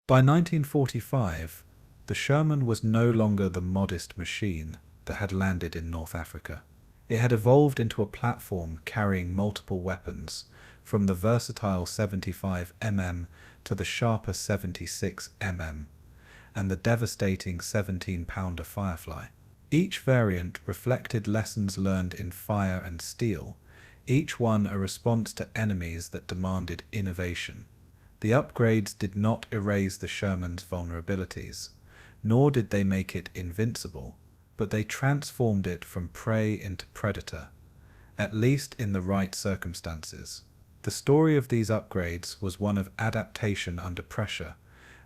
By 1945, the Sherman was no longer the modest machine that had landed in North Africa. It had evolved into a platform carrying multiple weapons, from the versatile 75 mm to the sharper 76 mm, and the devastating 17-pounder Firefly. Each variant reflected lessons learned in fire and steel, each one a response to enemies that demanded innovation. The upgrades did not erase the Sherman's vulnerabilities, nor did they make it invincible, but they transformed it from prey into predator, at least in the right circumstances. The story of these upgrades was one of adaptation under pressure,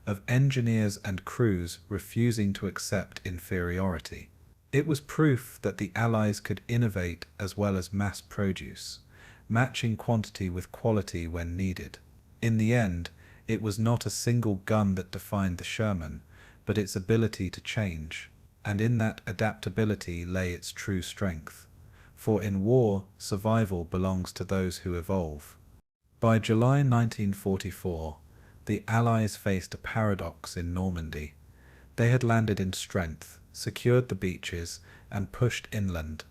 of engineers and crews refusing to accept inferiority. It was proof that the Allies could innovate as well as mass produce, matching quantity with quality when needed. In the end, it was not a single gun that defined the Sherman, but its ability to change, and in that adaptability lay its true strength. For in war, survival belongs to those who evolve. By July 1944, the Allies faced a paradox in Normandy. They had landed in strength, secured the beaches, and pushed inland,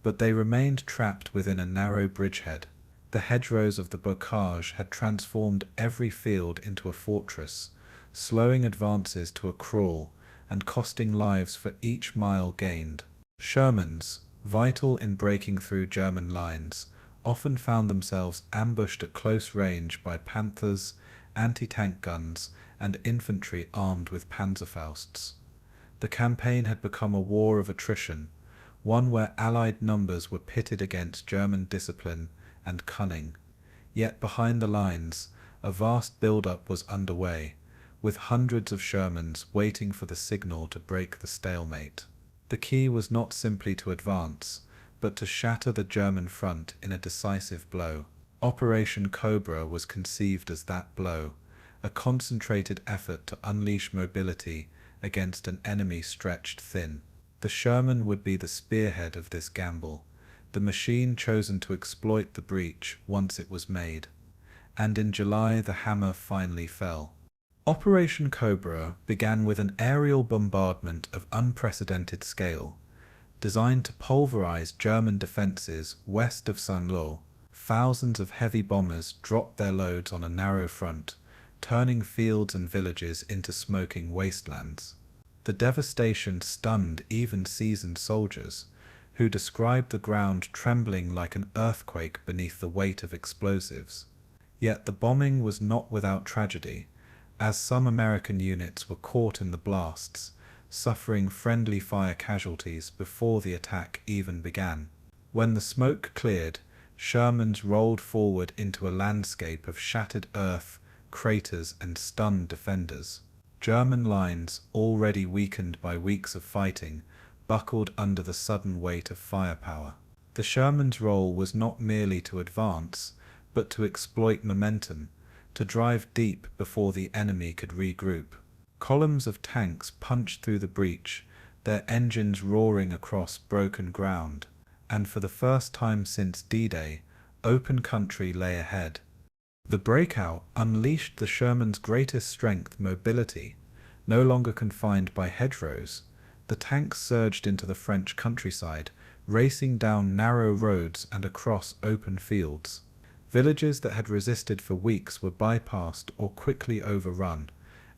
but they remained trapped within a narrow bridgehead. The hedgerows of the bocage had transformed every field into a fortress, slowing advances to a crawl, and costing lives for each mile gained. Shermans, vital in breaking through German lines, often found themselves ambushed at close range by Panthers, anti-tank guns, and infantry armed with Panzerfausts. The campaign had become a war of attrition, one where Allied numbers were pitted against German discipline and cunning. Yet behind the lines, a vast build-up was underway, with hundreds of Shermans waiting for the signal to break the stalemate. The key was not simply to advance, but to shatter the German front in a decisive blow. Operation Cobra was conceived as that blow, a concentrated effort to unleash mobility against an enemy stretched thin. The Sherman would be the spearhead of this gamble, the machine chosen to exploit the breach once it was made. And in July the hammer finally fell. Operation Cobra began with an aerial bombardment of unprecedented scale, designed to pulverize German defenses west of Saint-Lô. Thousands of heavy bombers dropped their loads on a narrow front, turning fields and villages into smoking wastelands. The devastation stunned even seasoned soldiers, who described the ground trembling like an earthquake beneath the weight of explosives. Yet the bombing was not without tragedy, as some American units were caught in the blasts, suffering friendly fire casualties before the attack even began. When the smoke cleared, Shermans rolled forward into a landscape of shattered earth, craters, and stunned defenders. German lines, already weakened by weeks of fighting, buckled under the sudden weight of firepower. The Sherman's role was not merely to advance, but to exploit momentum, to drive deep before the enemy could regroup. Columns of tanks punched through the breach, their engines roaring across broken ground, and for the first time since D-Day, open country lay ahead. The breakout unleashed the Sherman's greatest strength, mobility. No longer confined by hedgerows, the tanks surged into the French countryside, racing down narrow roads and across open fields. Villages that had resisted for weeks were bypassed or quickly overrun,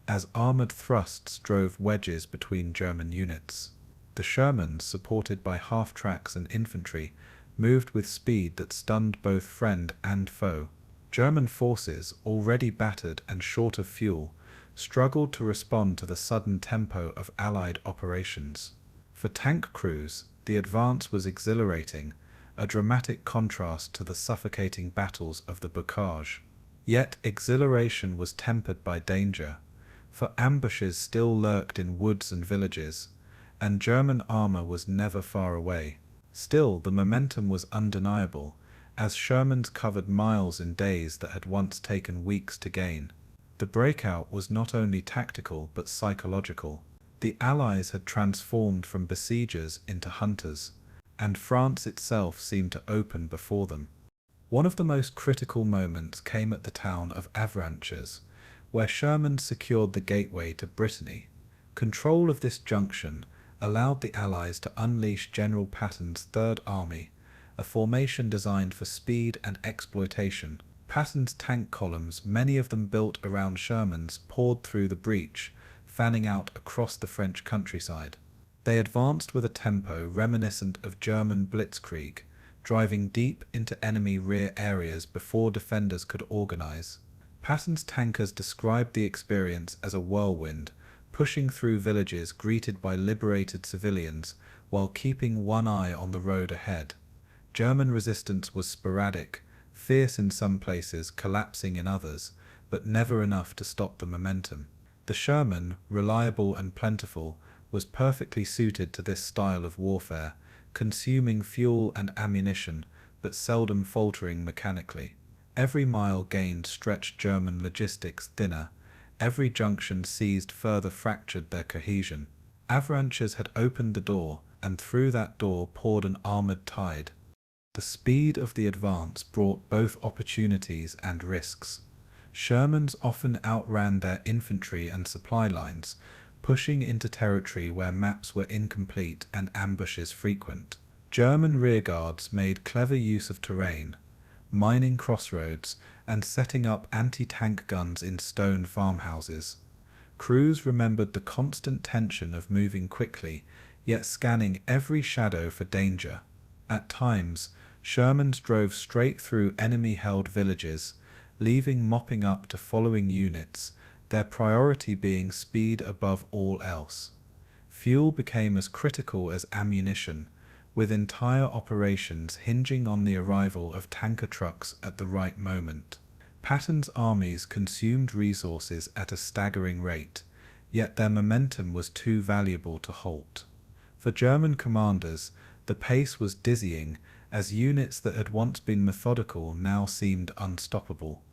as armored thrusts drove wedges between German units. The Shermans, supported by half-tracks and infantry, moved with speed that stunned both friend and foe. German forces, already battered and short of fuel, struggled to respond to the sudden tempo of Allied operations. For tank crews, the advance was exhilarating, a dramatic contrast to the suffocating battles of the bocage. Yet exhilaration was tempered by danger, for ambushes still lurked in woods and villages, and German armor was never far away. Still, the momentum was undeniable, as Shermans covered miles in days that had once taken weeks to gain. The breakout was not only tactical but psychological. The Allies had transformed from besiegers into hunters, and France itself seemed to open before them. One of the most critical moments came at the town of Avranches, where Sherman secured the gateway to Brittany. Control of this junction allowed the Allies to unleash General Patton's Third Army, a formation designed for speed and exploitation. Patton's tank columns, many of them built around Sherman's, poured through the breach, fanning out across the French countryside. They advanced with a tempo reminiscent of German blitzkrieg, driving deep into enemy rear areas before defenders could organize. Patton's tankers described the experience as a whirlwind, pushing through villages greeted by liberated civilians while keeping one eye on the road ahead. German resistance was sporadic, fierce in some places, collapsing in others, but never enough to stop the momentum. The Sherman, reliable and plentiful, was perfectly suited to this style of warfare, consuming fuel and ammunition, but seldom faltering mechanically. Every mile gained stretched German logistics thinner, every junction seized further fractured their cohesion. Avalanches had opened the door, and through that door poured an armoured tide. The speed of the advance brought both opportunities and risks. Shermans often outran their infantry and supply lines, pushing into territory where maps were incomplete and ambushes frequent. German rearguards made clever use of terrain, mining crossroads and setting up anti-tank guns in stone farmhouses. Crews remembered the constant tension of moving quickly, yet scanning every shadow for danger. At times, Shermans drove straight through enemy-held villages, leaving mopping up to following units, their priority being speed above all else. Fuel became as critical as ammunition, with entire operations hinging on the arrival of tanker trucks at the right moment. Patton's armies consumed resources at a staggering rate, yet their momentum was too valuable to halt. For German commanders, the pace was dizzying, as units that had once been methodical now seemed unstoppable.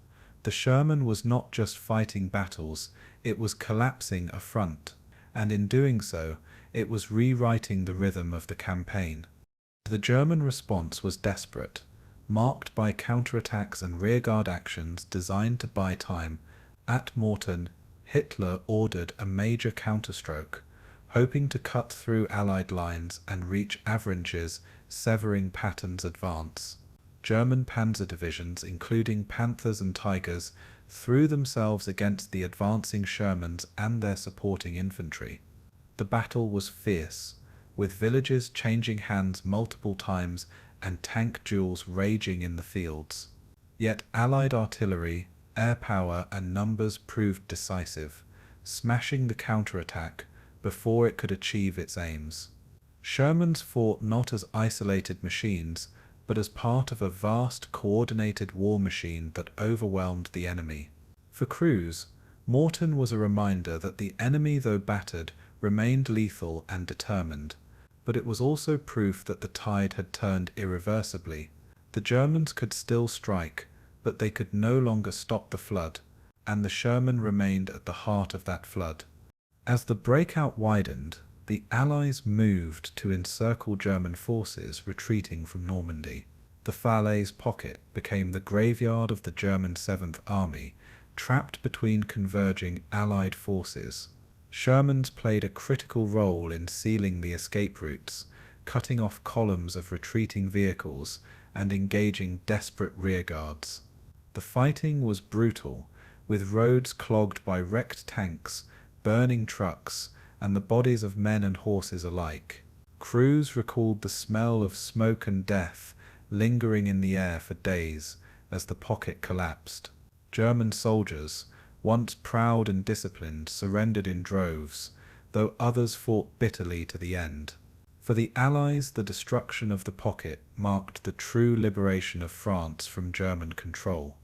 The Sherman was not just fighting battles, it was collapsing a front, and in doing so, it was rewriting the rhythm of the campaign. The German response was desperate, marked by counterattacks and rearguard actions designed to buy time. At Morton, Hitler ordered a major counterstroke, hoping to cut through Allied lines and reach Avranches, severing Patton's advance. German panzer divisions, including Panthers and Tigers, threw themselves against the advancing Shermans and their supporting infantry. The battle was fierce, with villages changing hands multiple times and tank duels raging in the fields. Yet Allied artillery, air power and numbers proved decisive, smashing the counterattack before it could achieve its aims. Shermans fought not as isolated machines, but as part of a vast coordinated war machine that overwhelmed the enemy. For crews, Morton was a reminder that the enemy, though battered, remained lethal and determined, but it was also proof that the tide had turned irreversibly. The Germans could still strike, but they could no longer stop the flood, and the Sherman remained at the heart of that flood. As the breakout widened, the Allies moved to encircle German forces retreating from Normandy. The Falaise pocket became the graveyard of the German 7th Army, trapped between converging Allied forces. Shermans played a critical role in sealing the escape routes, cutting off columns of retreating vehicles and engaging desperate rearguards. The fighting was brutal, with roads clogged by wrecked tanks, burning trucks, and the bodies of men and horses alike. Crews recalled the smell of smoke and death lingering in the air for days as the pocket collapsed. German soldiers, once proud and disciplined, surrendered in droves, though others fought bitterly to the end. For the Allies, the destruction of the pocket marked the true liberation of France from German control.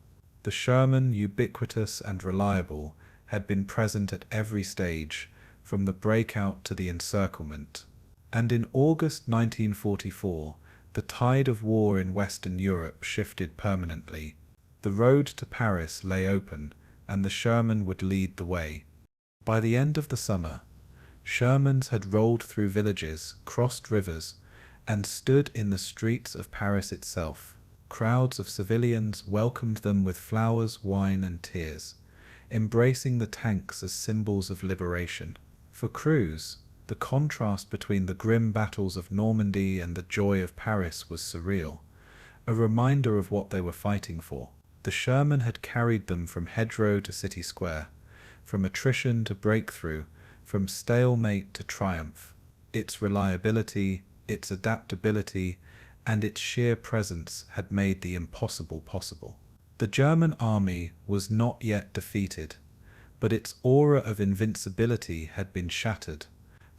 The Sherman, ubiquitous and reliable, had been present at every stage, from the breakout to the encirclement. And in August 1944, the tide of war in Western Europe shifted permanently. The road to Paris lay open, and the Sherman would lead the way. By the end of the summer, Shermans had rolled through villages, crossed rivers, and stood in the streets of Paris itself. Crowds of civilians welcomed them with flowers, wine, and tears, embracing the tanks as symbols of liberation. For crews, the contrast between the grim battles of Normandy and the joy of Paris was surreal, a reminder of what they were fighting for. The Sherman had carried them from hedgerow to city square, from attrition to breakthrough, from stalemate to triumph. Its reliability, its adaptability, and its sheer presence had made the impossible possible. The German army was not yet defeated, but its aura of invincibility had been shattered.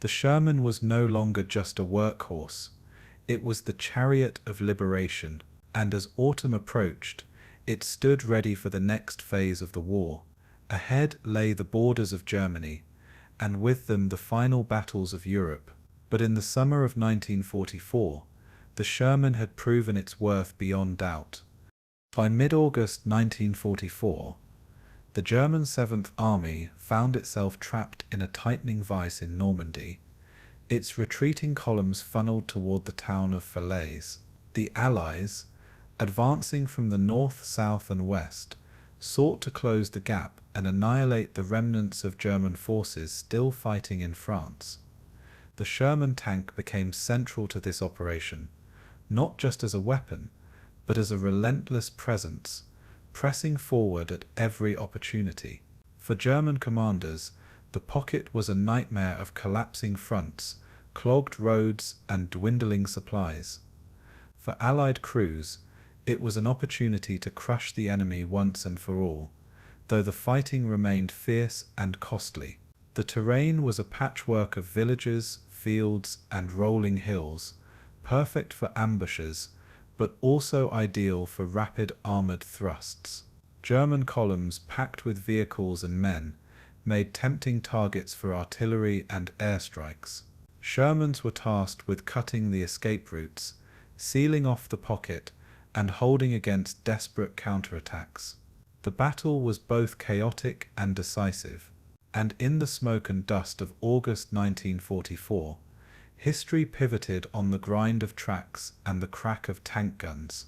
The Sherman was no longer just a workhorse, it was the chariot of liberation, and as autumn approached, it stood ready for the next phase of the war. Ahead lay the borders of Germany, and with them the final battles of Europe. But in the summer of 1944, the Sherman had proven its worth beyond doubt. By mid-August 1944, the German 7th Army found itself trapped in a tightening vice in Normandy, its retreating columns funneled toward the town of Falaise. The Allies, advancing from the north, south and west, sought to close the gap and annihilate the remnants of German forces still fighting in France. The Sherman tank became central to this operation, not just as a weapon, but as a relentless presence, pressing forward at every opportunity. For German commanders, the pocket was a nightmare of collapsing fronts, clogged roads and dwindling supplies. For Allied crews, it was an opportunity to crush the enemy once and for all, though the fighting remained fierce and costly. The terrain was a patchwork of villages, fields, and rolling hills, perfect for ambushes, but also ideal for rapid armored thrusts. German columns packed with vehicles and men made tempting targets for artillery and airstrikes. Shermans were tasked with cutting the escape routes, sealing off the pocket, and holding against desperate counterattacks. The battle was both chaotic and decisive, and in the smoke and dust of August 1944, history pivoted on the grind of tracks and the crack of tank guns.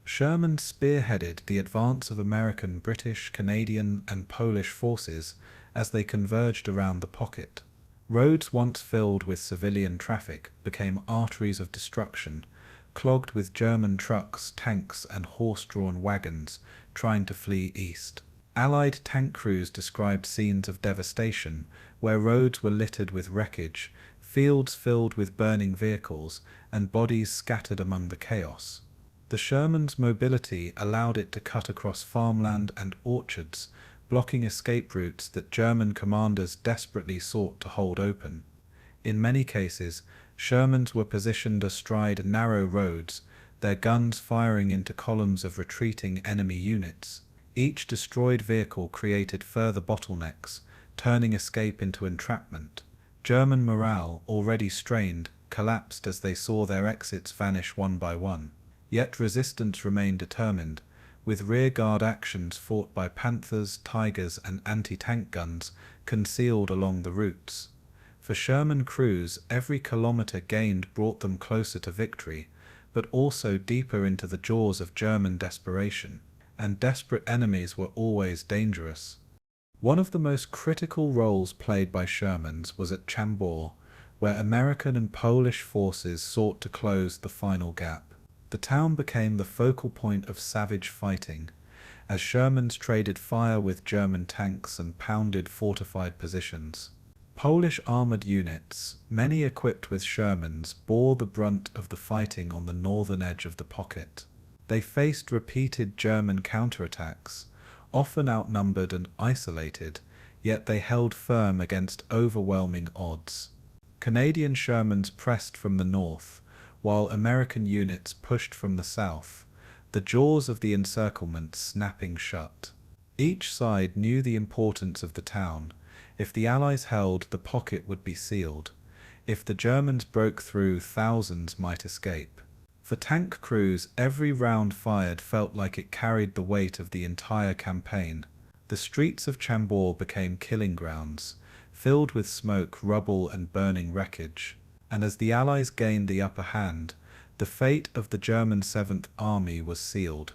Sherman spearheaded the advance of American, British, Canadian, and Polish forces as they converged around the pocket. Roads once filled with civilian traffic became arteries of destruction, clogged with German trucks, tanks, and horse-drawn wagons trying to flee east. Allied tank crews described scenes of devastation where roads were littered with wreckage, fields filled with burning vehicles, and bodies scattered among the chaos. The Sherman's mobility allowed it to cut across farmland and orchards, blocking escape routes that German commanders desperately sought to hold open. In many cases, Shermans were positioned astride narrow roads, their guns firing into columns of retreating enemy units. Each destroyed vehicle created further bottlenecks, turning escape into entrapment. German morale, already strained, collapsed as they saw their exits vanish one by one. Yet resistance remained determined, with rearguard actions fought by Panthers, Tigers, and anti-tank guns concealed along the routes. For Sherman crews, every kilometer gained brought them closer to victory, but also deeper into the jaws of German desperation, and desperate enemies were always dangerous. One of the most critical roles played by Shermans was at Chambord, where American and Polish forces sought to close the final gap. The town became the focal point of savage fighting, as Shermans traded fire with German tanks and pounded fortified positions. Polish armored units, many equipped with Shermans, bore the brunt of the fighting on the northern edge of the pocket. They faced repeated German counterattacks, often outnumbered and isolated, yet they held firm against overwhelming odds. Canadian Shermans pressed from the north, while American units pushed from the south, the jaws of the encirclement snapping shut. Each side knew the importance of the town. If the Allies held, the pocket would be sealed. If the Germans broke through, thousands might escape. For tank crews, every round fired felt like it carried the weight of the entire campaign. The streets of Chambord became killing grounds, filled with smoke, rubble, and burning wreckage. And as the Allies gained the upper hand, the fate of the German 7th Army was sealed.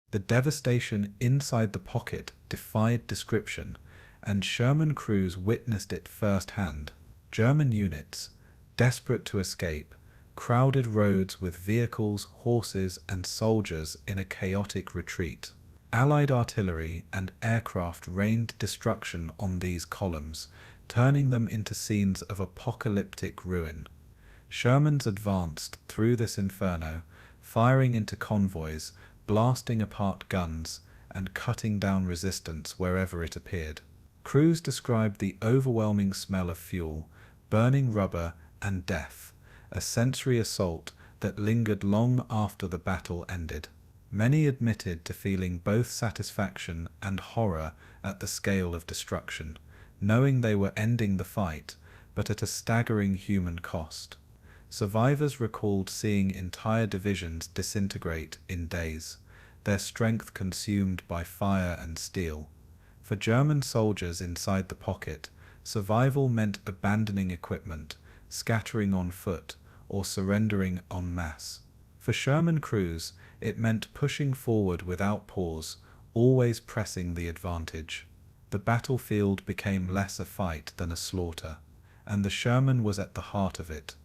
The devastation inside the pocket defied description, and Sherman crews witnessed it firsthand. German units, desperate to escape, crowded roads with vehicles, horses, and soldiers in a chaotic retreat. Allied artillery and aircraft rained destruction on these columns, turning them into scenes of apocalyptic ruin. Shermans advanced through this inferno, firing into convoys, blasting apart guns, and cutting down resistance wherever it appeared. Crews described the overwhelming smell of fuel, burning rubber, and death, a sensory assault that lingered long after the battle ended. Many admitted to feeling both satisfaction and horror at the scale of destruction, knowing they were ending the fight, but at a staggering human cost. Survivors recalled seeing entire divisions disintegrate in days, their strength consumed by fire and steel. For German soldiers inside the pocket, survival meant abandoning equipment, scattering on foot, or surrendering en masse. For Sherman crews, it meant pushing forward without pause, always pressing the advantage. The battlefield became less a fight than a slaughter, and the Sherman was at the heart of it.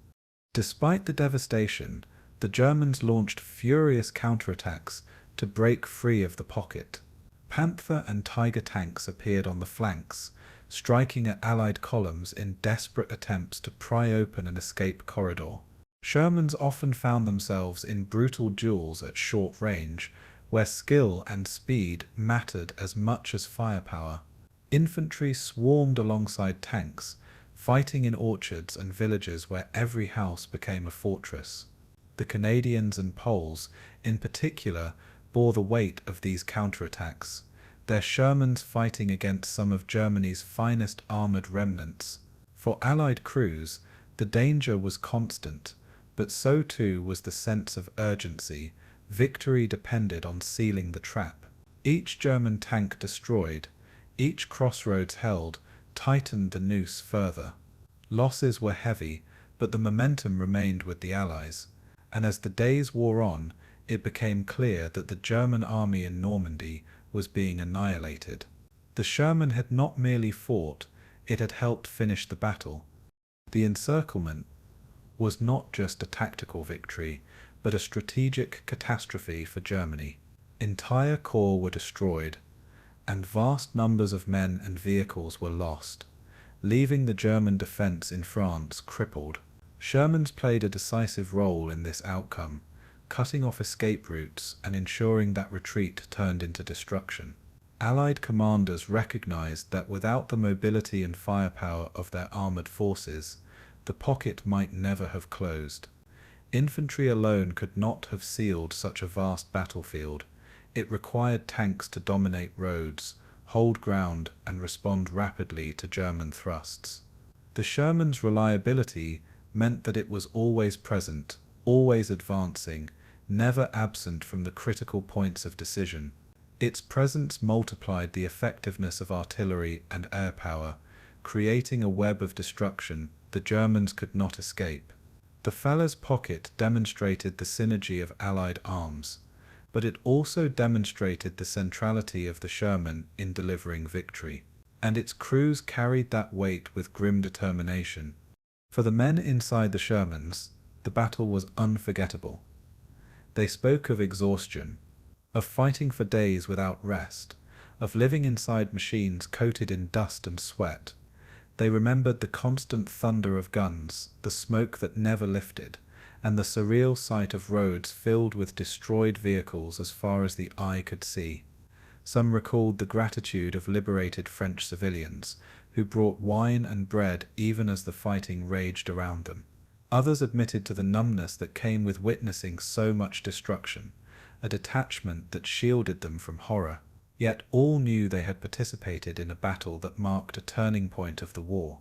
Despite the devastation, the Germans launched furious counterattacks to break free of the pocket. Panther and Tiger tanks appeared on the flanks, striking at Allied columns in desperate attempts to pry open an escape corridor. Shermans often found themselves in brutal duels at short range, where skill and speed mattered as much as firepower. Infantry swarmed alongside tanks, fighting in orchards and villages where every house became a fortress. The Canadians and Poles, in particular, bore the weight of these counterattacks, their Shermans fighting against some of Germany's finest armoured remnants. For Allied crews, the danger was constant, but so too was the sense of urgency. Victory depended on sealing the trap. Each German tank destroyed, each crossroads held, tightened the noose further. Losses were heavy, but the momentum remained with the Allies, and as the days wore on, it became clear that the German army in Normandy was being annihilated. The Sherman had not merely fought, it had helped finish the battle. The encirclement was not just a tactical victory, but a strategic catastrophe for Germany. Entire corps were destroyed, and vast numbers of men and vehicles were lost, leaving the German defense in France crippled. Shermans played a decisive role in this outcome, cutting off escape routes and ensuring that retreat turned into destruction. Allied commanders recognized that without the mobility and firepower of their armored forces, the pocket might never have closed. Infantry alone could not have sealed such a vast battlefield. It required tanks to dominate roads, hold ground, and respond rapidly to German thrusts. The Sherman's reliability meant that it was always present, always advancing, never absent from the critical points of decision. Its presence multiplied the effectiveness of artillery and air power, creating a web of destruction the Germans could not escape. The Falaise pocket demonstrated the synergy of Allied arms, but it also demonstrated the centrality of the Sherman in delivering victory, and its crews carried that weight with grim determination. For the men inside the Shermans, the battle was unforgettable. They spoke of exhaustion, of fighting for days without rest, of living inside machines coated in dust and sweat. They remembered the constant thunder of guns, the smoke that never lifted, and the surreal sight of roads filled with destroyed vehicles as far as the eye could see. Some recalled the gratitude of liberated French civilians, who brought wine and bread even as the fighting raged around them. Others admitted to the numbness that came with witnessing so much destruction, a detachment that shielded them from horror. Yet all knew they had participated in a battle that marked a turning point of the war.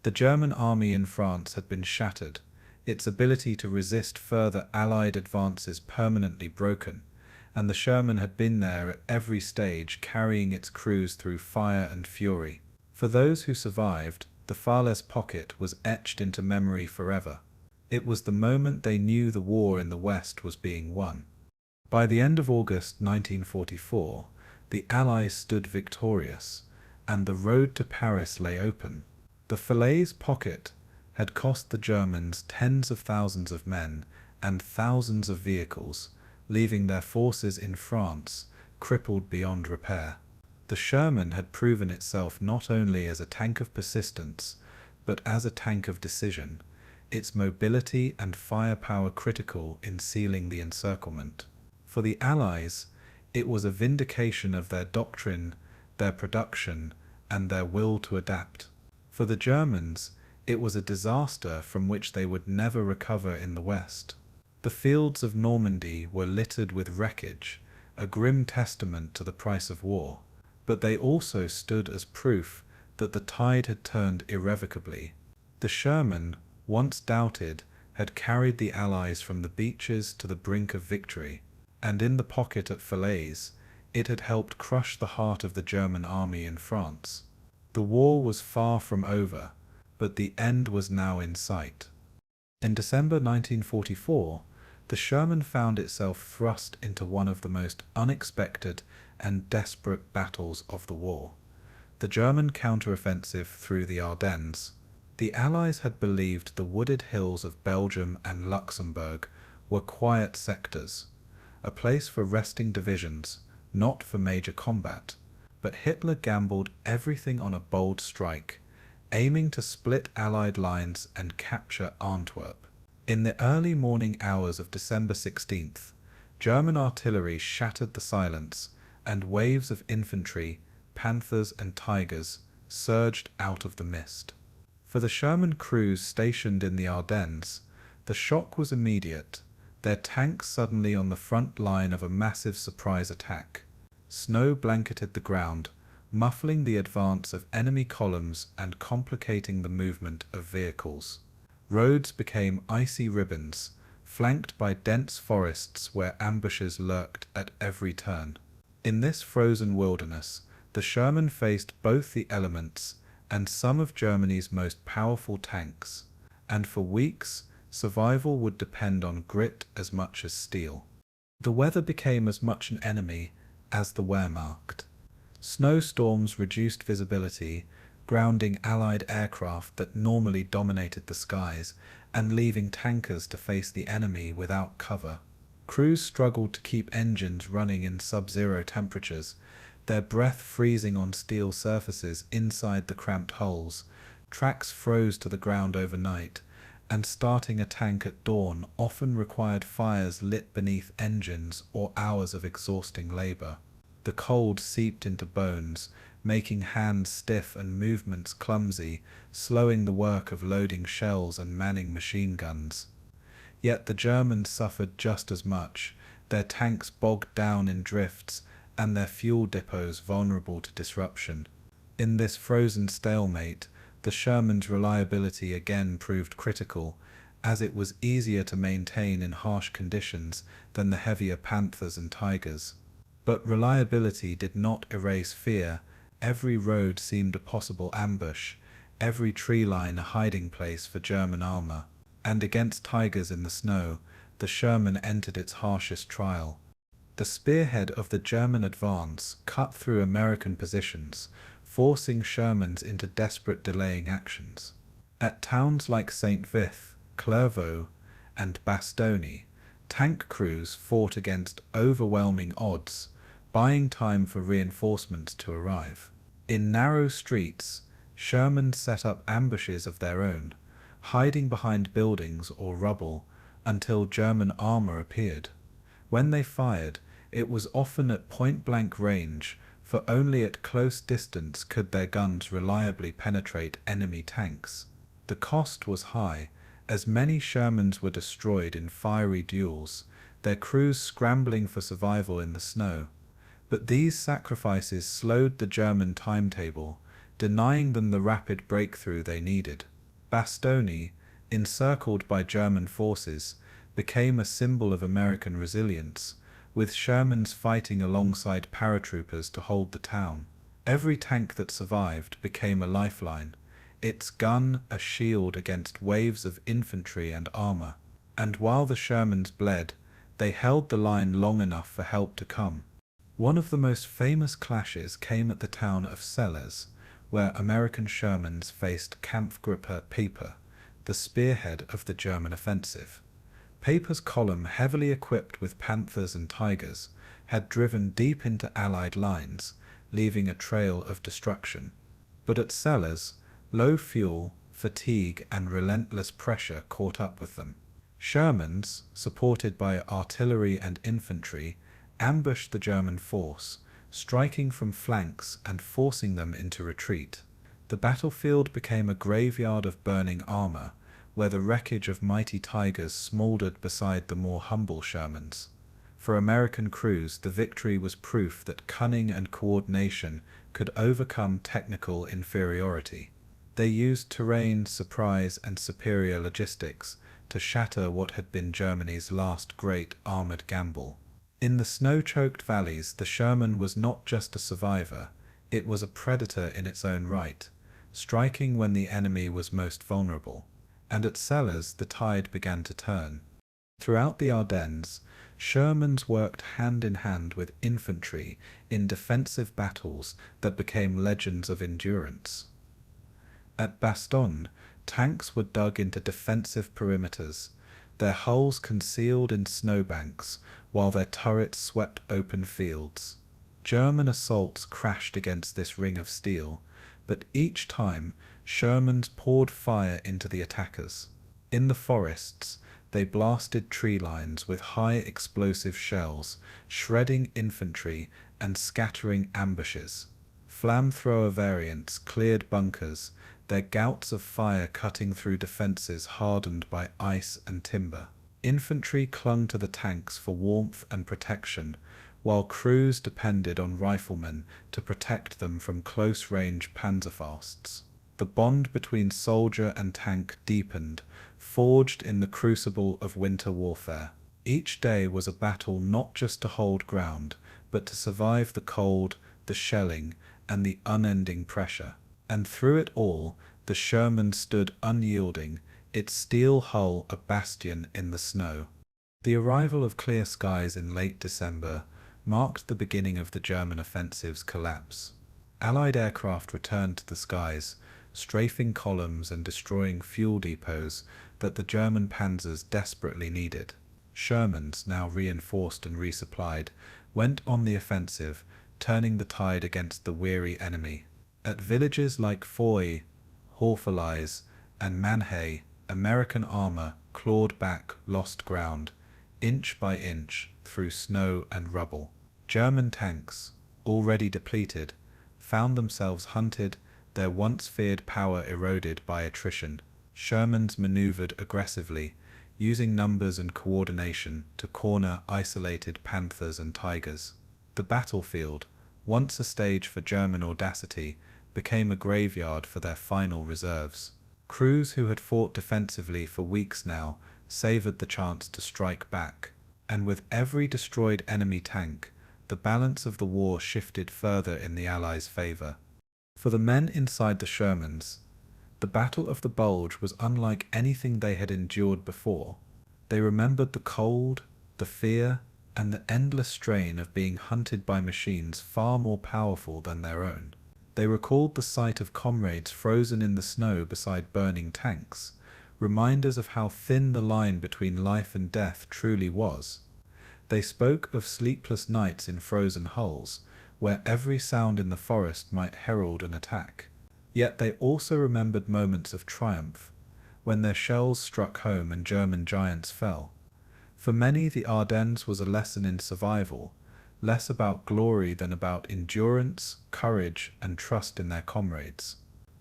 The German army in France had been shattered, its ability to resist further Allied advances permanently broken, and the Sherman had been there at every stage, carrying its crews through fire and fury. For those who survived, the Falaise pocket was etched into memory forever. It was the moment they knew the war in the West was being won. By the end of August 1944, the Allies stood victorious, and the road to Paris lay open. The Falaise pocket had cost the Germans tens of thousands of men and thousands of vehicles, leaving their forces in France crippled beyond repair. The Sherman had proven itself not only as a tank of persistence, but as a tank of decision, its mobility and firepower critical in sealing the encirclement. For the Allies, it was a vindication of their doctrine, their production, and their will to adapt. For the Germans, it was a disaster from which they would never recover in the West. The fields of Normandy were littered with wreckage, a grim testament to the price of war, but they also stood as proof that the tide had turned irrevocably. The Sherman, once doubted, had carried the Allies from the beaches to the brink of victory. and in the pocket at Falaise, it had helped crush the heart of the German army in France. The war was far from over, but the end was now in sight. In December 1944, the Sherman found itself thrust into one of the most unexpected and desperate battles of the war: the German counteroffensive through the Ardennes. The Allies had believed the wooded hills of Belgium and Luxembourg were quiet sectors, a place for resting divisions, not for major combat. But Hitler gambled everything on a bold strike, aiming to split Allied lines and capture Antwerp. In the early morning hours of December 16th, German artillery shattered the silence, and waves of infantry, Panthers and Tigers, surged out of the mist. For the Sherman crews stationed in the Ardennes, the shock was immediate, their tanks suddenly on the front line of a massive surprise attack. Snow blanketed the ground, muffling the advance of enemy columns and complicating the movement of vehicles. Roads became icy ribbons, flanked by dense forests where ambushes lurked at every turn. In this frozen wilderness, the Sherman faced both the elements and some of Germany's most powerful tanks, and for weeks, survival would depend on grit as much as steel. The weather became as much an enemy as the Wehrmacht. Snowstorms reduced visibility, grounding Allied aircraft that normally dominated the skies, and leaving tankers to face the enemy without cover. Crews struggled to keep engines running in sub-zero temperatures, their breath freezing on steel surfaces inside the cramped hulls. Tracks froze to the ground overnight, and starting a tank at dawn often required fires lit beneath engines or hours of exhausting labor. The cold seeped into bones, making hands stiff and movements clumsy, slowing the work of loading shells and manning machine guns. Yet the Germans suffered just as much, their tanks bogged down in drifts, and their fuel depots vulnerable to disruption. In this frozen stalemate, the Sherman's reliability again proved critical, as it was easier to maintain in harsh conditions than the heavier Panthers and Tigers. But reliability did not erase fear. Every road seemed a possible ambush, every tree line a hiding place for German armor. And against Tigers in the snow, the Sherman entered its harshest trial. The spearhead of the German advance cut through American positions, forcing Shermans into desperate delaying actions. At towns like St. Vith, Clairvaux, and Bastogne, tank crews fought against overwhelming odds, buying time for reinforcements to arrive. In narrow streets, Shermans set up ambushes of their own, hiding behind buildings or rubble until German armor appeared. When they fired, it was often at point-blank range, for only at close distance could their guns reliably penetrate enemy tanks. The cost was high, as many Shermans were destroyed in fiery duels, their crews scrambling for survival in the snow. But these sacrifices slowed the German timetable, denying them the rapid breakthrough they needed. Bastogne, encircled by German forces, became a symbol of American resilience, with Shermans fighting alongside paratroopers to hold the town. Every tank that survived became a lifeline, its gun a shield against waves of infantry and armor. And while the Shermans bled, they held the line long enough for help to come. One of the most famous clashes came at the town of Falaise, where American Shermans faced Kampfgruppe Peiper, the spearhead of the German offensive. Peiper's column, heavily equipped with Panthers and Tigers, had driven deep into Allied lines, leaving a trail of destruction. But at Falaise, low fuel, fatigue, and relentless pressure caught up with them. Shermans, supported by artillery and infantry, ambushed the German force, striking from flanks and forcing them into retreat. The battlefield became a graveyard of burning armor, where the wreckage of mighty Tigers smoldered beside the more humble Shermans. For American crews, the victory was proof that cunning and coordination could overcome technical inferiority. They used terrain, surprise, and superior logistics to shatter what had been Germany's last great armored gamble. In the snow-choked valleys, the Sherman was not just a survivor, it was a predator in its own right, striking when the enemy was most vulnerable. And at Falaise, the tide began to turn. Throughout the Ardennes, Shermans worked hand in hand with infantry in defensive battles that became legends of endurance. At Bastogne, tanks were dug into defensive perimeters, their hulls concealed in snowbanks while their turrets swept open fields. German assaults crashed against this ring of steel, but each time Shermans poured fire into the attackers. In the forests, they blasted tree lines with high explosive shells, shredding infantry and scattering ambushes. Flamethrower variants cleared bunkers, their gouts of fire cutting through defenses hardened by ice and timber. Infantry clung to the tanks for warmth and protection, while crews depended on riflemen to protect them from close-range panzerfasts. The bond between soldier and tank deepened, forged in the crucible of winter warfare. Each day was a battle not just to hold ground, but to survive the cold, the shelling, and the unending pressure. And through it all, the Sherman stood unyielding, its steel hull a bastion in the snow. The arrival of clear skies in late December marked the beginning of the German offensive's collapse. Allied aircraft returned to the skies, strafing columns and destroying fuel depots that the German panzers desperately needed. Shermans, now reinforced and resupplied, went on the offensive, turning the tide against the weary enemy. At villages like Falaise, Falaise, and Mannheim, American armor clawed back lost ground, inch by inch, through snow and rubble. German tanks, already depleted, found themselves hunted, their once feared power eroded by attrition. Shermans maneuvered aggressively, using numbers and coordination to corner isolated panthers and tigers. The battlefield, once a stage for German audacity, became a graveyard for their final reserves. Crews who had fought defensively for weeks now savored the chance to strike back, and with every destroyed enemy tank, the balance of the war shifted further in the Allies' favor. For the men inside the Shermans, the Battle of the Bulge was unlike anything they had endured before. They remembered the cold, the fear, and the endless strain of being hunted by machines far more powerful than their own. They recalled the sight of comrades frozen in the snow beside burning tanks, reminders of how thin the line between life and death truly was. They spoke of sleepless nights in frozen hulls, where every sound in the forest might herald an attack. Yet they also remembered moments of triumph, when their shells struck home and German giants fell. For many, the Ardennes was a lesson in survival, less about glory than about endurance, courage, and trust in their comrades.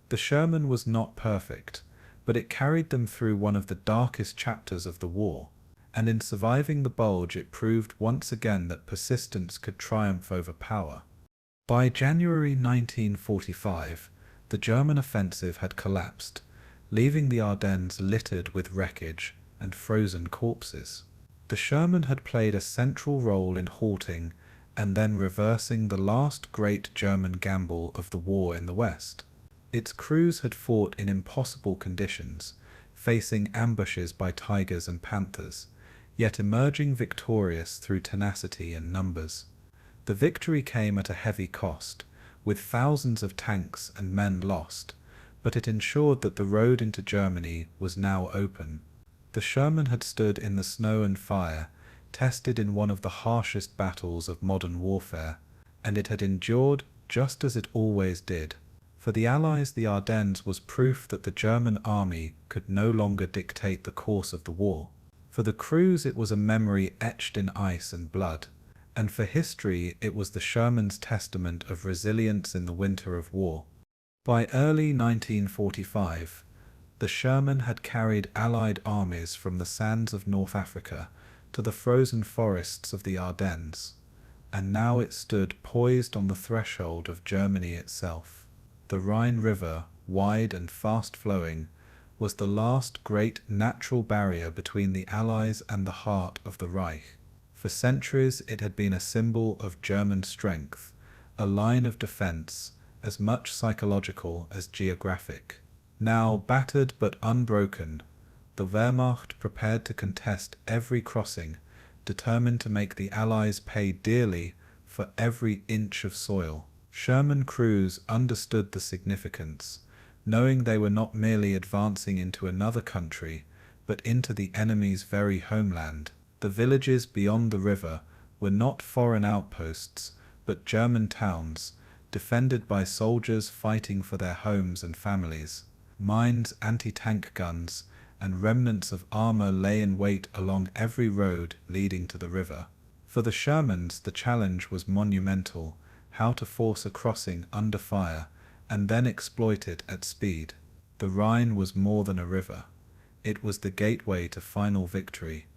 The Sherman was not perfect, but it carried them through one of the darkest chapters of the war, and in surviving the Bulge it proved once again that persistence could triumph over power. By January 1945, the German offensive had collapsed, leaving the Ardennes littered with wreckage and frozen corpses. The Sherman had played a central role in halting and then reversing the last great German gamble of the war in the West. Its crews had fought in impossible conditions, facing ambushes by tigers and panthers, yet emerging victorious through tenacity and numbers. The victory came at a heavy cost, with thousands of tanks and men lost, but it ensured that the road into Germany was now open. The Sherman had stood in the snow and fire, tested in one of the harshest battles of modern warfare, and it had endured just as it always did. For the Allies, the Ardennes was proof that the German army could no longer dictate the course of the war. For the crews, it was a memory etched in ice and blood, and for history, it was the Sherman's testament of resilience in the winter of war. By early 1945, the Sherman had carried Allied armies from the sands of North Africa to the frozen forests of the Ardennes, and now it stood poised on the threshold of Germany itself. The Rhine River, wide and fast-flowing, was the last great natural barrier between the Allies and the heart of the Reich. For centuries it had been a symbol of German strength, a line of defense, as much psychological as geographic. Now battered but unbroken, the Wehrmacht prepared to contest every crossing, determined to make the Allies pay dearly for every inch of soil. Sherman crews understood the significance, knowing they were not merely advancing into another country, but into the enemy's very homeland. The villages beyond the river were not foreign outposts, but German towns, defended by soldiers fighting for their homes and families. Mines, anti-tank guns, and remnants of armor lay in wait along every road leading to the river. For the Shermans, the challenge was monumental: how to force a crossing under fire and then exploit it at speed. The Rhine was more than a river. It was the gateway to final victory.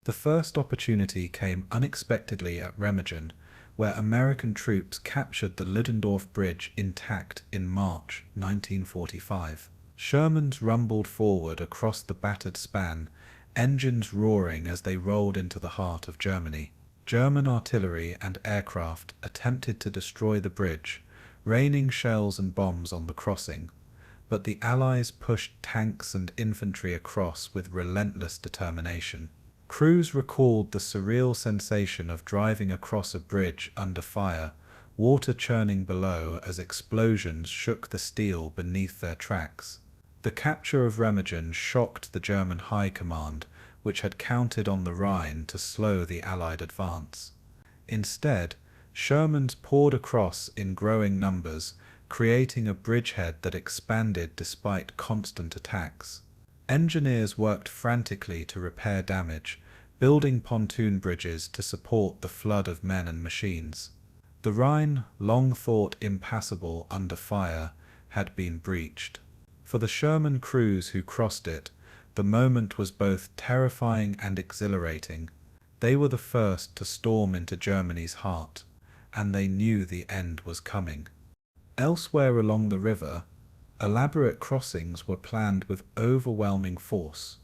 The first opportunity came unexpectedly at Remagen, where American troops captured the Ludendorff Bridge intact in March 1945. Shermans rumbled forward across the battered span, engines roaring as they rolled into the heart of Germany. German artillery and aircraft attempted to destroy the bridge, raining shells and bombs on the crossing, but the Allies pushed tanks and infantry across with relentless determination. Crews recalled the surreal sensation of driving across a bridge under fire, water churning below as explosions shook the steel beneath their tracks. The capture of Remagen shocked the German High Command, which had counted on the Rhine to slow the Allied advance. Instead, Shermans poured across in growing numbers, creating a bridgehead that expanded despite constant attacks. Engineers worked frantically to repair damage, building pontoon bridges to support the flood of men and machines. The Rhine, long thought impassable under fire, had been breached. For the Sherman crews who crossed it, the moment was both terrifying and exhilarating. They were the first to storm into Germany's heart, and they knew the end was coming. Elsewhere along the river, elaborate crossings were planned with overwhelming force.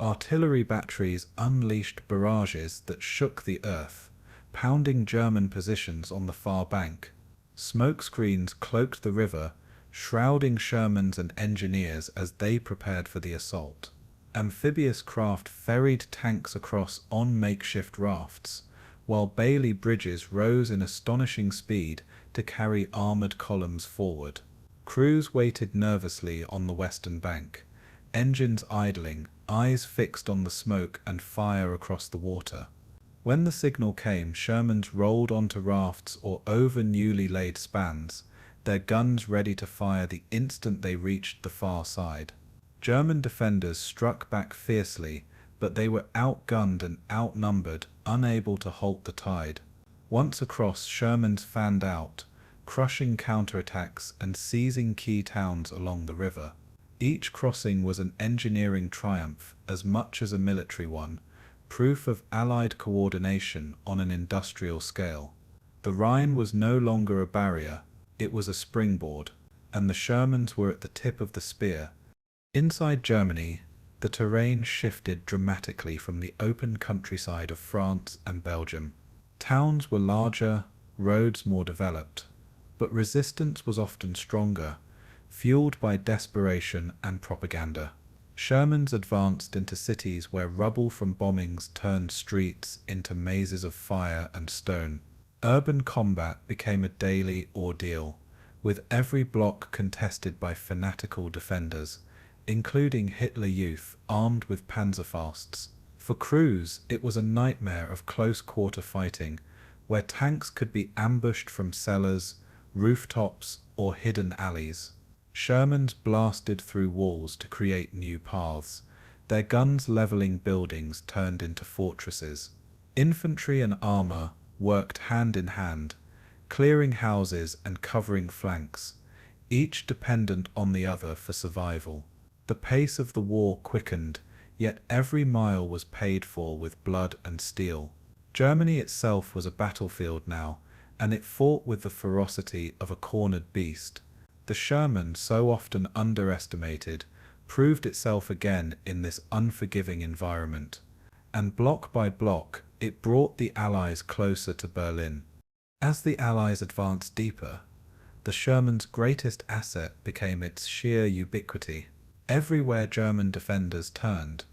Artillery batteries unleashed barrages that shook the earth, pounding German positions on the far bank. Smoke screens cloaked the river, shrouding Shermans and engineers as they prepared for the assault. Amphibious craft ferried tanks across on makeshift rafts, while Bailey bridges rose in astonishing speed to carry armored columns forward. Crews waited nervously on the western bank, engines idling, eyes fixed on the smoke and fire across the water. When the signal came, Shermans rolled onto rafts or over newly laid spans, their guns ready to fire the instant they reached the far side. German defenders struck back fiercely, but they were outgunned and outnumbered, unable to halt the tide. Once across, Shermans fanned out, crushing counterattacks and seizing key towns along the river. Each crossing was an engineering triumph as much as a military one, proof of Allied coordination on an industrial scale. The Rhine was no longer a barrier, it was a springboard, and the Shermans were at the tip of the spear. Inside Germany, the terrain shifted dramatically from the open countryside of France and Belgium. Towns were larger, roads more developed, but resistance was often stronger, fueled by desperation and propaganda. Shermans advanced into cities where rubble from bombings turned streets into mazes of fire and stone. Urban combat became a daily ordeal, with every block contested by fanatical defenders, including Hitler Youth armed with panzerfausts. For crews, it was a nightmare of close-quarter fighting, where tanks could be ambushed from cellars, rooftops, or hidden alleys. Shermans blasted through walls to create new paths, their guns leveling buildings turned into fortresses. Infantry and armor worked hand in hand, clearing houses and covering flanks, each dependent on the other for survival. The pace of the war quickened, yet every mile was paid for with blood and steel. Germany itself was a battlefield now, and it fought with the ferocity of a cornered beast. The Sherman, so often underestimated, proved itself again in this unforgiving environment, and block by block, It brought the Allies closer to Berlin. As the Allies advanced deeper, the Sherman's greatest asset became its sheer ubiquity. Everywhere German defenders turned,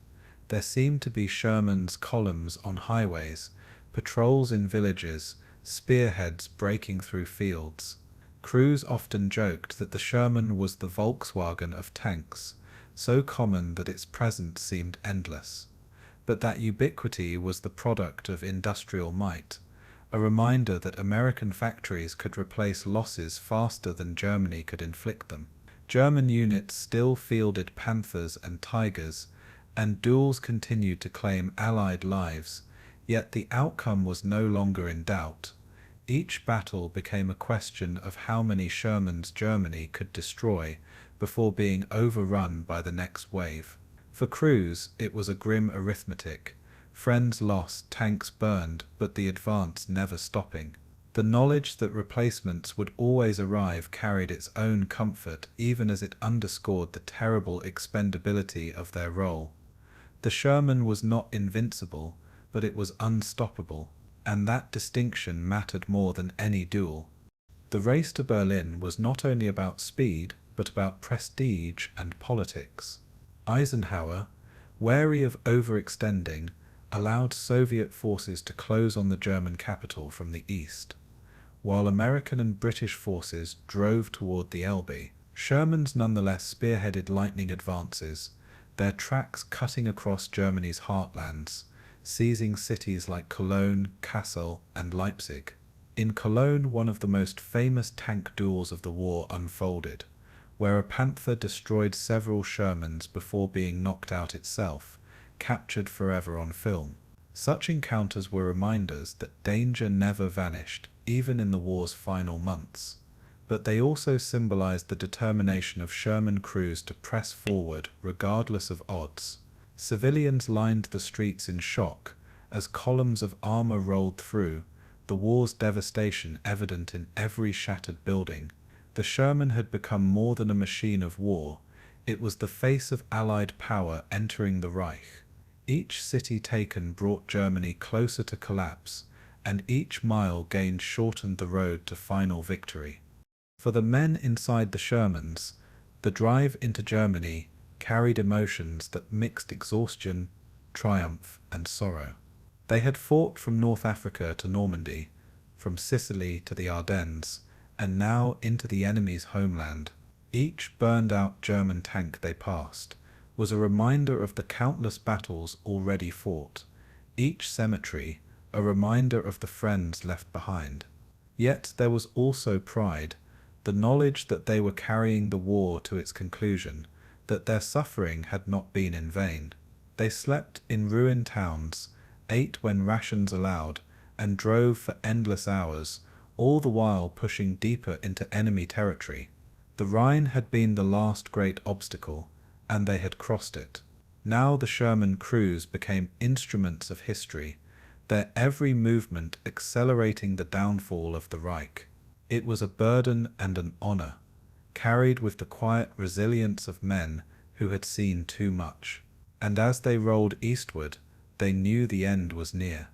there seemed to be Sherman's columns on highways, patrols in villages, spearheads breaking through fields. Crews often joked that the Sherman was the Volkswagen of tanks, so common that its presence seemed endless. But that ubiquity was the product of industrial might, a reminder that American factories could replace losses faster than Germany could inflict them. German units still fielded Panthers and Tigers, and duels continued to claim Allied lives, yet the outcome was no longer in doubt. Each battle became a question of how many Shermans Germany could destroy before being overrun by the next wave. For crews, it was a grim arithmetic. Friends lost, tanks burned, but the advance never stopping. The knowledge that replacements would always arrive carried its own comfort, even as it underscored the terrible expendability of their role. The Sherman was not invincible, but it was unstoppable, and that distinction mattered more than any duel. The race to Berlin was not only about speed, but about prestige and politics. Eisenhower, wary of overextending, allowed Soviet forces to close on the German capital from the east, while American and British forces drove toward the Elbe. Shermans nonetheless spearheaded lightning advances, their tracks cutting across Germany's heartlands, seizing cities like Cologne, Kassel, and Leipzig. In Cologne, one of the most famous tank duels of the war unfolded, where a Panther destroyed several Shermans before being knocked out itself, captured forever on film. Such encounters were reminders that danger never vanished, even in the war's final months. But they also symbolized the determination of Sherman crews to press forward regardless of odds. Civilians lined the streets in shock as columns of armor rolled through, the war's devastation evident in every shattered building. The Sherman had become more than a machine of war. It was the face of Allied power entering the Reich. Each city taken brought Germany closer to collapse, and each mile gained shortened the road to final victory. For the men inside the Shermans, the drive into Germany carried emotions that mixed exhaustion, triumph, and sorrow. They had fought from North Africa to Normandy, from Sicily to the Ardennes, and now into the enemy's homeland. Each burned-out German tank they passed was a reminder of the countless battles already fought, each cemetery a reminder of the friends left behind. Yet there was also pride, the knowledge that they were carrying the war to its conclusion, that their suffering had not been in vain. They slept in ruined towns, ate when rations allowed, and drove for endless hours, all the while pushing deeper into enemy territory. The Rhine had been the last great obstacle, and they had crossed it. Now the Sherman crews became instruments of history, their every movement accelerating the downfall of the Reich. It was a burden and an honor, carried with the quiet resilience of men who had seen too much. And as they rolled eastward, they knew the end was near.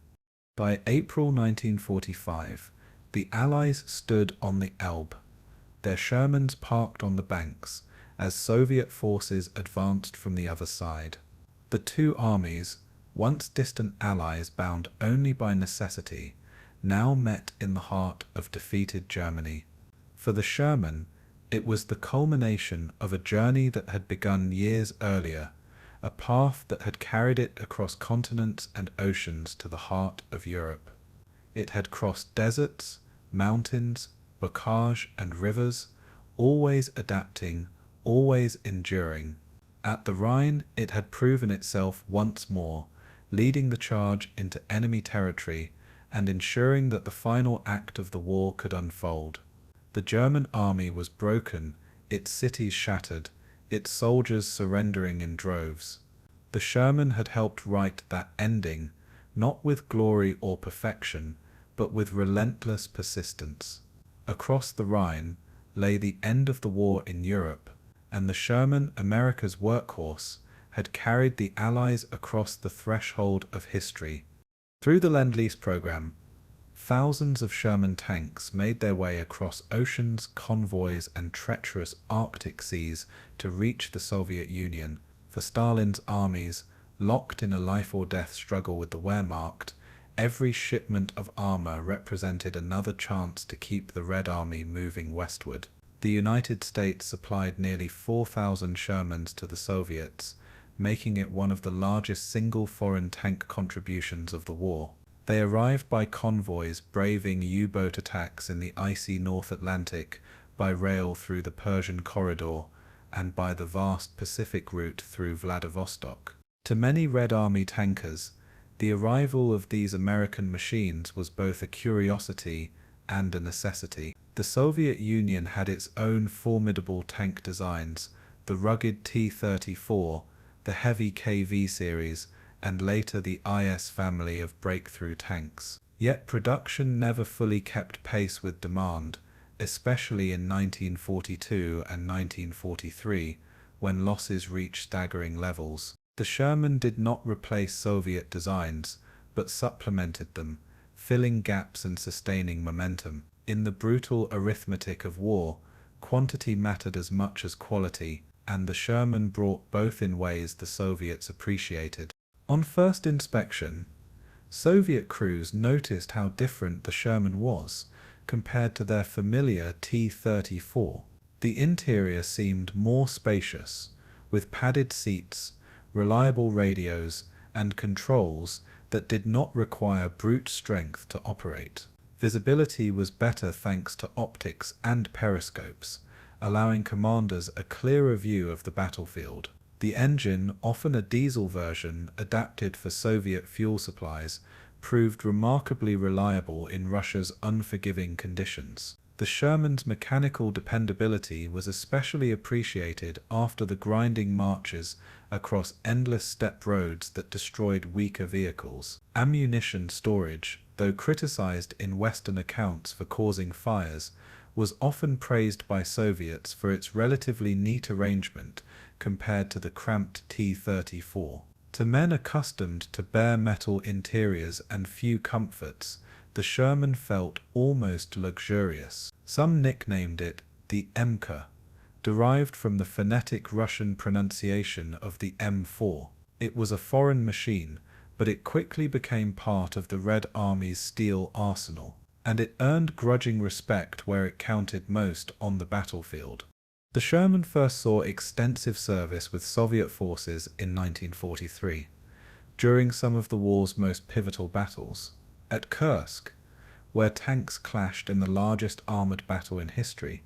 By April 1945, the Allies stood on the Elbe, their Shermans parked on the banks, as Soviet forces advanced from the other side. The two armies, once distant allies bound only by necessity, now met in the heart of defeated Germany. For the Sherman, it was the culmination of a journey that had begun years earlier, a path that had carried it across continents and oceans to the heart of Europe. It had crossed deserts, mountains, bocage, and rivers, always adapting, always enduring. At the Rhine, it had proven itself once more, leading the charge into enemy territory and ensuring that the final act of the war could unfold. The German army was broken, its cities shattered, its soldiers surrendering in droves. The Sherman had helped write that ending, not with glory or perfection, but with relentless persistence. Across the Rhine lay the end of the war in Europe, and the Sherman, America's workhorse, had carried the Allies across the threshold of history. Through the Lend-Lease program, thousands of Sherman tanks made their way across oceans, convoys, and treacherous Arctic seas to reach the Soviet Union. For Stalin's armies, locked in a life-or-death struggle with the Wehrmacht, every shipment of armor represented another chance to keep the Red Army moving westward. The United States supplied nearly 4,000 Shermans to the Soviets, making it one of the largest single foreign tank contributions of the war. They arrived by convoys braving U-boat attacks in the icy North Atlantic, by rail through the Persian Corridor, and by the vast Pacific route through Vladivostok. To many Red Army tankers, the arrival of these American machines was both a curiosity and a necessity. The Soviet Union had its own formidable tank designs, the rugged T-34, the heavy KV series, and later the IS family of breakthrough tanks. Yet production never fully kept pace with demand, especially in 1942 and 1943, when losses reached staggering levels. The Sherman did not replace Soviet designs, but supplemented them, filling gaps and sustaining momentum. In the brutal arithmetic of war, quantity mattered as much as quality, and the Sherman brought both in ways the Soviets appreciated. On first inspection, Soviet crews noticed how different the Sherman was compared to their familiar T-34. The interior seemed more spacious, with padded seats, reliable radios, and controls that did not require brute strength to operate. Visibility was better thanks to optics and periscopes, allowing commanders a clearer view of the battlefield. The engine, often a diesel version adapted for Soviet fuel supplies, proved remarkably reliable in Russia's unforgiving conditions. The Sherman's mechanical dependability was especially appreciated after the grinding marches across endless steppe roads that destroyed weaker vehicles. Ammunition storage, though criticized in Western accounts for causing fires, was often praised by Soviets for its relatively neat arrangement compared to the cramped T-34. To men accustomed to bare metal interiors and few comforts, the Sherman felt almost luxurious. Some nicknamed it the Emka, derived from the phonetic Russian pronunciation of the M4. It was a foreign machine, but it quickly became part of the Red Army's steel arsenal, and it earned grudging respect where it counted most on the battlefield. The Sherman first saw extensive service with Soviet forces in 1943, during some of the war's most pivotal battles. At Kursk, where tanks clashed in the largest armored battle in history,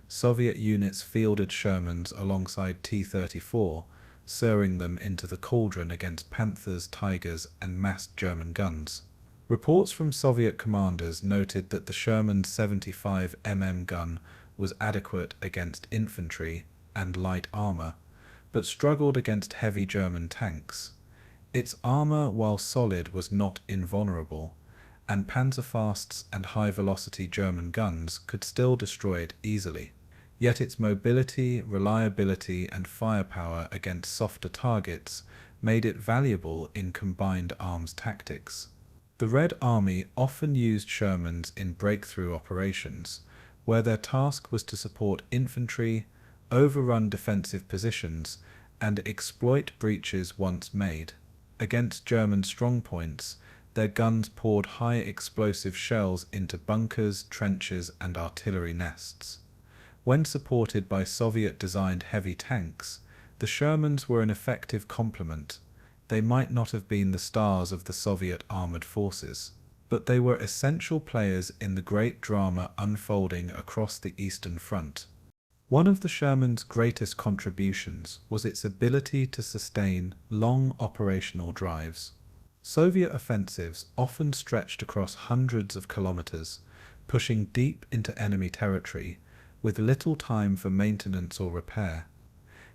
Soviet units fielded Shermans alongside T-34, stirring them into the cauldron against Panthers, Tigers, and massed German guns. Reports from Soviet commanders noted that the Sherman's 75 mm gun was adequate against infantry and light armor, but struggled against heavy German tanks. Its armor, while solid, was not invulnerable, and Panzerfasts and high-velocity German guns could still destroy it easily. Yet its mobility, reliability, and firepower against softer targets made it valuable in combined arms tactics. The Red Army often used Shermans in breakthrough operations, where their task was to support infantry, overrun defensive positions, and exploit breaches once made. Against German strongpoints, their guns poured high explosive shells into bunkers, trenches, and artillery nests. When supported by Soviet-designed heavy tanks, the Shermans were an effective complement. They might not have been the stars of the Soviet armored forces, but they were essential players in the great drama unfolding across the Eastern Front. One of the Sherman's greatest contributions was its ability to sustain long operational drives. Soviet offensives often stretched across hundreds of kilometers, pushing deep into enemy territory, with little time for maintenance or repair.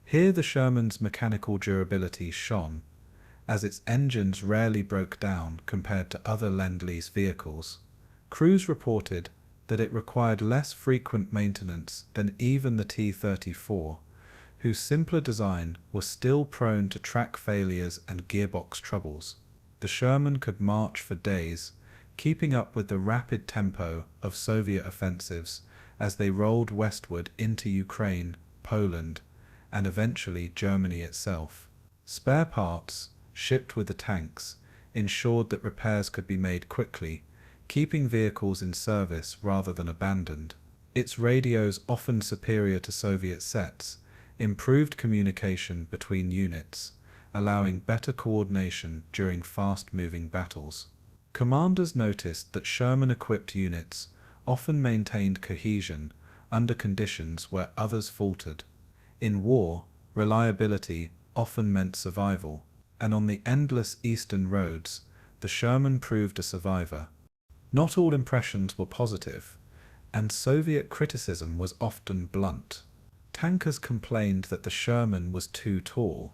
Here the Sherman's mechanical durability shone, as its engines rarely broke down compared to other Lend-Lease vehicles. Crews reported that it required less frequent maintenance than even the T-34, whose simpler design was still prone to track failures and gearbox troubles. The Sherman could march for days, keeping up with the rapid tempo of Soviet offensives as they rolled westward into Ukraine, Poland, and eventually Germany itself. Spare parts, shipped with the tanks, ensured that repairs could be made quickly, keeping vehicles in service rather than abandoned. Its radios, often superior to Soviet sets, improved communication between units, allowing better coordination during fast-moving battles. Commanders noticed that Sherman-equipped units often maintained cohesion under conditions where others faltered. In war, reliability often meant survival, and on the endless eastern roads, the Sherman proved a survivor. Not all impressions were positive, and Soviet criticism was often blunt. Tankers complained that the Sherman was too tall,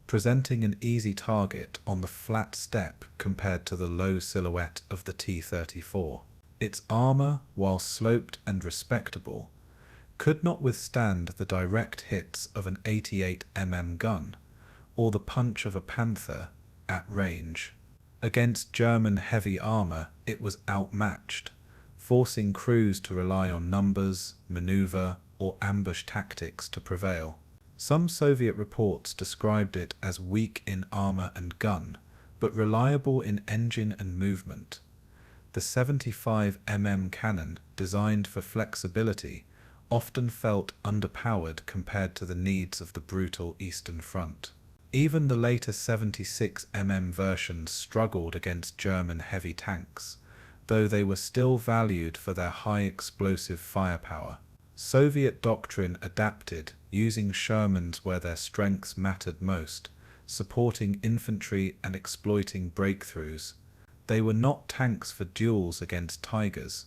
presenting an easy target on the flat steppe compared to the low silhouette of the T-34. Its armor, while sloped and respectable, could not withstand the direct hits of an 88 mm gun, or the punch of a Panther at range. Against German heavy armor, it was outmatched, forcing crews to rely on numbers, maneuver, or ambush tactics to prevail. Some Soviet reports described it as weak in armor and gun, but reliable in engine and movement. The 75 mm cannon, designed for flexibility, often felt underpowered compared to the needs of the brutal Eastern Front. Even the later 76 mm versions struggled against German heavy tanks, though they were still valued for their high explosive firepower. Soviet doctrine adapted, using Shermans where their strengths mattered most, supporting infantry and exploiting breakthroughs. They were not tanks for duels against tigers.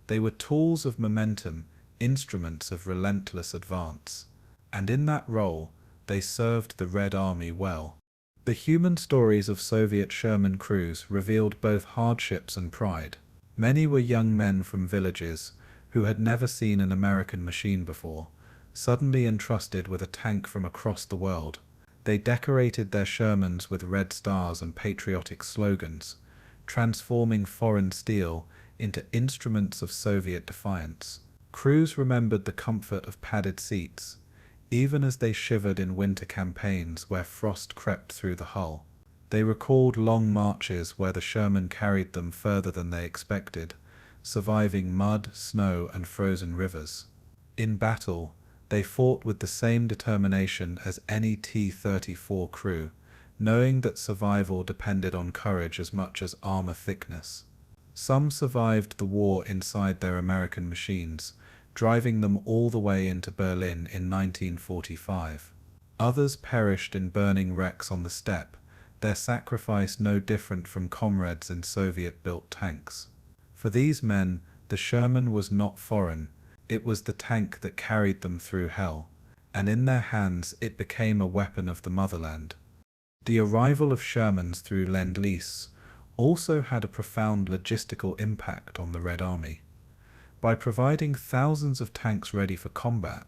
They were tools of momentum, instruments of relentless advance. And in that role, they served the Red Army well. The human stories of Soviet Sherman crews revealed both hardships and pride. Many were young men from villages who had never seen an American machine before, suddenly entrusted with a tank from across the world. They decorated their Shermans with red stars and patriotic slogans, transforming foreign steel into instruments of Soviet defiance. Crews remembered the comfort of padded seats, even as they shivered in winter campaigns where frost crept through the hull. They recalled long marches where the Sherman carried them further than they expected, surviving mud, snow, and frozen rivers. In battle, they fought with the same determination as any T-34 crew, knowing that survival depended on courage as much as armor thickness. Some survived the war inside their American machines, driving them all the way into Berlin in 1945. Others perished in burning wrecks on the steppe, their sacrifice no different from comrades in Soviet-built tanks. For these men, the Sherman was not foreign, it was the tank that carried them through hell, and in their hands it became a weapon of the motherland. The arrival of Shermans through Lend-Lease also had a profound logistical impact on the Red Army. By providing thousands of tanks ready for combat,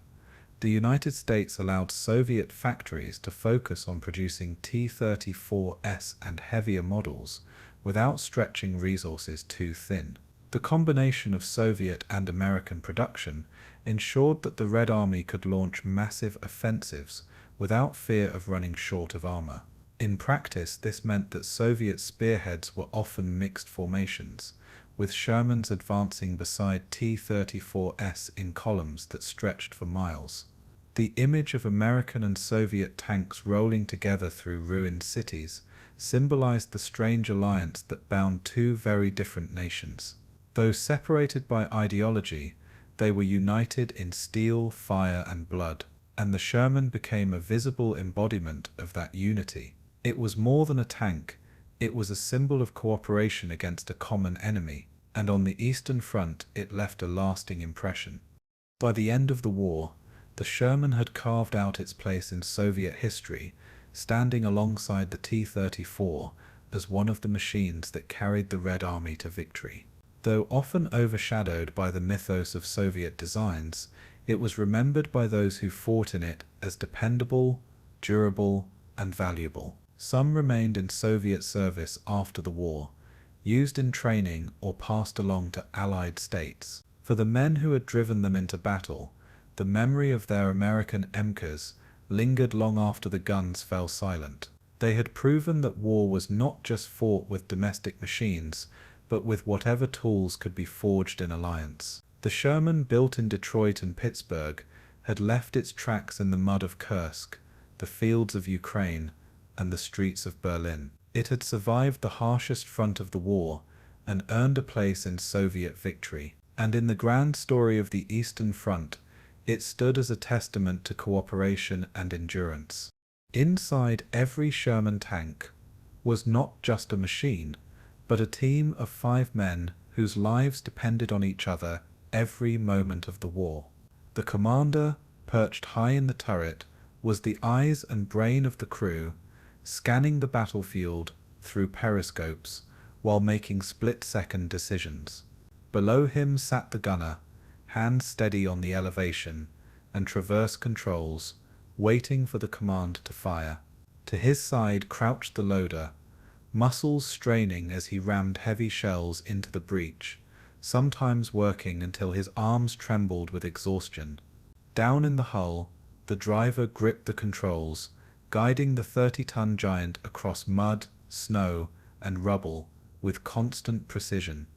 the United States allowed Soviet factories to focus on producing T-34S and heavier models without stretching resources too thin. The combination of Soviet and American production ensured that the Red Army could launch massive offensives without fear of running short of armor. In practice, this meant that Soviet spearheads were often mixed formations, with Shermans advancing beside T-34S in columns that stretched for miles. The image of American and Soviet tanks rolling together through ruined cities symbolized the strange alliance that bound two very different nations. Though separated by ideology, they were united in steel, fire, and blood, and the Sherman became a visible embodiment of that unity. It was more than a tank, it was a symbol of cooperation against a common enemy, and on the Eastern Front it left a lasting impression. By the end of the war, the Sherman had carved out its place in Soviet history, standing alongside the T-34 as one of the machines that carried the Red Army to victory. Though often overshadowed by the mythos of Soviet designs, it was remembered by those who fought in it as dependable, durable, and valuable. Some remained in Soviet service after the war, used in training or passed along to Allied states. For the men who had driven them into battle, the memory of their American MKs lingered long after the guns fell silent. They had proven that war was not just fought with domestic machines, but with whatever tools could be forged in alliance. The Sherman, built in Detroit and Pittsburgh, had left its tracks in the mud of Kursk, the fields of Ukraine, and the streets of Berlin. It had survived the harshest front of the war and earned a place in Soviet victory. And in the grand story of the Eastern Front, it stood as a testament to cooperation and endurance. Inside every Sherman tank was not just a machine, but a team of 5 men whose lives depended on each other every moment of the war. The commander, perched high in the turret, was the eyes and brain of the crew, scanning the battlefield through periscopes while making split-second decisions. Below him sat the gunner, hands steady on the elevation and traverse controls, waiting for the command to fire. To his side crouched the loader, muscles straining as he rammed heavy shells into the breech, sometimes working until his arms trembled with exhaustion. Down in the hull, the driver gripped the controls, guiding the 30-ton giant across mud, snow, and rubble with constant precision.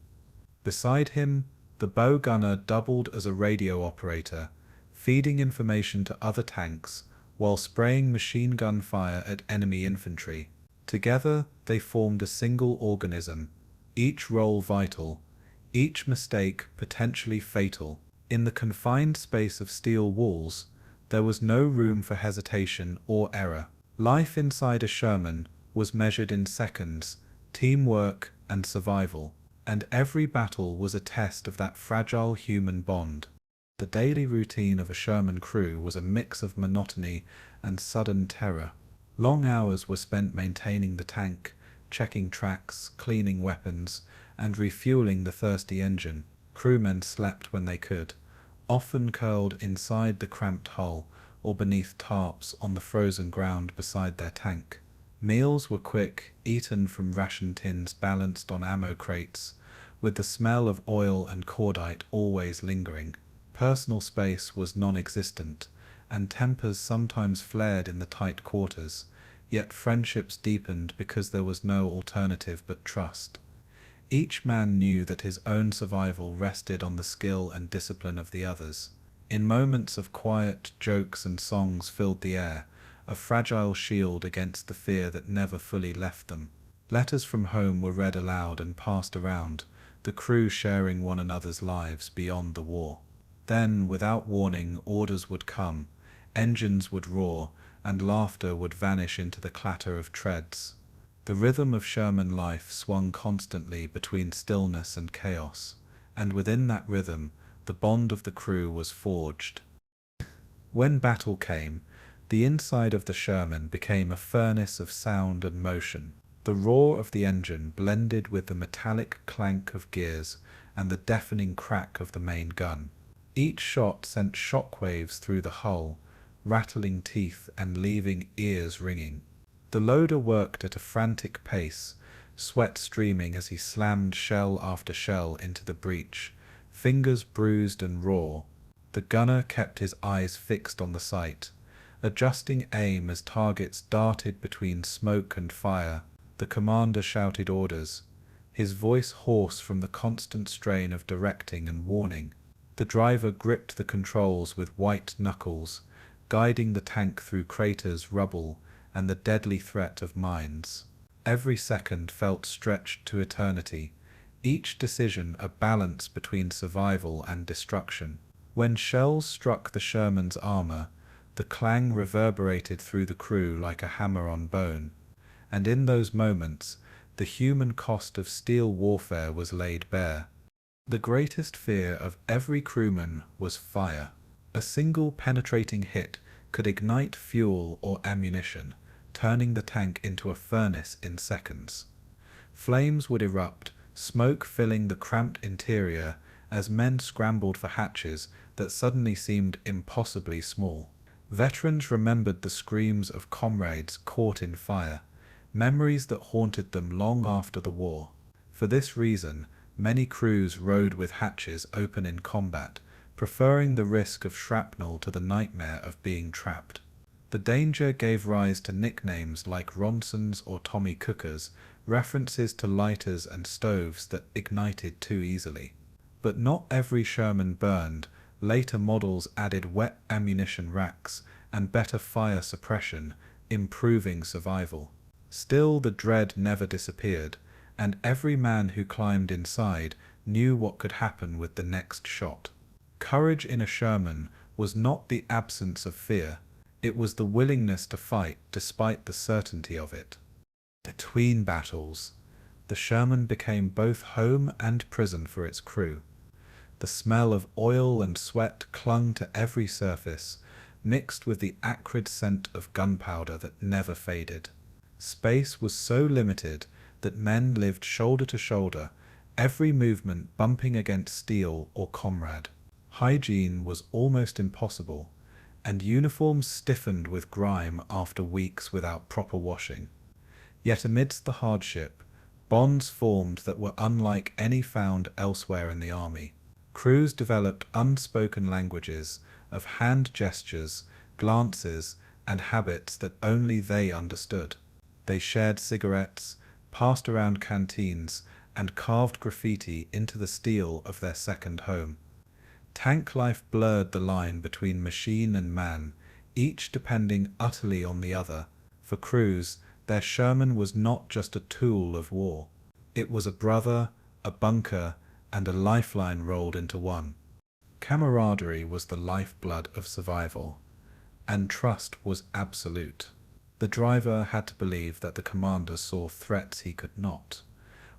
Beside him, the bow gunner doubled as a radio operator, feeding information to other tanks while spraying machine gun fire at enemy infantry. Together, they formed a single organism, each role vital, each mistake potentially fatal. In the confined space of steel walls, there was no room for hesitation or error. Life inside a Sherman was measured in seconds, teamwork, and survival, and every battle was a test of that fragile human bond. The daily routine of a Sherman crew was a mix of monotony and sudden terror. Long hours were spent maintaining the tank, checking tracks, cleaning weapons, and refueling the thirsty engine. Crewmen slept when they could, often curled inside the cramped hull or beneath tarps on the frozen ground beside their tank. Meals were quick, eaten from ration tins balanced on ammo crates, with the smell of oil and cordite always lingering. Personal space was non-existent, and tempers sometimes flared in the tight quarters, yet friendships deepened because there was no alternative but trust. Each man knew that his own survival rested on the skill and discipline of the others. In moments of quiet, jokes and songs filled the air, a fragile shield against the fear that never fully left them. Letters from home were read aloud and passed around, the crew sharing one another's lives beyond the war. Then, without warning, orders would come, engines would roar, and laughter would vanish into the clatter of treads. The rhythm of Sherman life swung constantly between stillness and chaos, and within that rhythm, the bond of the crew was forged. When battle came, the inside of the Sherman became a furnace of sound and motion. The roar of the engine blended with the metallic clank of gears and the deafening crack of the main gun. Each shot sent shockwaves through the hull, rattling teeth and leaving ears ringing. The loader worked at a frantic pace, sweat streaming as he slammed shell after shell into the breech, fingers bruised and raw. The gunner kept his eyes fixed on the sight, adjusting aim as targets darted between smoke and fire. The commander shouted orders, his voice hoarse from the constant strain of directing and warning. The driver gripped the controls with white knuckles, guiding the tank through craters, rubble, and the deadly threat of mines. Every second felt stretched to eternity, each decision a balance between survival and destruction. When shells struck the Sherman's armor, the clang reverberated through the crew like a hammer on bone, and in those moments, the human cost of steel warfare was laid bare. The greatest fear of every crewman was fire. A single penetrating hit could ignite fuel or ammunition, turning the tank into a furnace in seconds. Flames would erupt, smoke filling the cramped interior as men scrambled for hatches that suddenly seemed impossibly small. Veterans remembered the screams of comrades caught in fire, memories that haunted them long after the war. For this reason, many crews rode with hatches open in combat, preferring the risk of shrapnel to the nightmare of being trapped. The danger gave rise to nicknames like Ronsons or Tommy Cookers, references to lighters and stoves that ignited too easily. But not every Sherman burned. Later models added wet ammunition racks and better fire suppression, improving survival. Still, the dread never disappeared, and every man who climbed inside knew what could happen with the next shot. Courage in a Sherman was not the absence of fear, it was the willingness to fight despite the certainty of it. Between battles, the Sherman became both home and prison for its crew. The smell of oil and sweat clung to every surface, mixed with the acrid scent of gunpowder that never faded. Space was so limited that men lived shoulder to shoulder, every movement bumping against steel or comrade. Hygiene was almost impossible, and uniforms stiffened with grime after weeks without proper washing. Yet amidst the hardship, bonds formed that were unlike any found elsewhere in the army. Crews developed unspoken languages of hand gestures, glances, and habits that only they understood. They shared cigarettes, passed around canteens, and carved graffiti into the steel of their second home. Tank life blurred the line between machine and man, each depending utterly on the other. For crews, their Sherman was not just a tool of war. It was a brother, a bunker, and a lifeline rolled into one. Camaraderie was the lifeblood of survival, and trust was absolute. The driver had to believe that the commander saw threats he could not,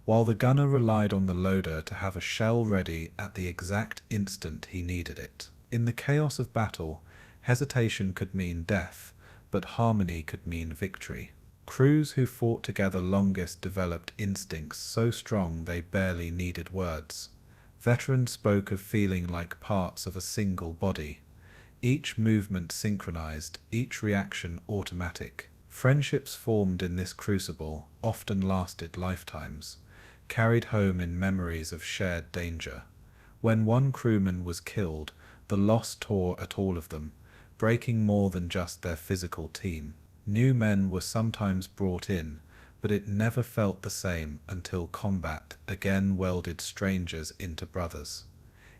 while the gunner relied on the loader to have a shell ready at the exact instant he needed it. In the chaos of battle, hesitation could mean death, but harmony could mean victory. Crews who fought together longest developed instincts so strong they barely needed words. Veterans spoke of feeling like parts of a single body, each movement synchronized, each reaction automatic. Friendships formed in this crucible often lasted lifetimes, carried home in memories of shared danger. When one crewman was killed, the loss tore at all of them, breaking more than just their physical team. New men were sometimes brought in, but it never felt the same until combat again welded strangers into brothers.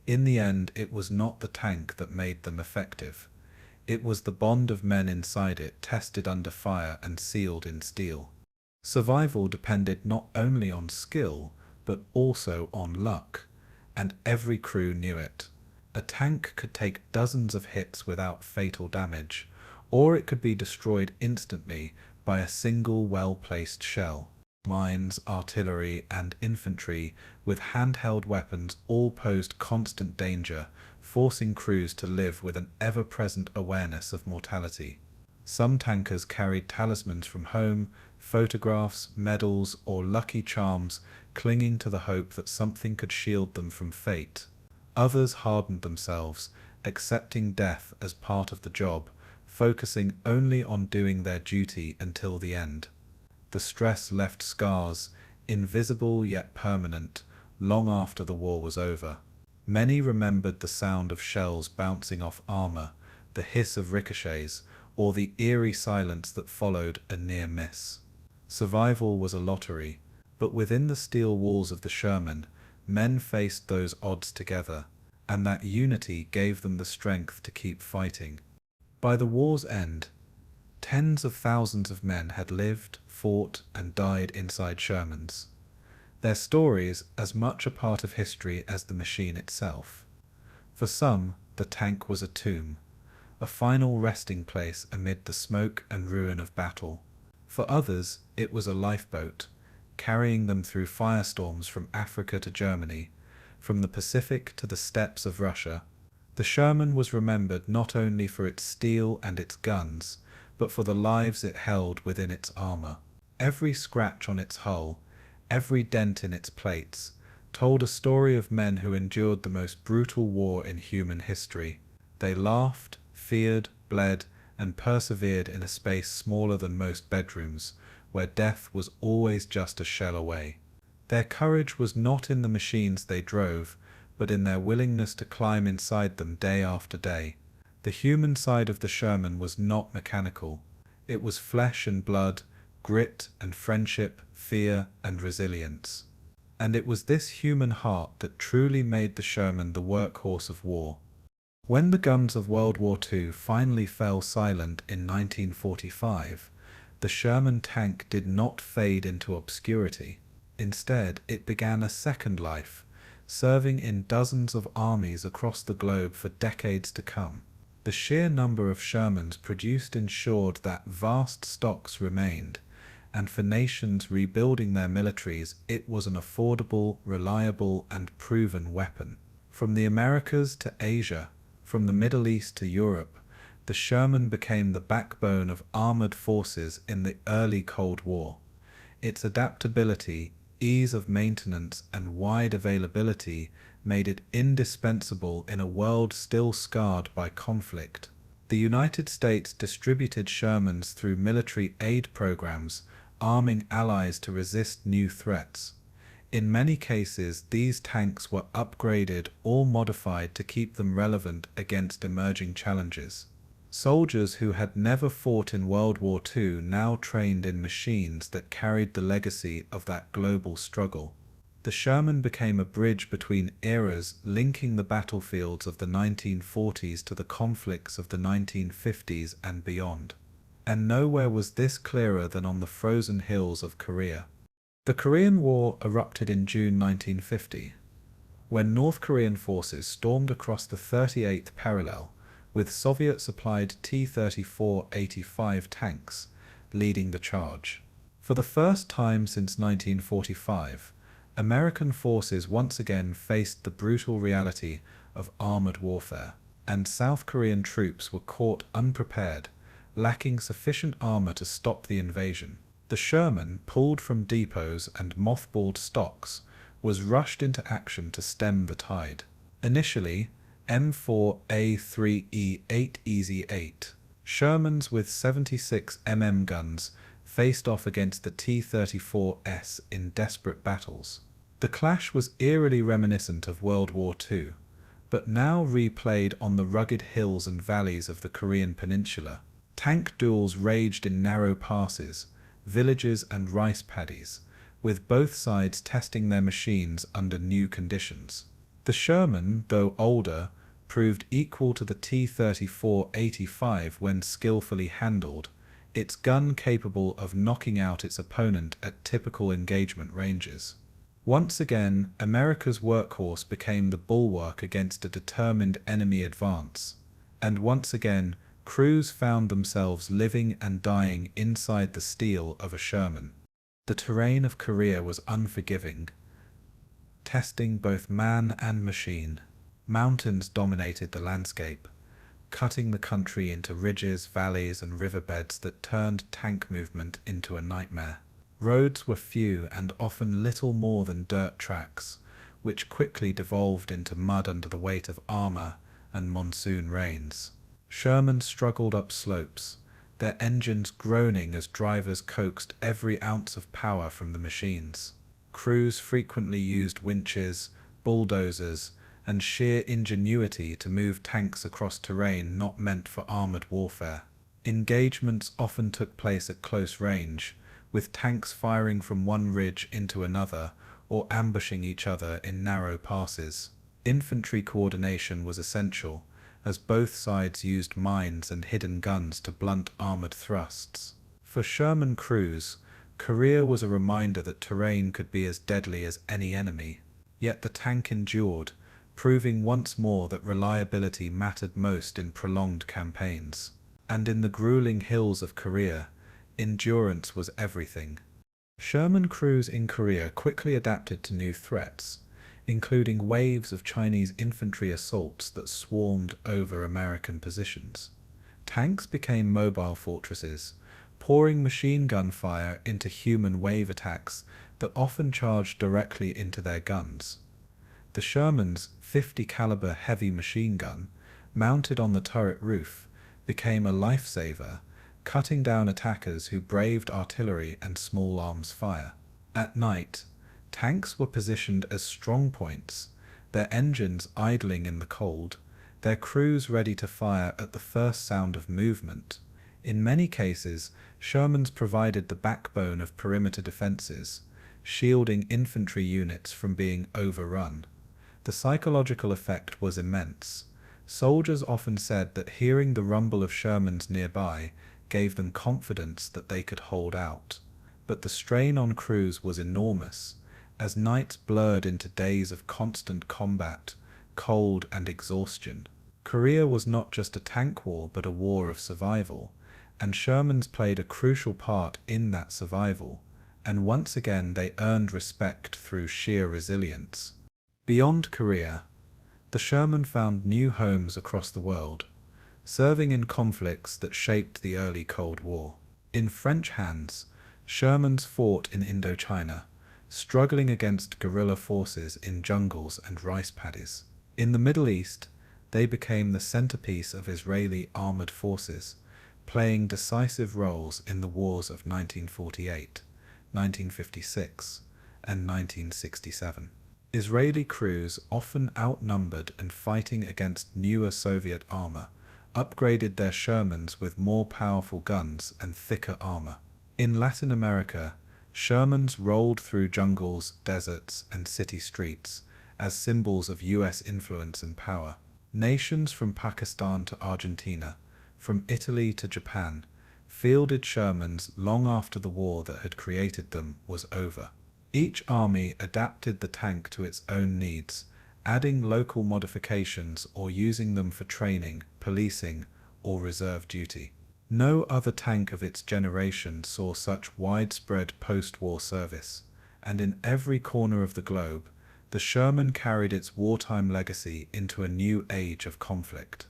In the end, it was not the tank that made them effective. It was the bond of men inside it, tested under fire and sealed in steel. Survival depended not only on skill, but also on luck, and every crew knew it. A tank could take dozens of hits without fatal damage, or it could be destroyed instantly by a single well-placed shell. Mines, artillery, and infantry with handheld weapons all posed constant danger, forcing crews to live with an ever-present awareness of mortality. Some tankers carried talismans from home, photographs, medals, or lucky charms, clinging to the hope that something could shield them from fate. Others hardened themselves, accepting death as part of the job, focusing only on doing their duty until the end. The stress left scars, invisible yet permanent, long after the war was over. Many remembered the sound of shells bouncing off armor, the hiss of ricochets, or the eerie silence that followed a near miss. Survival was a lottery, but within the steel walls of the Sherman, men faced those odds together, and that unity gave them the strength to keep fighting. By the war's end, tens of thousands of men had lived, fought, and died inside Shermans. Their stories as much a part of history as the machine itself. For some, the tank was a tomb, a final resting place amid the smoke and ruin of battle. For others, it was a lifeboat, carrying them through firestorms from Africa to Germany, from the Pacific to the steppes of Russia. The Sherman was remembered not only for its steel and its guns, but for the lives it held within its armor. Every scratch on its hull, every dent in its plates, told a story of men who endured the most brutal war in human history. They laughed, feared, bled, and persevered in a space smaller than most bedrooms, where death was always just a shell away. Their courage was not in the machines they drove, but in their willingness to climb inside them day after day. The human side of the Sherman was not mechanical. It was flesh and blood, grit and friendship, fear and resilience. And it was this human heart that truly made the Sherman the workhorse of war. When the guns of World War II finally fell silent in 1945, the Sherman tank did not fade into obscurity. Instead, it began a second life, serving in dozens of armies across the globe for decades to come. The sheer number of Shermans produced ensured that vast stocks remained, and for nations rebuilding their militaries, it was an affordable, reliable, and proven weapon. From the Americas to Asia, from the Middle East to Europe, the Sherman became the backbone of armored forces in the early Cold War. Its adaptability, ease of maintenance, and wide availability made it indispensable in a world still scarred by conflict. The United States distributed Shermans through military aid programs, arming allies to resist new threats. In many cases, these tanks were upgraded or modified to keep them relevant against emerging challenges. Soldiers who had never fought in World War II now trained in machines that carried the legacy of that global struggle. The Sherman became a bridge between eras, linking the battlefields of the 1940s to the conflicts of the 1950s and beyond. And nowhere was this clearer than on the frozen hills of Korea. The Korean War erupted in June 1950, when North Korean forces stormed across the 38th parallel, with Soviet-supplied T-34-85 tanks leading the charge. For the first time since 1945, American forces once again faced the brutal reality of armored warfare, and South Korean troops were caught unprepared, lacking sufficient armor to stop the invasion. The Sherman, pulled from depots and mothballed stocks, was rushed into action to stem the tide. Initially, M4A3E8 Easy 8 Shermans with 76 mm guns faced off against the T-34S in desperate battles. The clash was eerily reminiscent of World War II, but now replayed on the rugged hills and valleys of the Korean peninsula. Tank duels raged in narrow passes, villages and rice paddies, with both sides testing their machines under new conditions. The Sherman, though older, proved equal to the T-34-85 when skillfully handled, its gun capable of knocking out its opponent at typical engagement ranges. Once again, America's workhorse became the bulwark against a determined enemy advance, and once again, crews found themselves living and dying inside the steel of a Sherman. The terrain of Korea was unforgiving, testing both man and machine. Mountains dominated the landscape, cutting the country into ridges, valleys, and riverbeds that turned tank movement into a nightmare. Roads were few and often little more than dirt tracks, which quickly devolved into mud under the weight of armor and monsoon rains. Sherman struggled up slopes, their engines groaning as drivers coaxed every ounce of power from the machines. Crews frequently used winches, bulldozers, and sheer ingenuity to move tanks across terrain not meant for armored warfare. Engagements often took place at close range, with tanks firing from one ridge into another or ambushing each other in narrow passes. Infantry coordination was essential, as both sides used mines and hidden guns to blunt armored thrusts. For Sherman crews, Korea was a reminder that terrain could be as deadly as any enemy. Yet the tank endured, proving once more that reliability mattered most in prolonged campaigns. And in the grueling hills of Korea, endurance was everything. Sherman crews in Korea quickly adapted to new threats, including waves of Chinese infantry assaults that swarmed over American positions. Tanks became mobile fortresses, pouring machine gun fire into human wave attacks that often charged directly into their guns. The Sherman's 50 caliber heavy machine gun, mounted on the turret roof, became a lifesaver, cutting down attackers who braved artillery and small arms fire. At night, tanks were positioned as strong points, their engines idling in the cold, their crews ready to fire at the first sound of movement. In many cases, Shermans provided the backbone of perimeter defenses, shielding infantry units from being overrun. The psychological effect was immense. Soldiers often said that hearing the rumble of Shermans nearby gave them confidence that they could hold out. But the strain on crews was enormous, as nights blurred into days of constant combat, cold and exhaustion. Korea was not just a tank war but a war of survival, and Shermans played a crucial part in that survival, and once again they earned respect through sheer resilience. Beyond Korea, the Sherman found new homes across the world, serving in conflicts that shaped the early Cold War. In French hands, Shermans fought in Indochina, struggling against guerrilla forces in jungles and rice paddies. In the Middle East, they became the centerpiece of Israeli armored forces, playing decisive roles in the wars of 1948, 1956, and 1967. Israeli crews, often outnumbered and fighting against newer Soviet armor, upgraded their Shermans with more powerful guns and thicker armor. In Latin America, Shermans rolled through jungles, deserts, and city streets as symbols of US influence and power. Nations from Pakistan to Argentina, from Italy to Japan, fielded Shermans long after the war that had created them was over. Each army adapted the tank to its own needs, adding local modifications or using them for training, policing, or reserve duty. No other tank of its generation saw such widespread post-war service, and in every corner of the globe, the Sherman carried its wartime legacy into a new age of conflict.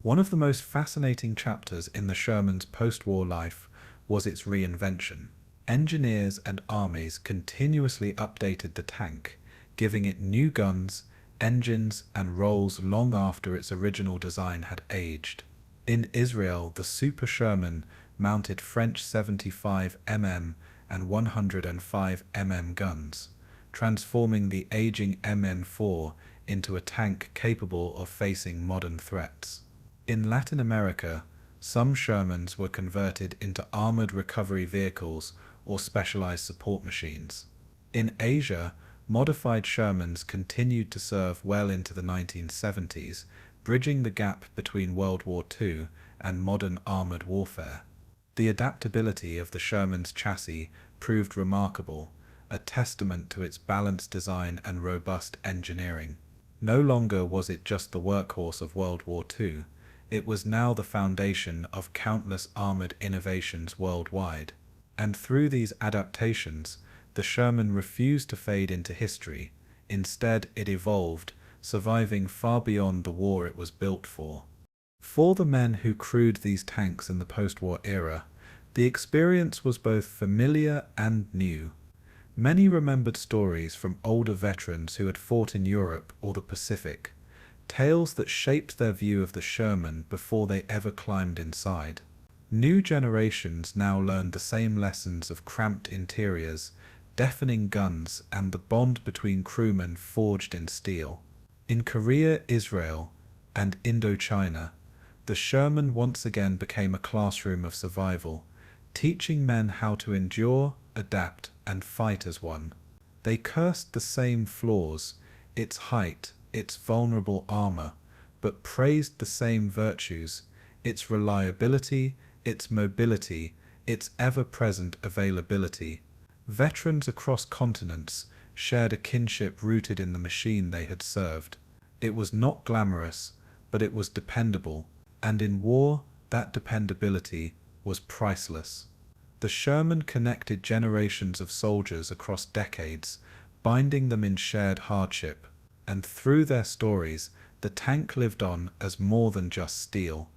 One of the most fascinating chapters in the Sherman's post-war life was its reinvention. Engineers and armies continuously updated the tank, giving it new guns, engines, and roles long after its original design had aged. In Israel, the Super Sherman mounted French 75 mm and 105 mm guns, transforming the aging M4 into a tank capable of facing modern threats. In Latin America, some Shermans were converted into armored recovery vehicles or specialized support machines. In Asia, modified Shermans continued to serve well into the 1970s, bridging the gap between World War II and modern armored warfare. The adaptability of the Sherman's chassis proved remarkable, a testament to its balanced design and robust engineering. No longer was it just the workhorse of World War II, it was now the foundation of countless armored innovations worldwide. And through these adaptations, the Sherman refused to fade into history. Instead, it evolved, surviving far beyond the war it was built for. For the men who crewed these tanks in the post-war era, the experience was both familiar and new. Many remembered stories from older veterans who had fought in Europe or the Pacific, tales that shaped their view of the Sherman before they ever climbed inside. New generations now learned the same lessons of cramped interiors, deafening guns, and the bond between crewmen forged in steel. In Korea, Israel, and Indochina, the Sherman once again became a classroom of survival, teaching men how to endure, adapt, and fight as one. They cursed the same flaws, its height, its vulnerable armor, but praised the same virtues, its reliability, its mobility, its ever-present availability. Veterans across continents shared a kinship rooted in the machine they had served. It was not glamorous, but it was dependable, and in war, that dependability was priceless. The Sherman connected generations of soldiers across decades, binding them in shared hardship, and through their stories, the tank lived on as more than just steel.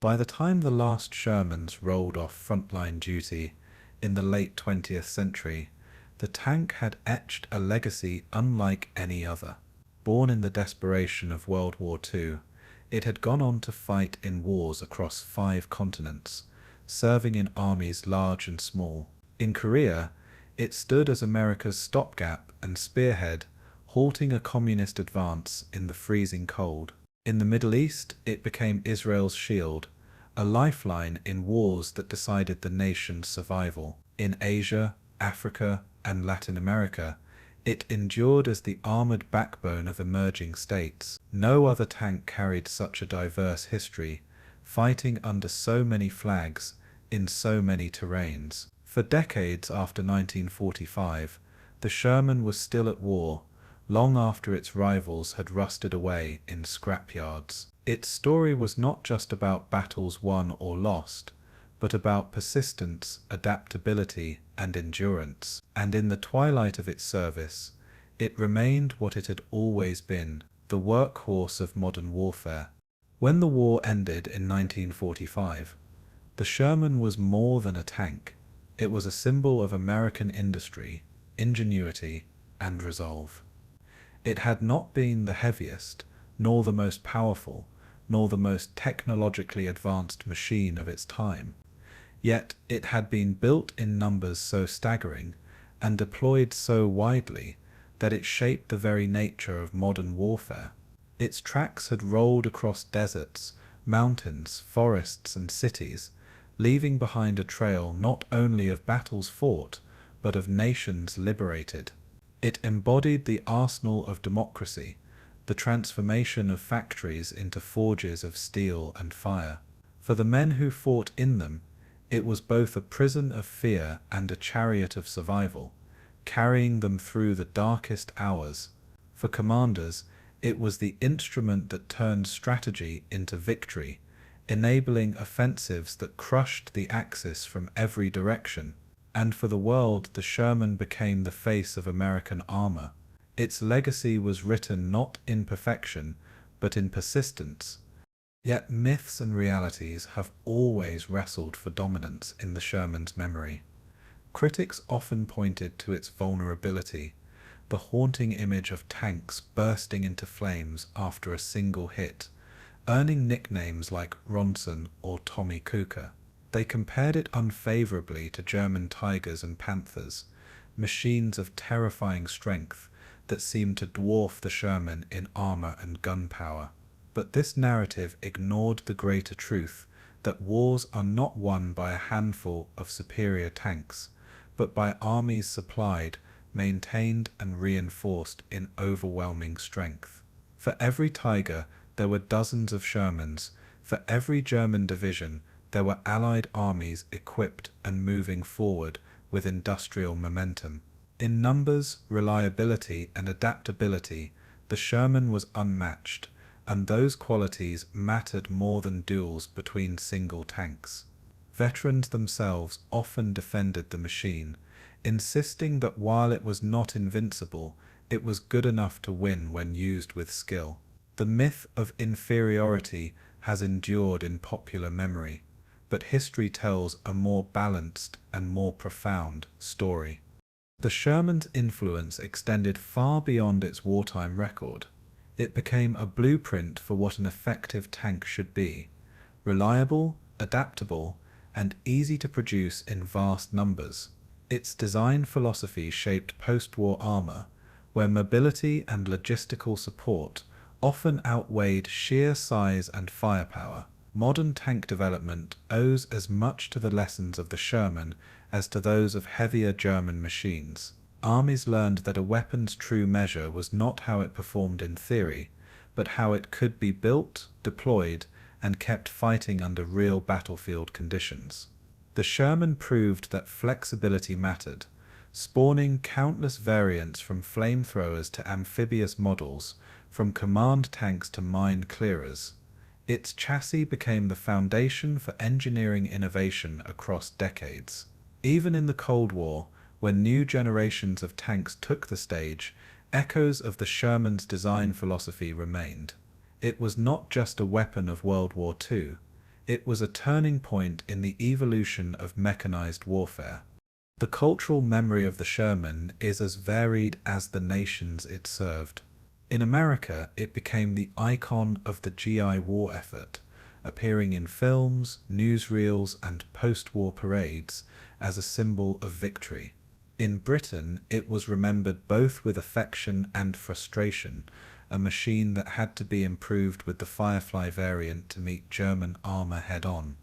By the time the last Shermans rolled off frontline duty in the late 20th century, the tank had etched a legacy unlike any other. Born in the desperation of World War II, it had gone on to fight in wars across 5 continents, serving in armies large and small. In Korea, it stood as America's stopgap and spearhead, halting a communist advance in the freezing cold. In the Middle East, it became Israel's shield, a lifeline in wars that decided the nation's survival. In Asia, Africa, and Latin America, it endured as the armored backbone of emerging states. No other tank carried such a diverse history, fighting under so many flags, in so many terrains. For decades after 1945, the Sherman was still at war, long after its rivals had rusted away in scrapyards. Its story was not just about battles won or lost, but about persistence, adaptability, and endurance. And in the twilight of its service, it remained what it had always been, the workhorse of modern warfare. When the war ended in 1945, the Sherman was more than a tank. It was a symbol of American industry, ingenuity, and resolve. It had not been the heaviest, nor the most powerful, nor the most technologically advanced machine of its time. Yet it had been built in numbers so staggering and deployed so widely that it shaped the very nature of modern warfare. Its tracks had rolled across deserts, mountains, forests, and cities, leaving behind a trail not only of battles fought, but of nations liberated. It embodied the arsenal of democracy, the transformation of factories into forges of steel and fire. For the men who fought in them, it was both a prison of fear and a chariot of survival, carrying them through the darkest hours. For commanders, it was the instrument that turned strategy into victory, enabling offensives that crushed the Axis from every direction. And for the world, the Sherman became the face of American armor. Its legacy was written not in perfection, but in persistence. Yet myths and realities have always wrestled for dominance in the Sherman's memory. Critics often pointed to its vulnerability, the haunting image of tanks bursting into flames after a single hit, earning nicknames like Ronson or Tommy Cooker. They compared it unfavorably to German Tigers and Panthers, machines of terrifying strength that seemed to dwarf the Sherman in armor and gunpowder. But this narrative ignored the greater truth that wars are not won by a handful of superior tanks, but by armies supplied, maintained, and reinforced in overwhelming strength. For every Tiger, there were dozens of Shermans. For every German division, there were Allied armies equipped and moving forward with industrial momentum. In numbers, reliability, and adaptability, the Sherman was unmatched, and those qualities mattered more than duels between single tanks. Veterans themselves often defended the machine, insisting that while it was not invincible, it was good enough to win when used with skill. The myth of inferiority has endured in popular memory, but history tells a more balanced and more profound story. The Sherman's influence extended far beyond its wartime record. It became a blueprint for what an effective tank should be: reliable, adaptable, and easy to produce in vast numbers. Its design philosophy shaped post-war armor, where mobility and logistical support often outweighed sheer size and firepower. Modern tank development owes as much to the lessons of the Sherman as to those of heavier German machines. Armies learned that a weapon's true measure was not how it performed in theory, but how it could be built, deployed, and kept fighting under real battlefield conditions. The Sherman proved that flexibility mattered, spawning countless variants from flamethrowers to amphibious models, from command tanks to mine clearers. Its chassis became the foundation for engineering innovation across decades. Even in the Cold War, when new generations of tanks took the stage, echoes of the Sherman's design philosophy remained. It was not just a weapon of World War II, it was a turning point in the evolution of mechanized warfare. The cultural memory of the Sherman is as varied as the nations it served. In America, it became the icon of the GI War effort, appearing in films, newsreels, and post-war parades as a symbol of victory. In Britain, it was remembered both with affection and frustration, a machine that had to be improved with the Firefly variant to meet German armor head-on.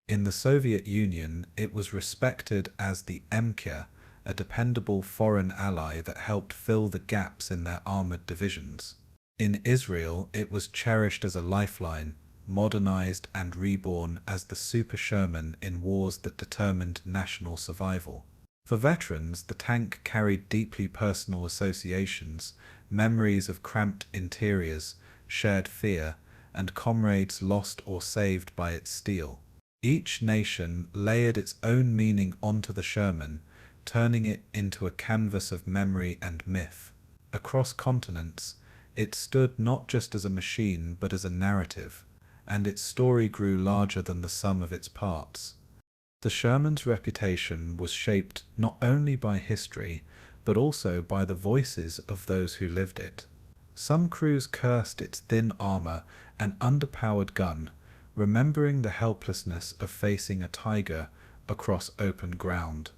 In the Soviet Union, it was respected as the M4, a dependable foreign ally that helped fill the gaps in their armored divisions. In Israel, it was cherished as a lifeline, modernized and reborn as the Super Sherman in wars that determined national survival. For veterans, the tank carried deeply personal associations, memories of cramped interiors, shared fear, and comrades lost or saved by its steel. Each nation layered its own meaning onto the Sherman, turning it into a canvas of memory and myth. Across continents, it stood not just as a machine but as a narrative, and its story grew larger than the sum of its parts. The Sherman's reputation was shaped not only by history, but also by the voices of those who lived it. Some crews cursed its thin armor and underpowered gun, remembering the helplessness of facing a tiger across open ground.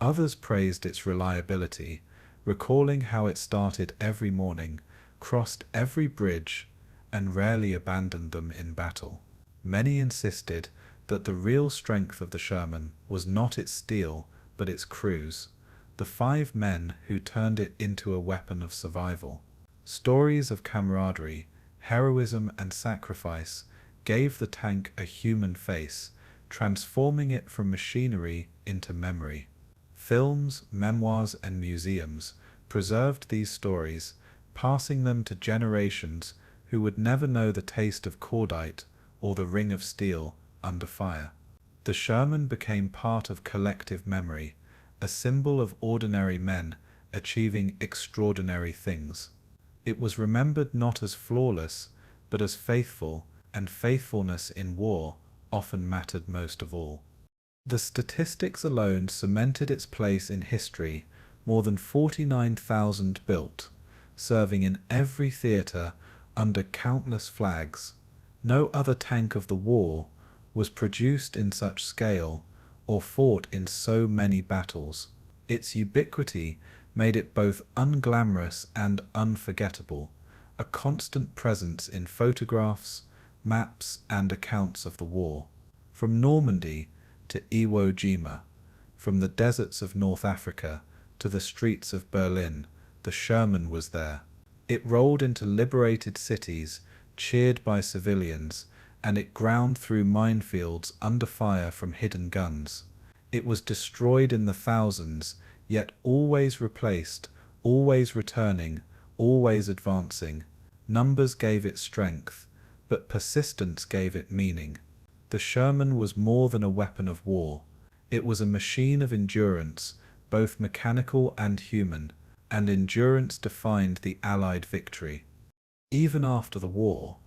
Others praised its reliability, recalling how it started every morning, crossed every bridge, and rarely abandoned them in battle. Many insisted that the real strength of the Sherman was not its steel, but its crews, the 5 men who turned it into a weapon of survival. Stories of camaraderie, heroism, and sacrifice gave the tank a human face, transforming it from machinery into memory. Films, memoirs, and museums preserved these stories, passing them to generations who would never know the taste of cordite or the ring of steel under fire. The Sherman became part of collective memory, a symbol of ordinary men achieving extraordinary things. It was remembered not as flawless, but as faithful, and faithfulness in war often mattered most of all. The statistics alone cemented its place in history, more than 49,000 built, serving in every theater under countless flags. No other tank of the war was produced in such scale or fought in so many battles. Its ubiquity made it both unglamorous and unforgettable, a constant presence in photographs, maps, and accounts of the war. From Normandy to Iwo Jima, from the deserts of North Africa to the streets of Berlin, the Sherman was there. It rolled into liberated cities, cheered by civilians, and it ground through minefields under fire from hidden guns. It was destroyed in the thousands, yet always replaced, always returning, always advancing. Numbers gave it strength, but persistence gave it meaning. The Sherman was more than a weapon of war. It was a machine of endurance, both mechanical and human, and endurance defined the Allied victory. Even after the war,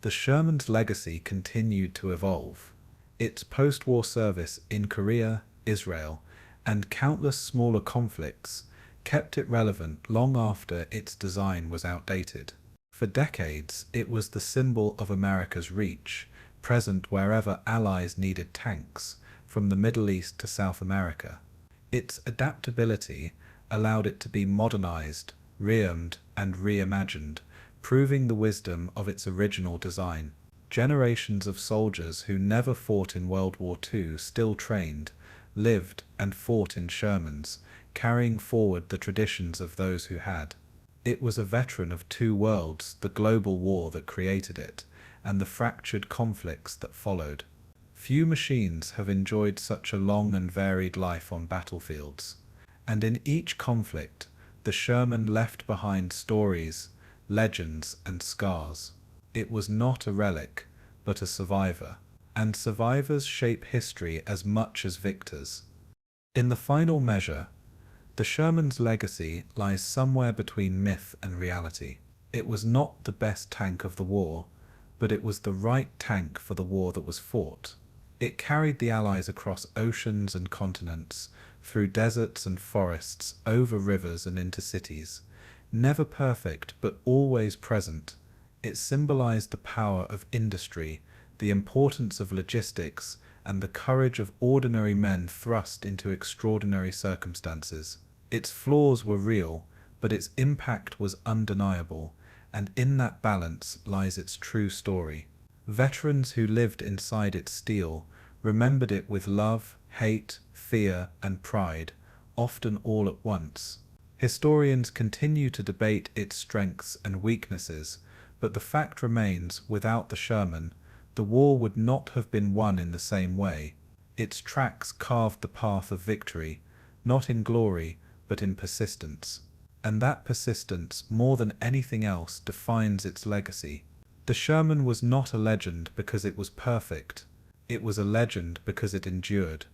the Sherman's legacy continued to evolve. Its post-war service in Korea, Israel, and countless smaller conflicts kept it relevant long after its design was outdated. For decades, it was the symbol of America's reach, present wherever Allies needed tanks, from the Middle East to South America. Its adaptability allowed it to be modernized, rearmed, and reimagined, proving the wisdom of its original design. Generations of soldiers who never fought in World War II still trained, lived, and fought in Shermans, carrying forward the traditions of those who had. It was a veteran of 2 worlds, the global war that created it, and the fractured conflicts that followed. Few machines have enjoyed such a long and varied life on battlefields, and in each conflict, the Sherman left behind stories, legends, and scars. It was not a relic, but a survivor, and survivors shape history as much as victors. In the final measure, the Sherman's legacy lies somewhere between myth and reality. It was not the best tank of the war, but it was the right tank for the war that was fought. It carried the Allies across oceans and continents, through deserts and forests, over rivers and into cities. Never perfect, but always present, it symbolized the power of industry, the importance of logistics, and the courage of ordinary men thrust into extraordinary circumstances. Its flaws were real, but its impact was undeniable, and in that balance lies its true story. Veterans who lived inside its steel remembered it with love, hate, fear, and pride, often all at once. Historians continue to debate its strengths and weaknesses, but the fact remains, without the Sherman, the war would not have been won in the same way. Its tracks carved the path of victory, not in glory, but in persistence. And that persistence, more than anything else, defines its legacy. The Sherman was not a legend because it was perfect. It was a legend because it endured.